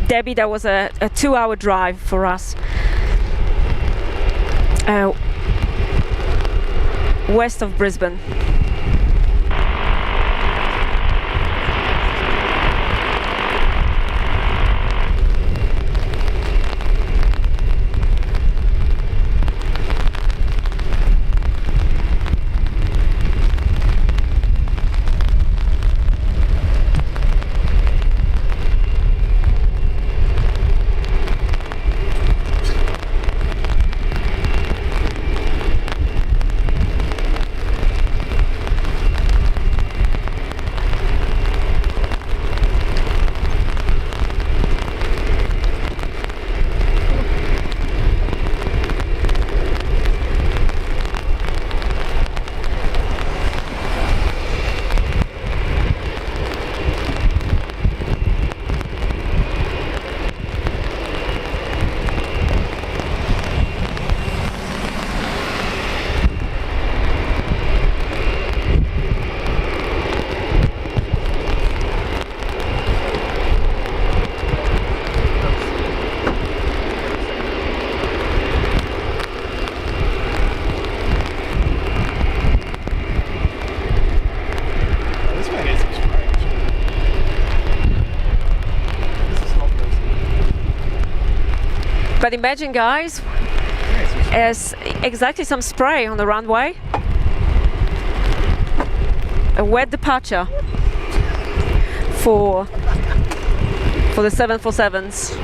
Debbie, that was a 2-hour drive for us. West of Brisbane. But imagine, guys, as exactly some spray on the runway. A wet departure for the 747s.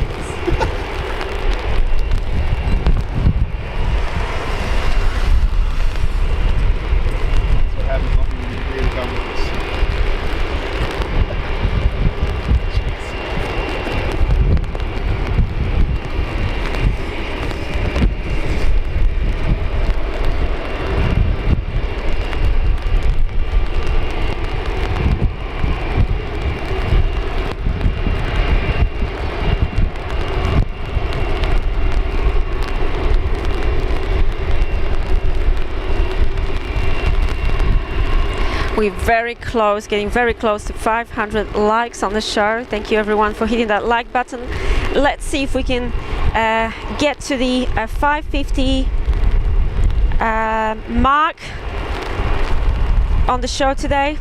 We're very close, getting very close to 500 likes on the show. Thank you everyone for hitting that like button. Let's see if we can get to the 550 mark on the show today.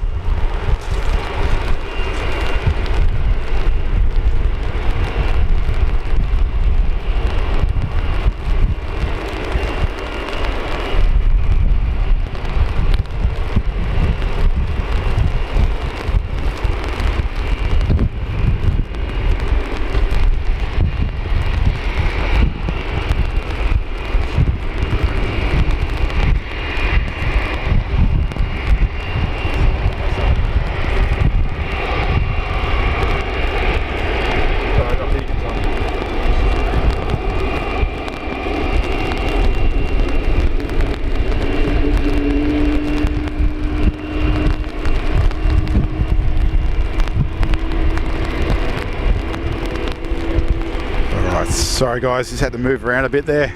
Sorry guys, just had to move around a bit there.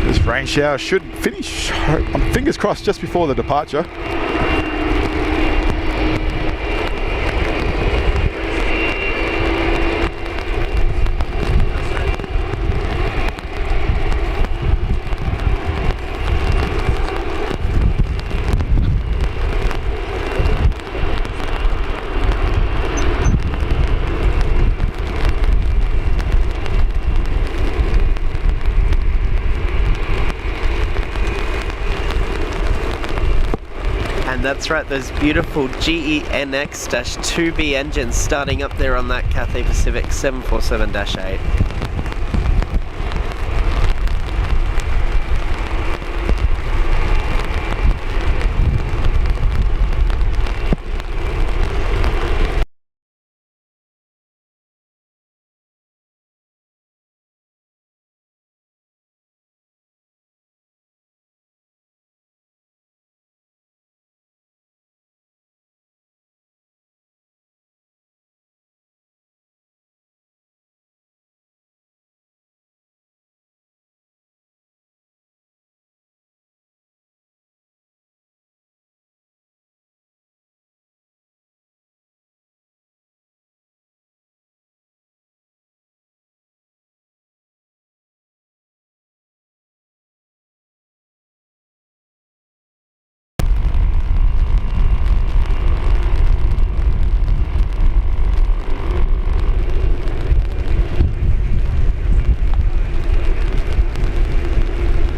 This rain shower should finish, I'm fingers crossed, just before the departure. That's right, those beautiful GENX-2B engines starting up there on that Cathay Pacific 747-8.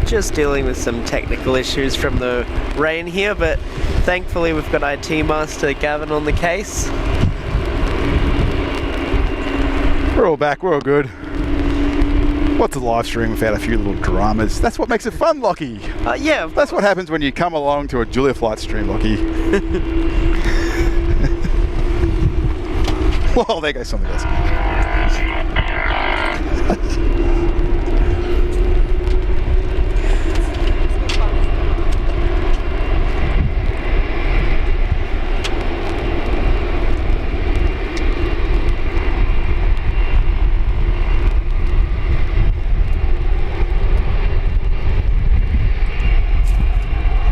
Just dealing with some technical issues from the rain here, but thankfully we've got IT Master Gavin on the case. We're all back, we're all good. What's a live stream without a few little dramas? That's what makes it fun, Lockie. Yeah, that's what happens when you come along to a Julia Flight stream, Lockie. Well, there goes something else.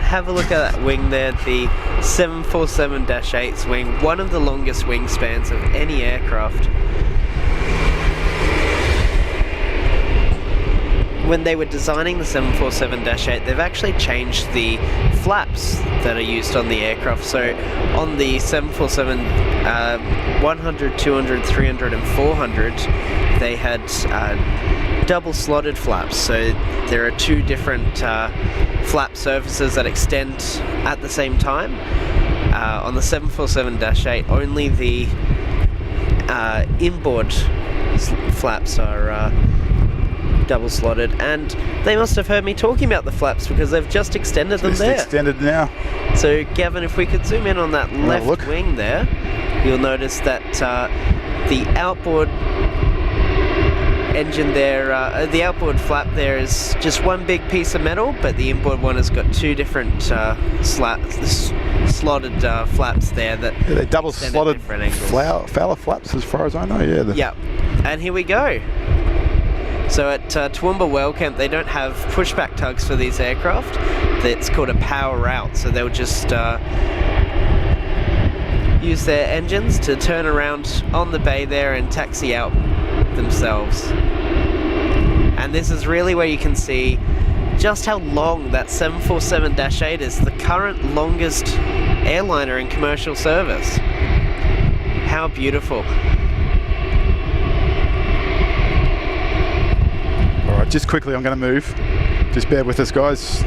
Have a look at that wing there, the 747-8's wing, one of the longest wingspans of any aircraft. When they were designing the 747-8, they've actually changed the flaps that are used on the aircraft. So on the 747 100, 200, 300 and 400, they had double slotted flaps. So there are two different flap surfaces that extend at the same time. On the 747-8, only the inboard flaps are double slotted, and they must have heard me talking about the flaps because they've just extended them there. Extended now. So Gavin, if we could zoom in on that left wing there, you'll notice that the outboard engine there, the outboard flap there is just one big piece of metal, but the inboard one has got two different slotted flaps there that they're double slotted Fowler flaps as far as I know. Yeah. And here we go. So at Toowoomba Wellcamp, they don't have pushback tugs for these aircraft. It's called a power route, so they'll just use their engines to turn around on the bay there and taxi out themselves. And this is really where you can see just how long that 747-8 is, the current longest airliner in commercial service. How beautiful. Alright, just quickly I'm going to move. Just bear with us, guys.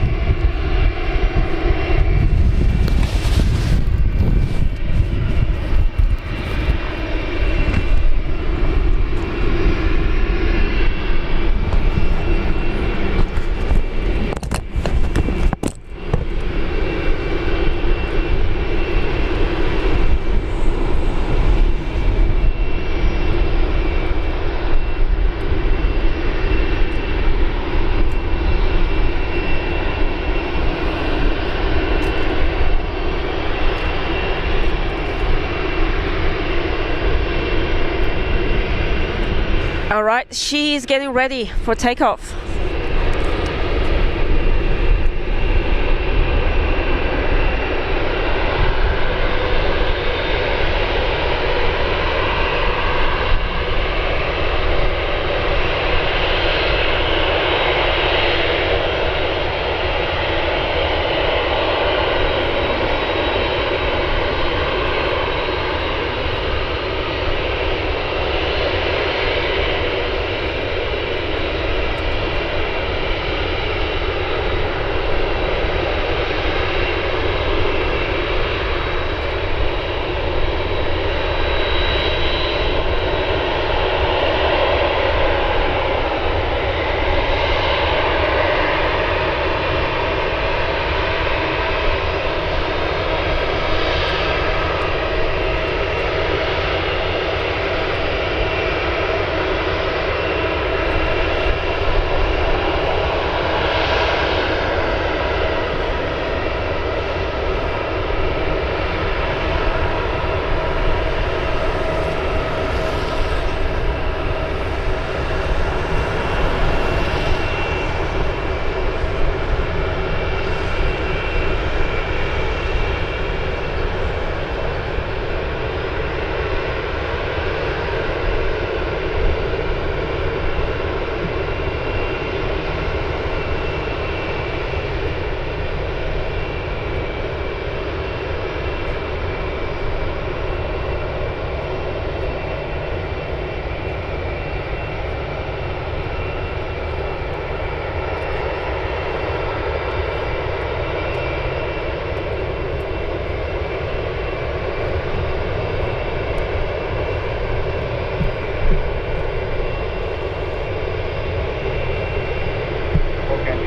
All right, she is getting ready for takeoff.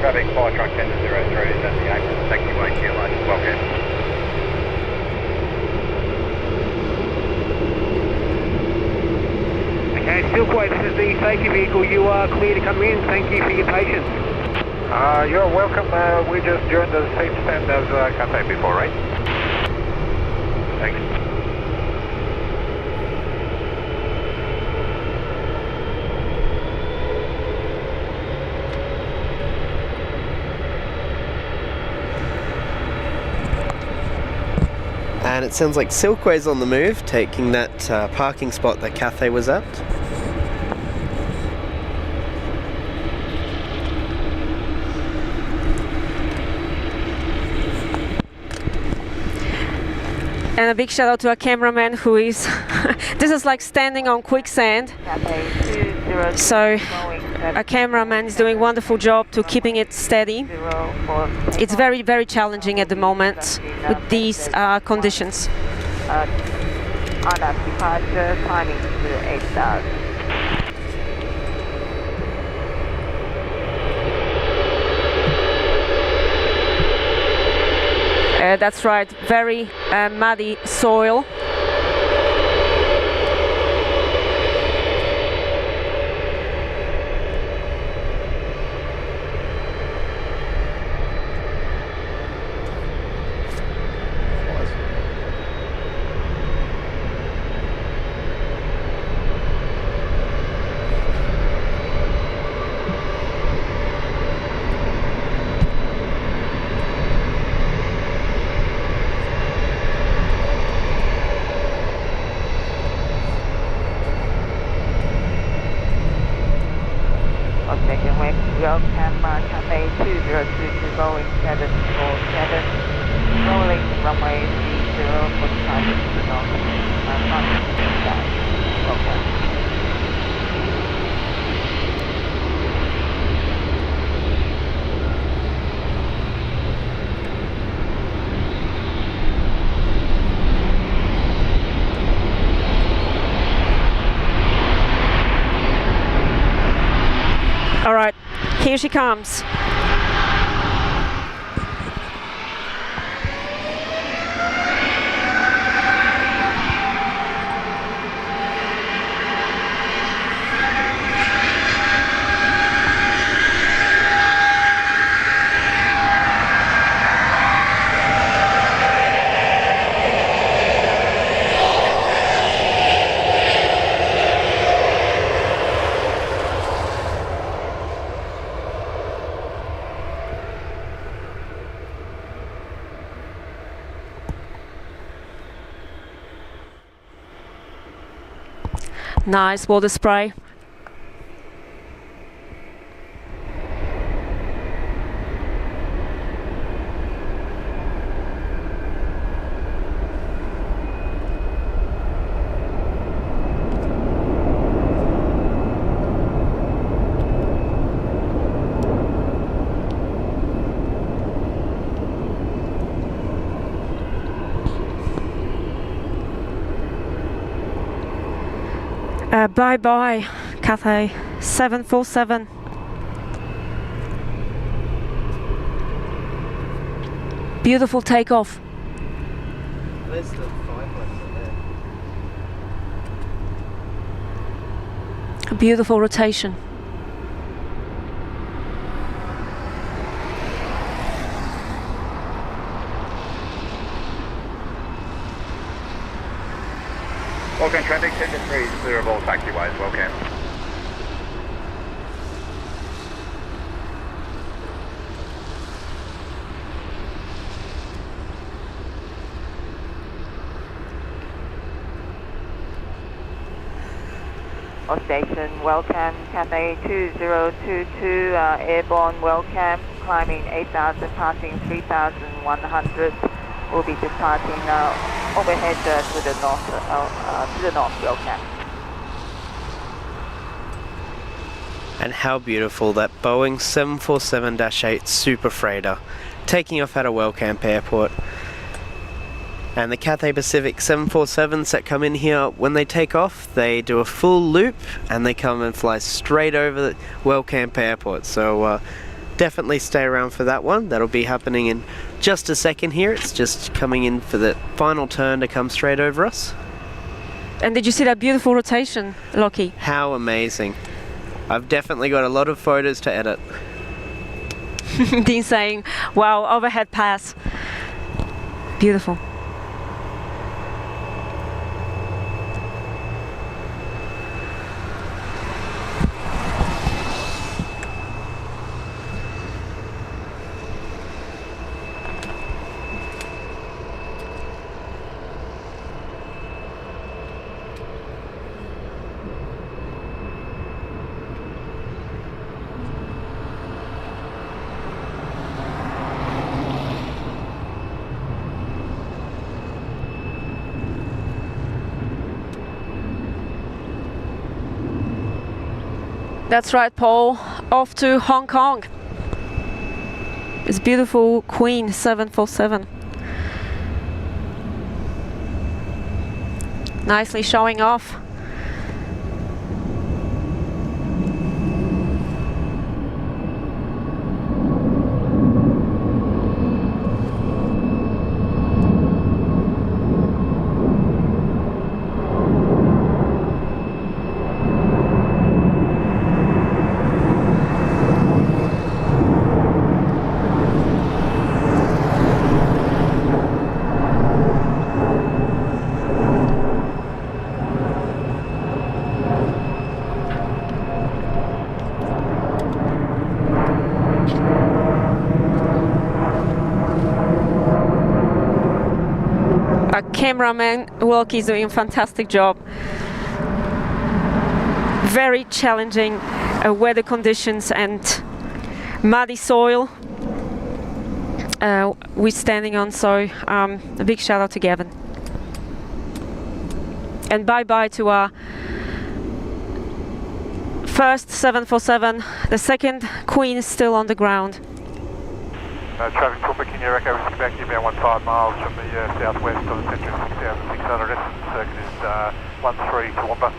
Traffic, fire truck 10 to 03 is at the April taxiway QLH. Welcome. Okay, Silk Way, this is the safety vehicle. You are clear to come in. Thank you for your patience. You're welcome. We just joined the same stand as Cathay before, right? Thanks. And it sounds like Silk Way's on the move, taking that parking spot that Cathay was at. And a big shout out to our cameraman who is, this is like standing on quicksand. So our cameraman is doing a wonderful job to keeping it steady. It's very, very challenging at the moment with these conditions. On our departure, timing to 8,000. That's right, very muddy soil. Wellcamp, Cathay 2022 Boeing 747, rolling runway 30 for departure to the north, Welcome. All right, here she comes. Nice water spray. Bye-bye, Cathay 747. Beautiful takeoff. There's the 5 left in there. A beautiful rotation. Welcome traffic, 73 clear of all taxiways, welcome. All station, welcome, Cathay 2022, airborne welcome, climbing 8,000, passing 3,100. We'll be departing overhead to the north, welcome. And how beautiful, that Boeing 747-8 Super Freighter taking off out of Wellcamp Airport. And the Cathay Pacific 747s that come in here, when they take off, they do a full loop and they come and fly straight over the Wellcamp Airport. So definitely stay around for that one. That'll be happening in just a second here. It's just coming in for the final turn to come straight over us. And did you see that beautiful rotation, Lockie? How amazing. I've definitely got a lot of photos to edit. Dean saying, wow, overhead pass. Beautiful. That's right, Paul. Off to Hong Kong. It's beautiful Queen 747. Nicely showing off. Our cameraman Wilkie's doing a fantastic job. Very challenging weather conditions and muddy soil we're standing on, so a big shout out to Gavin. And bye bye to our first 747. The second Queen is still on the ground. Traffic Toowoomba, can you echo whiskey back to about 15 miles from the southwest of the central 6600 circuit is 13 Toowoomba.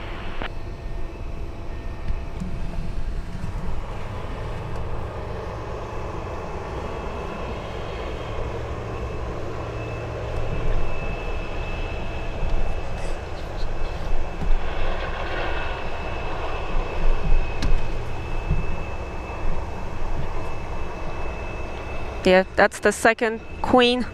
Yeah, that's the second Queen.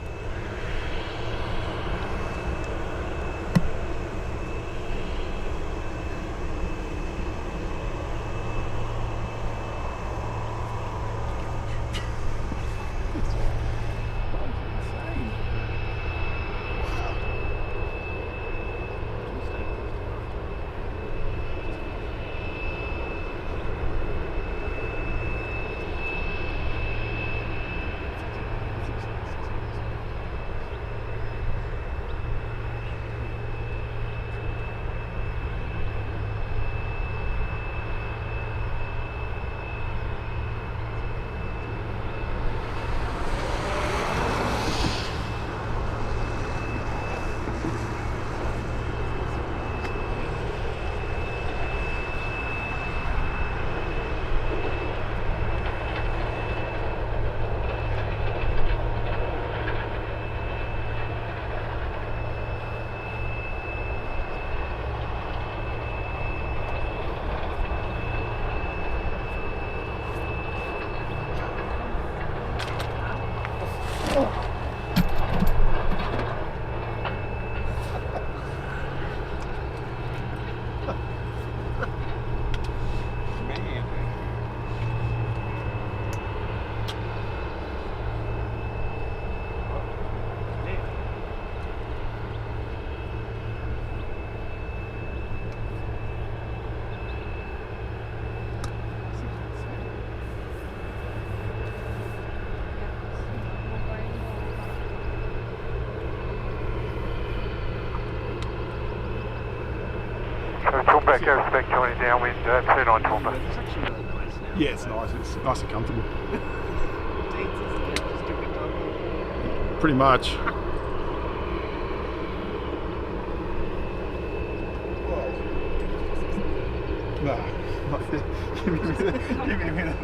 Toowoomba, go respect joining downwind 29 Toowoomba. Yeah, it's nice. It's nice and comfortable. Pretty much. Nah. Give me a minute.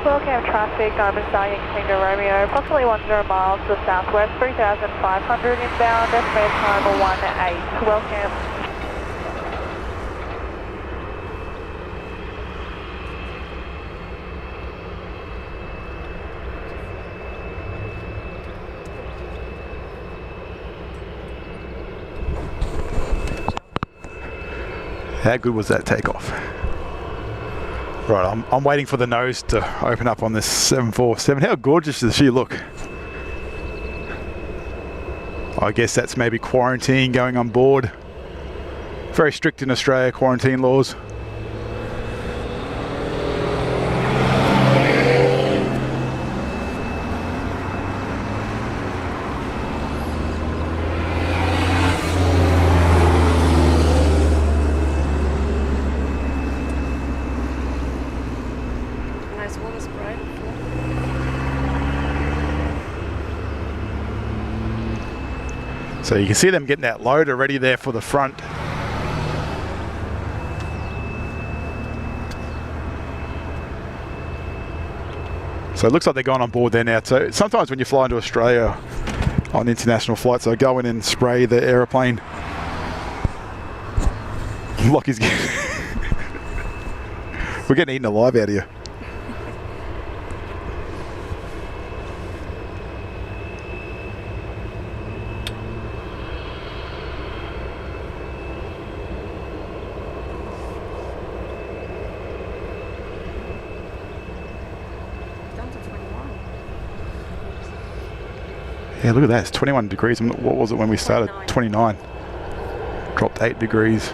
Wellcamp traffic, Diamond Stallion, Tango Romeo, approximately 10 miles to the southwest, 3,500 inbound, estimated time of 18. Wellcamp. How good was that takeoff? Right, I'm waiting for the nose to open up on this 747. How gorgeous does she look? I guess that's maybe quarantine going on board. Very strict in Australia, quarantine laws. So you can see them getting that loader ready there for the front. So it looks like they're going on board there now. So sometimes when you fly into Australia on international flights, they'll go in and spray the aeroplane. Lockie's getting we're getting eaten alive out here. Yeah, look at that. It's 21 degrees. What was it when we started? 29. Dropped 8 degrees.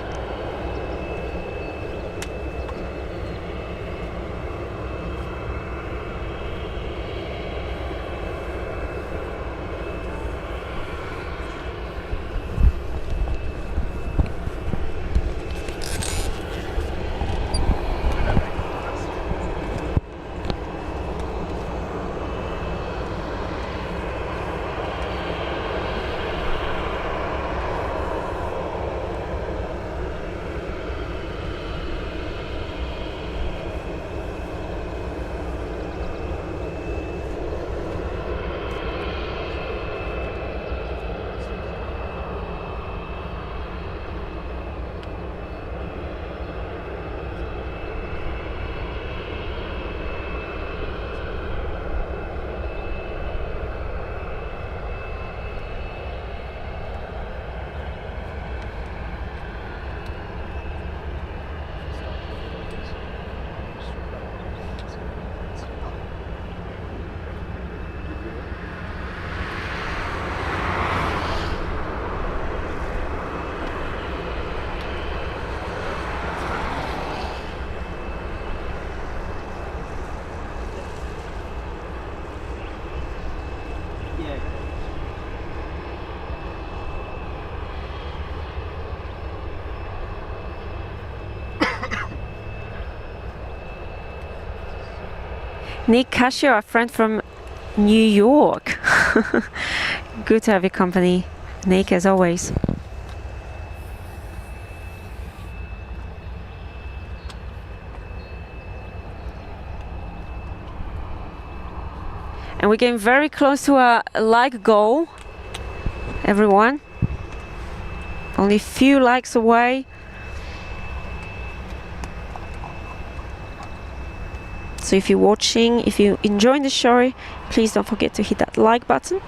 Nick Cascio, our friend from New York. Good to have your company, Nick, as always. And we're getting very close to our like goal, everyone. Only a few likes away. So if you're watching, if you're enjoying the show, please don't forget to hit that like button.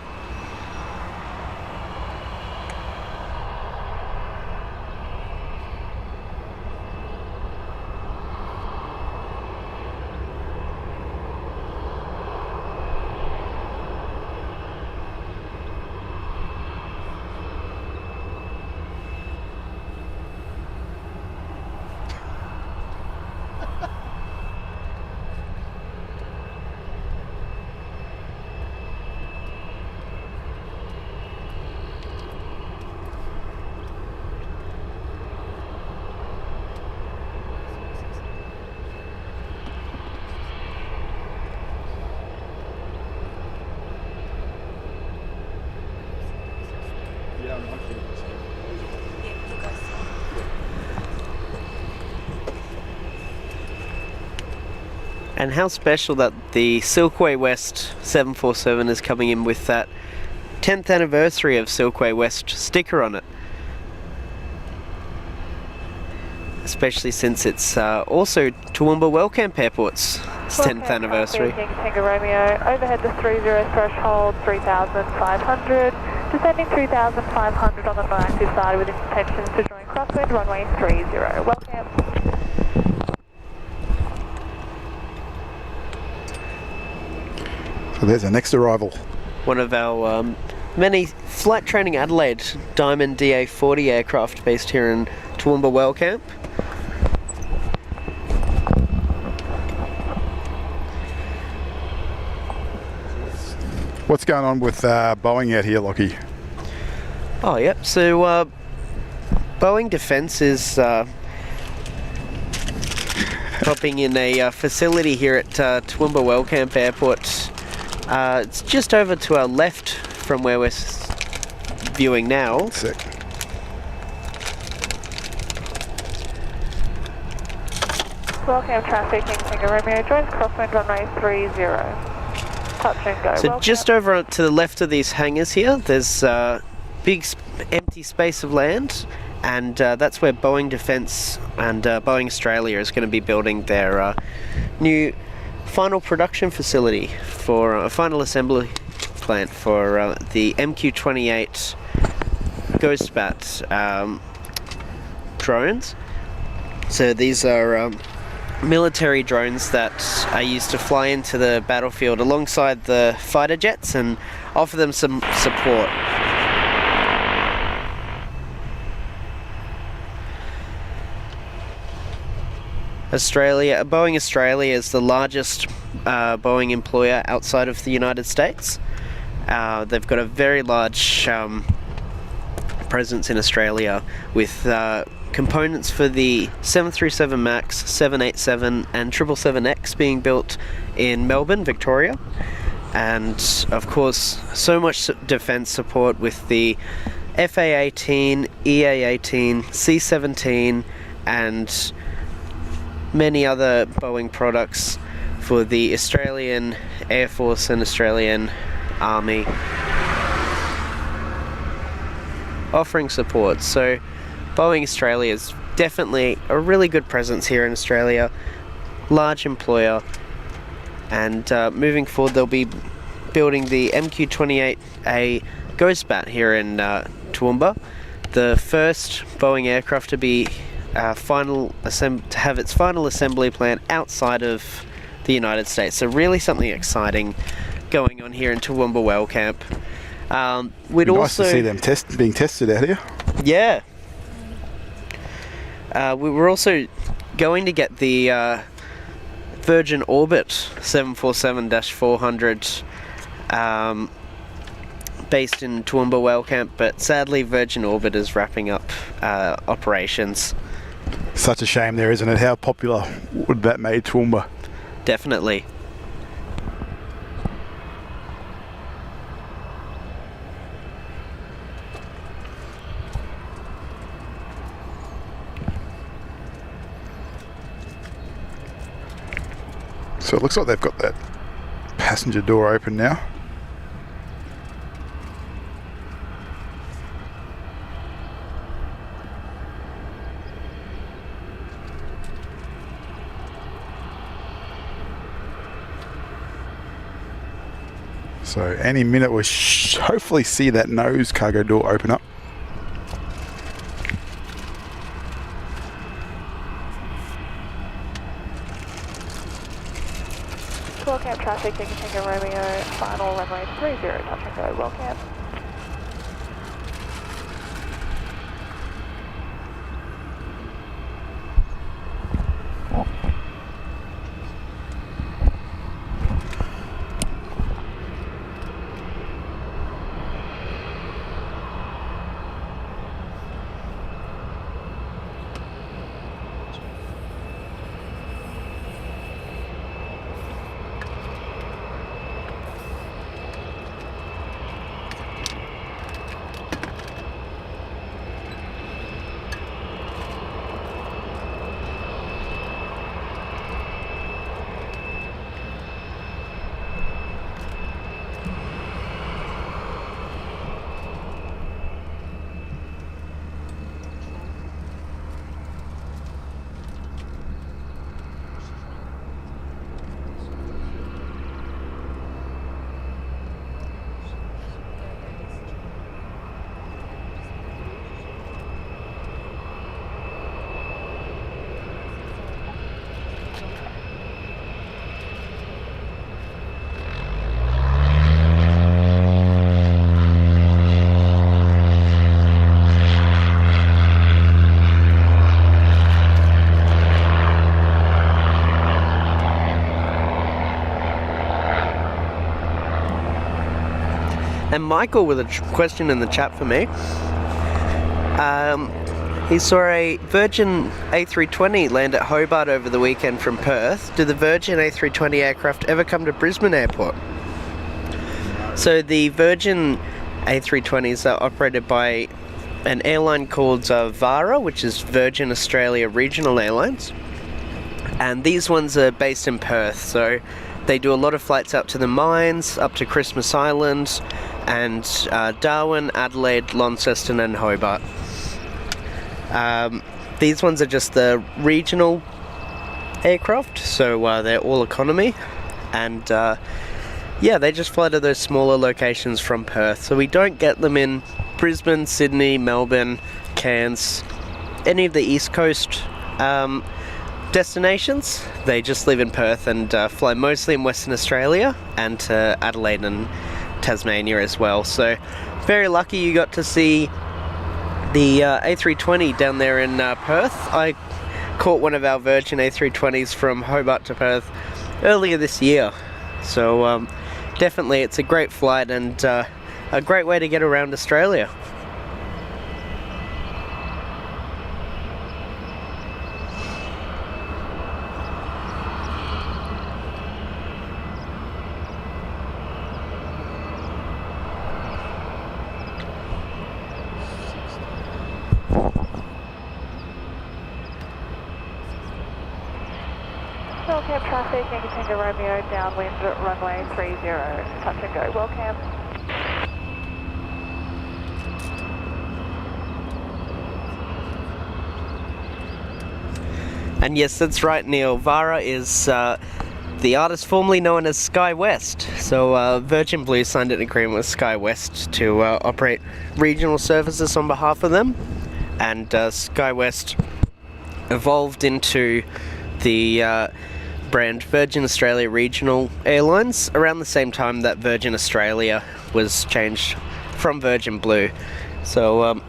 And how special that the Silk Way West 747 is coming in with that 10th anniversary of Silk Way West sticker on it. Especially since it's also Toowoomba Wellcamp Airport's 10th anniversary. Tango Romeo, overhead the 30 threshold, 3,500. Descending 3,500 on the non-active side with intentions to join crosswind, runway 30. Wellcamp. So there's our next arrival. One of our many Flight Training Adelaide Diamond DA-40 aircraft based here in Toowoomba Wellcamp. What's going on with Boeing out here, Lockie? Oh, yep. So Boeing Defence is popping in a facility here at Toowoomba Wellcamp Airport. It's just over to our left from where we're viewing now. Sick. Wellcamp traffic in Tango Romeo, joins crosswind, runway 30. Touch and go. So Wellcamp. just over to the left of these hangars here, there's a big empty space of land, and that's where Boeing Defence and Boeing Australia is going to be building their new final production facility for a final assembly plant for the MQ-28 Ghostbat drones. So these are military drones that are used to fly into the battlefield alongside the fighter jets and offer them some support. Boeing Australia is the largest Boeing employer outside of the United States. They've got a very large presence in Australia with components for the 737 MAX, 787 and 777X being built in Melbourne, Victoria. And of course, so much defence support with the FA-18, EA-18, C-17 and many other Boeing products for the Australian Air Force and Australian Army, offering support. So Boeing Australia is definitely a really good presence here in Australia, large employer, and moving forward they'll be building the MQ-28A Ghost Bat here in Toowoomba, the first Boeing aircraft to be to have its final assembly plant outside of the United States. So really something exciting going on here in Toowoomba Wellcamp. We'd nice also to see them being tested out here. Yeah. We were also going to get the Virgin Orbit 747-400 based in Toowoomba Wellcamp, but sadly Virgin Orbit is wrapping up operations. Such a shame there, isn't it? How popular would that make Toowoomba? Definitely. So it looks like they've got that passenger door open now. So any minute we'll hopefully see that nose cargo door open up. Wellcamp traffic, taking Tango Romeo, final runway 30, touch and go, Wellcamp. And Michael with a question in the chat for me. He saw a Virgin A320 land at Hobart over the weekend from Perth. Do the Virgin A320 aircraft ever come to Brisbane Airport? So the Virgin A320s are operated by an airline called VARA, which is Virgin Australia Regional Airlines. And these ones are based in Perth, so they do a lot of flights up to the mines, up to Christmas Island, and Darwin, Adelaide, Launceston and Hobart. These ones are just the regional aircraft, so they're all economy, and yeah, they just fly to those smaller locations from Perth, so we don't get them in Brisbane, Sydney, Melbourne, Cairns, any of the East Coast destinations. They just live in Perth and fly mostly in Western Australia and to Adelaide and Tasmania as well. So very lucky you got to see the A320 down there in Perth. I caught one of our Virgin A320s from Hobart to Perth earlier this year. So definitely it's a great flight and a great way to get around Australia. Wellcamp traffic, Yankee Tango Romeo, downwind runway 30, touch and go. Wellcamp. And yes, that's right, Neil. Vara is the artist formerly known as Sky West. So Virgin Blue signed an agreement with Sky West to operate regional services on behalf of them. And Sky West evolved into the brand Virgin Australia Regional Airlines around the same time that Virgin Australia was changed from Virgin Blue. So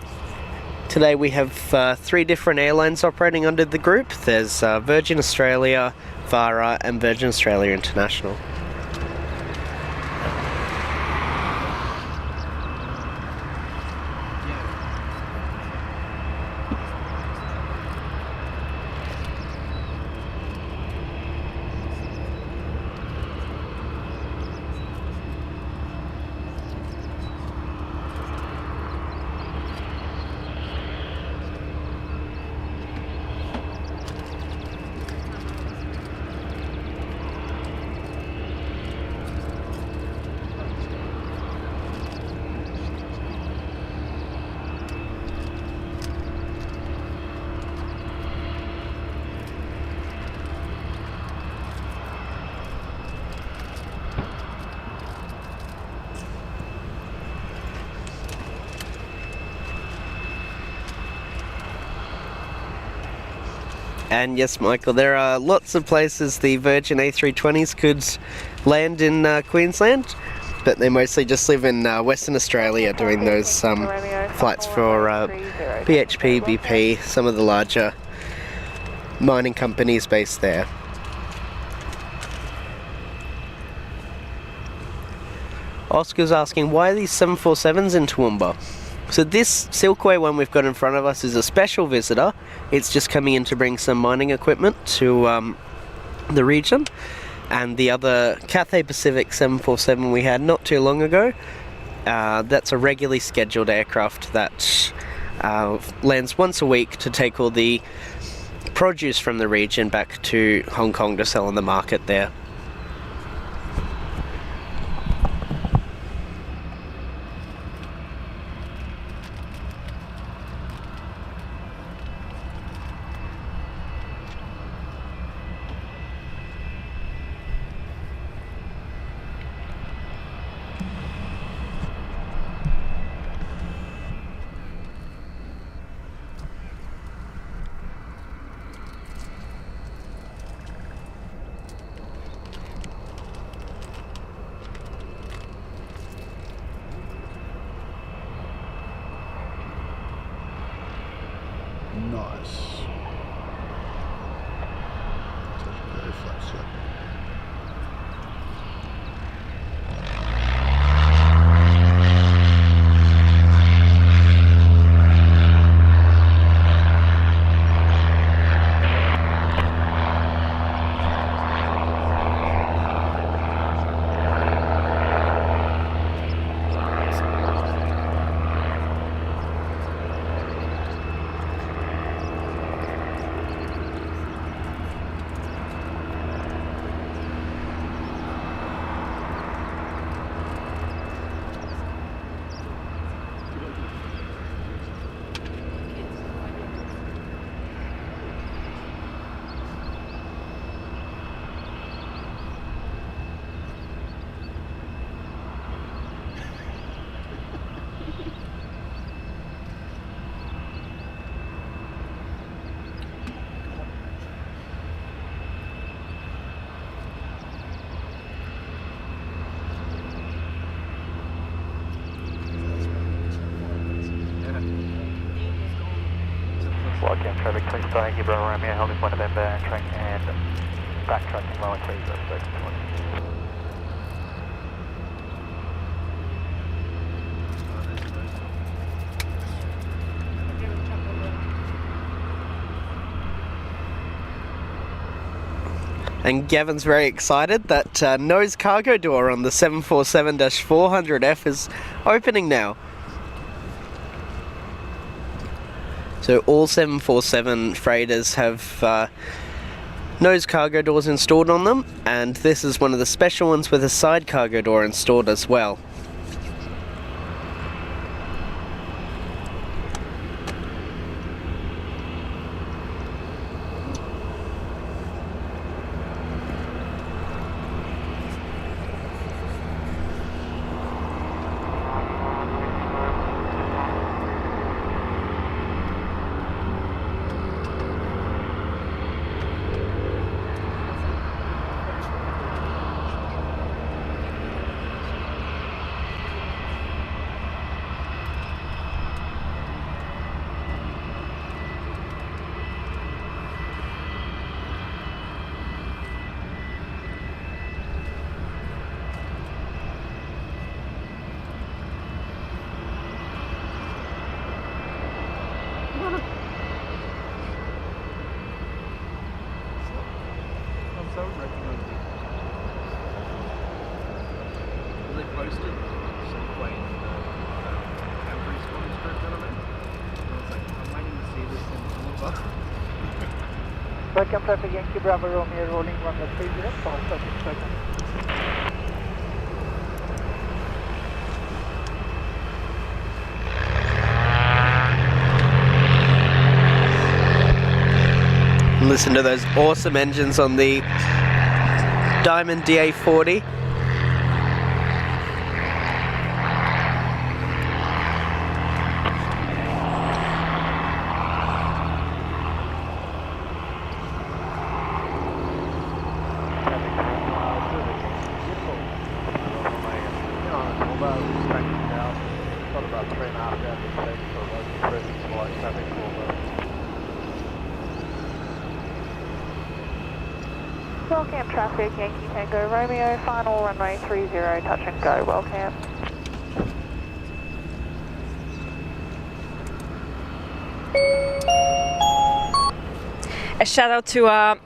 today we have 3 different airlines operating under the group. There's Virgin Australia, Vara and Virgin Australia International. And yes, Michael, there are lots of places the Virgin A320s could land in Queensland, but they mostly just live in Western Australia doing those flights for BHP, BP, some of the larger mining companies based there. Oscar's asking, why are these 747s in Toowoomba? So this Silk Way one we've got in front of us is a special visitor. It's just coming in to bring some mining equipment to the region. And the other Cathay Pacific 747 we had not too long ago, that's a regularly scheduled aircraft that lands once a week to take all the produce from the region back to Hong Kong to sell on the market there. Nice. Very flat slope. Wellcamp traffic, please thank you, Bravo Romeo, holding point of inbound track and backtracking runway 30, seconds 20. And Gavin's very excited that nose cargo door on the 747-400F is opening now. So all 747 freighters have nose cargo doors installed on them, and this is one of the special ones with a side cargo door installed as well. They posted Silk Way Campers script on it. I was like, I'm waiting to see this in Toowoomba. Welcome traffic, Yankee Bravo Romeo, rolling 130, for 30 seconds. Listen to those awesome engines on the Diamond DA40. Wellcamp traffic, Yankee Tango Romeo, final runway 30, touch and go, Wellcamp. A shout out to a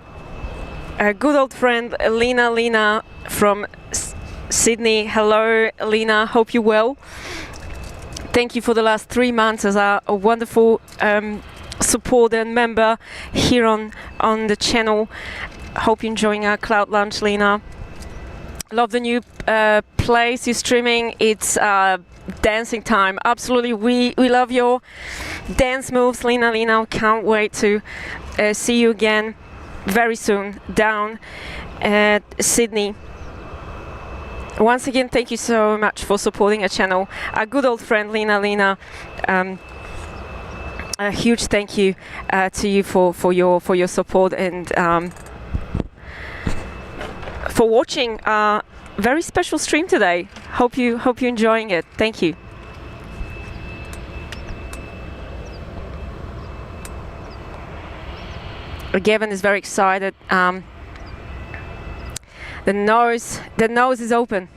good old friend, Lena from Sydney. Hello, Lena, hope you're well. Thank you for the last 3 months as a wonderful support and member here on the channel. Hope you're enjoying our cloud lunch, Lena. Love the new place you're streaming. It's dancing time. Absolutely, we love your dance moves, Lena. Can't wait to see you again very soon down at Sydney. Once again, thank you so much for supporting our channel. Our good old friend Lena. A huge thank you to you for your support and for watching our very special stream today. Hope you're enjoying it. Thank you. Gavin is very excited. The nose is open.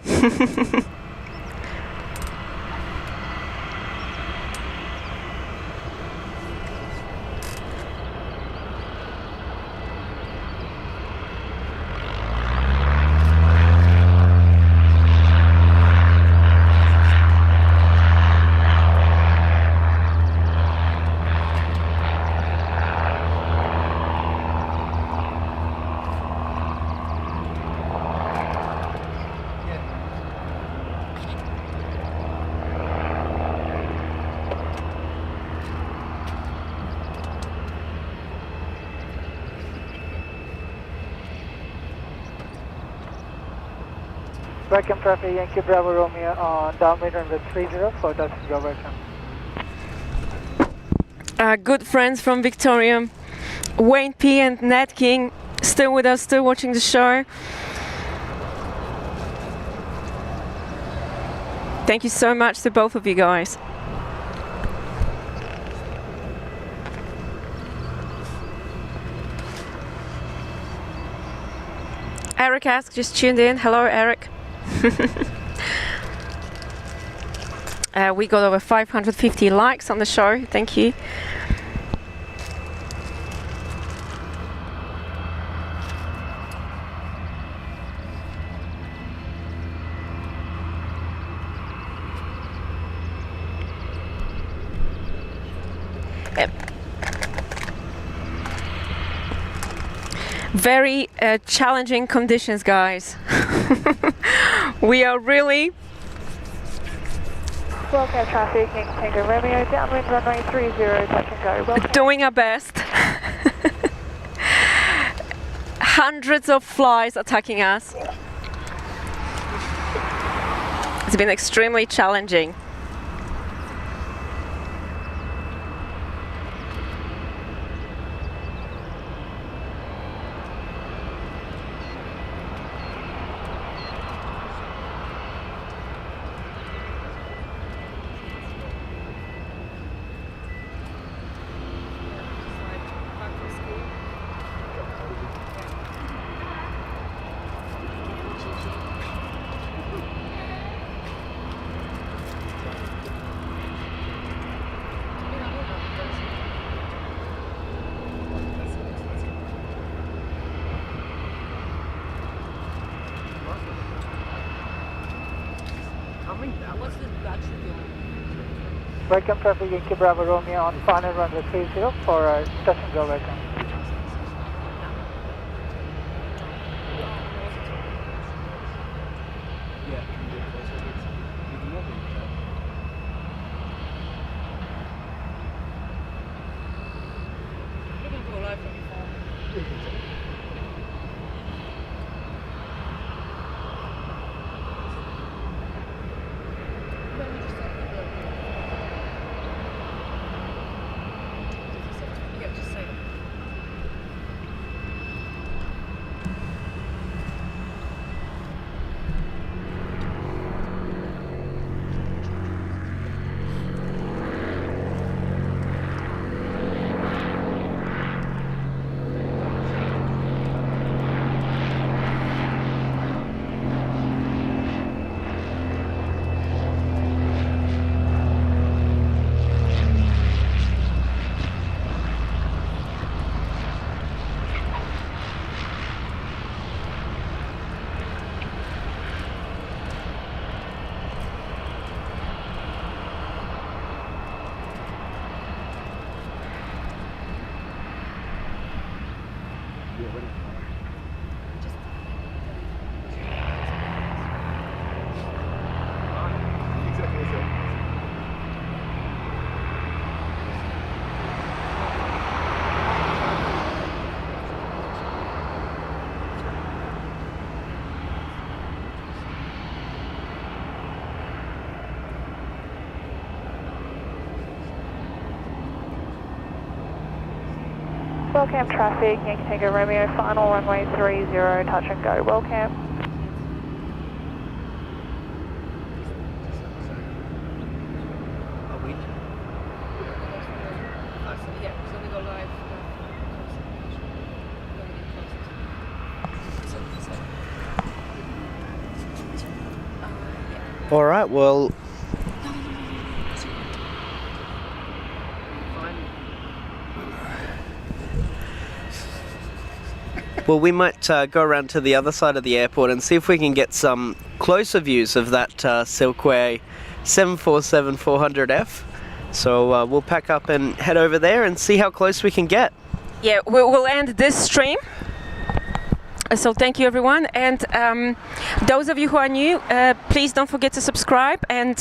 Welcome traffic, Yankee Bravo Romeo on downwind runway 30 for touch and go, welcome. Good friends from Victoria, Wayne P and Nat King, still with us, still watching the show. Thank you so much to both of you guys. Eric Ask just tuned in. Hello, Eric. We got over 550 likes on the show. Thank you. Very challenging conditions, guys. We are really Wellcamp traffic, Tango Romeo, downwind runway 30, touch and go. Wellcamp. doing our best. Hundreds of flies attacking us. It's been extremely challenging. Welcome traffic, Yankee Bravo Romeo on final runway 30 for touch and go. Welcome. Wellcamp traffic, Yankee Tango Romeo, final runway 30, touch and go. Wellcamp. All right, well, we might go around to the other side of the airport and see if we can get some closer views of that Silk Way 747-400F. So we'll pack up and head over there and see how close we can get. Yeah, we'll end this stream. So thank you, everyone, and those of you who are new, please don't forget to subscribe and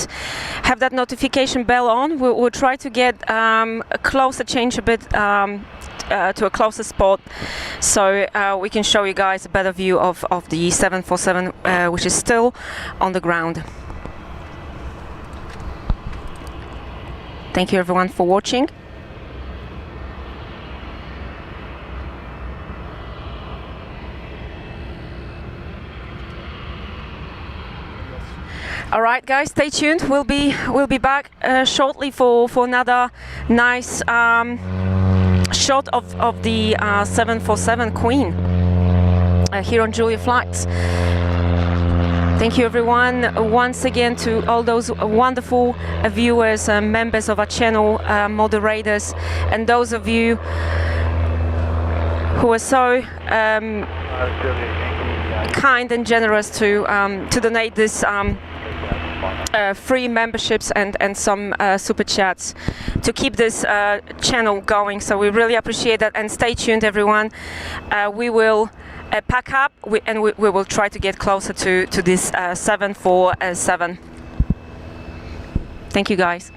have that notification bell on. We'll try to get change a bit to a closer spot, so we can show you guys a better view of the 747, which is still on the ground. Thank you, everyone, for watching. All right, guys, stay tuned. We'll be back shortly for another nice shot of the 747 Queen. here on Julia Flights. Thank you everyone once again to all those wonderful viewers, members of our channel, moderators, and those of you who are so kind and generous to donate this free memberships and some super chats to keep this channel going. So we really appreciate that, and stay tuned everyone. We will pack up and we will try to get closer to this 747. Thank you guys.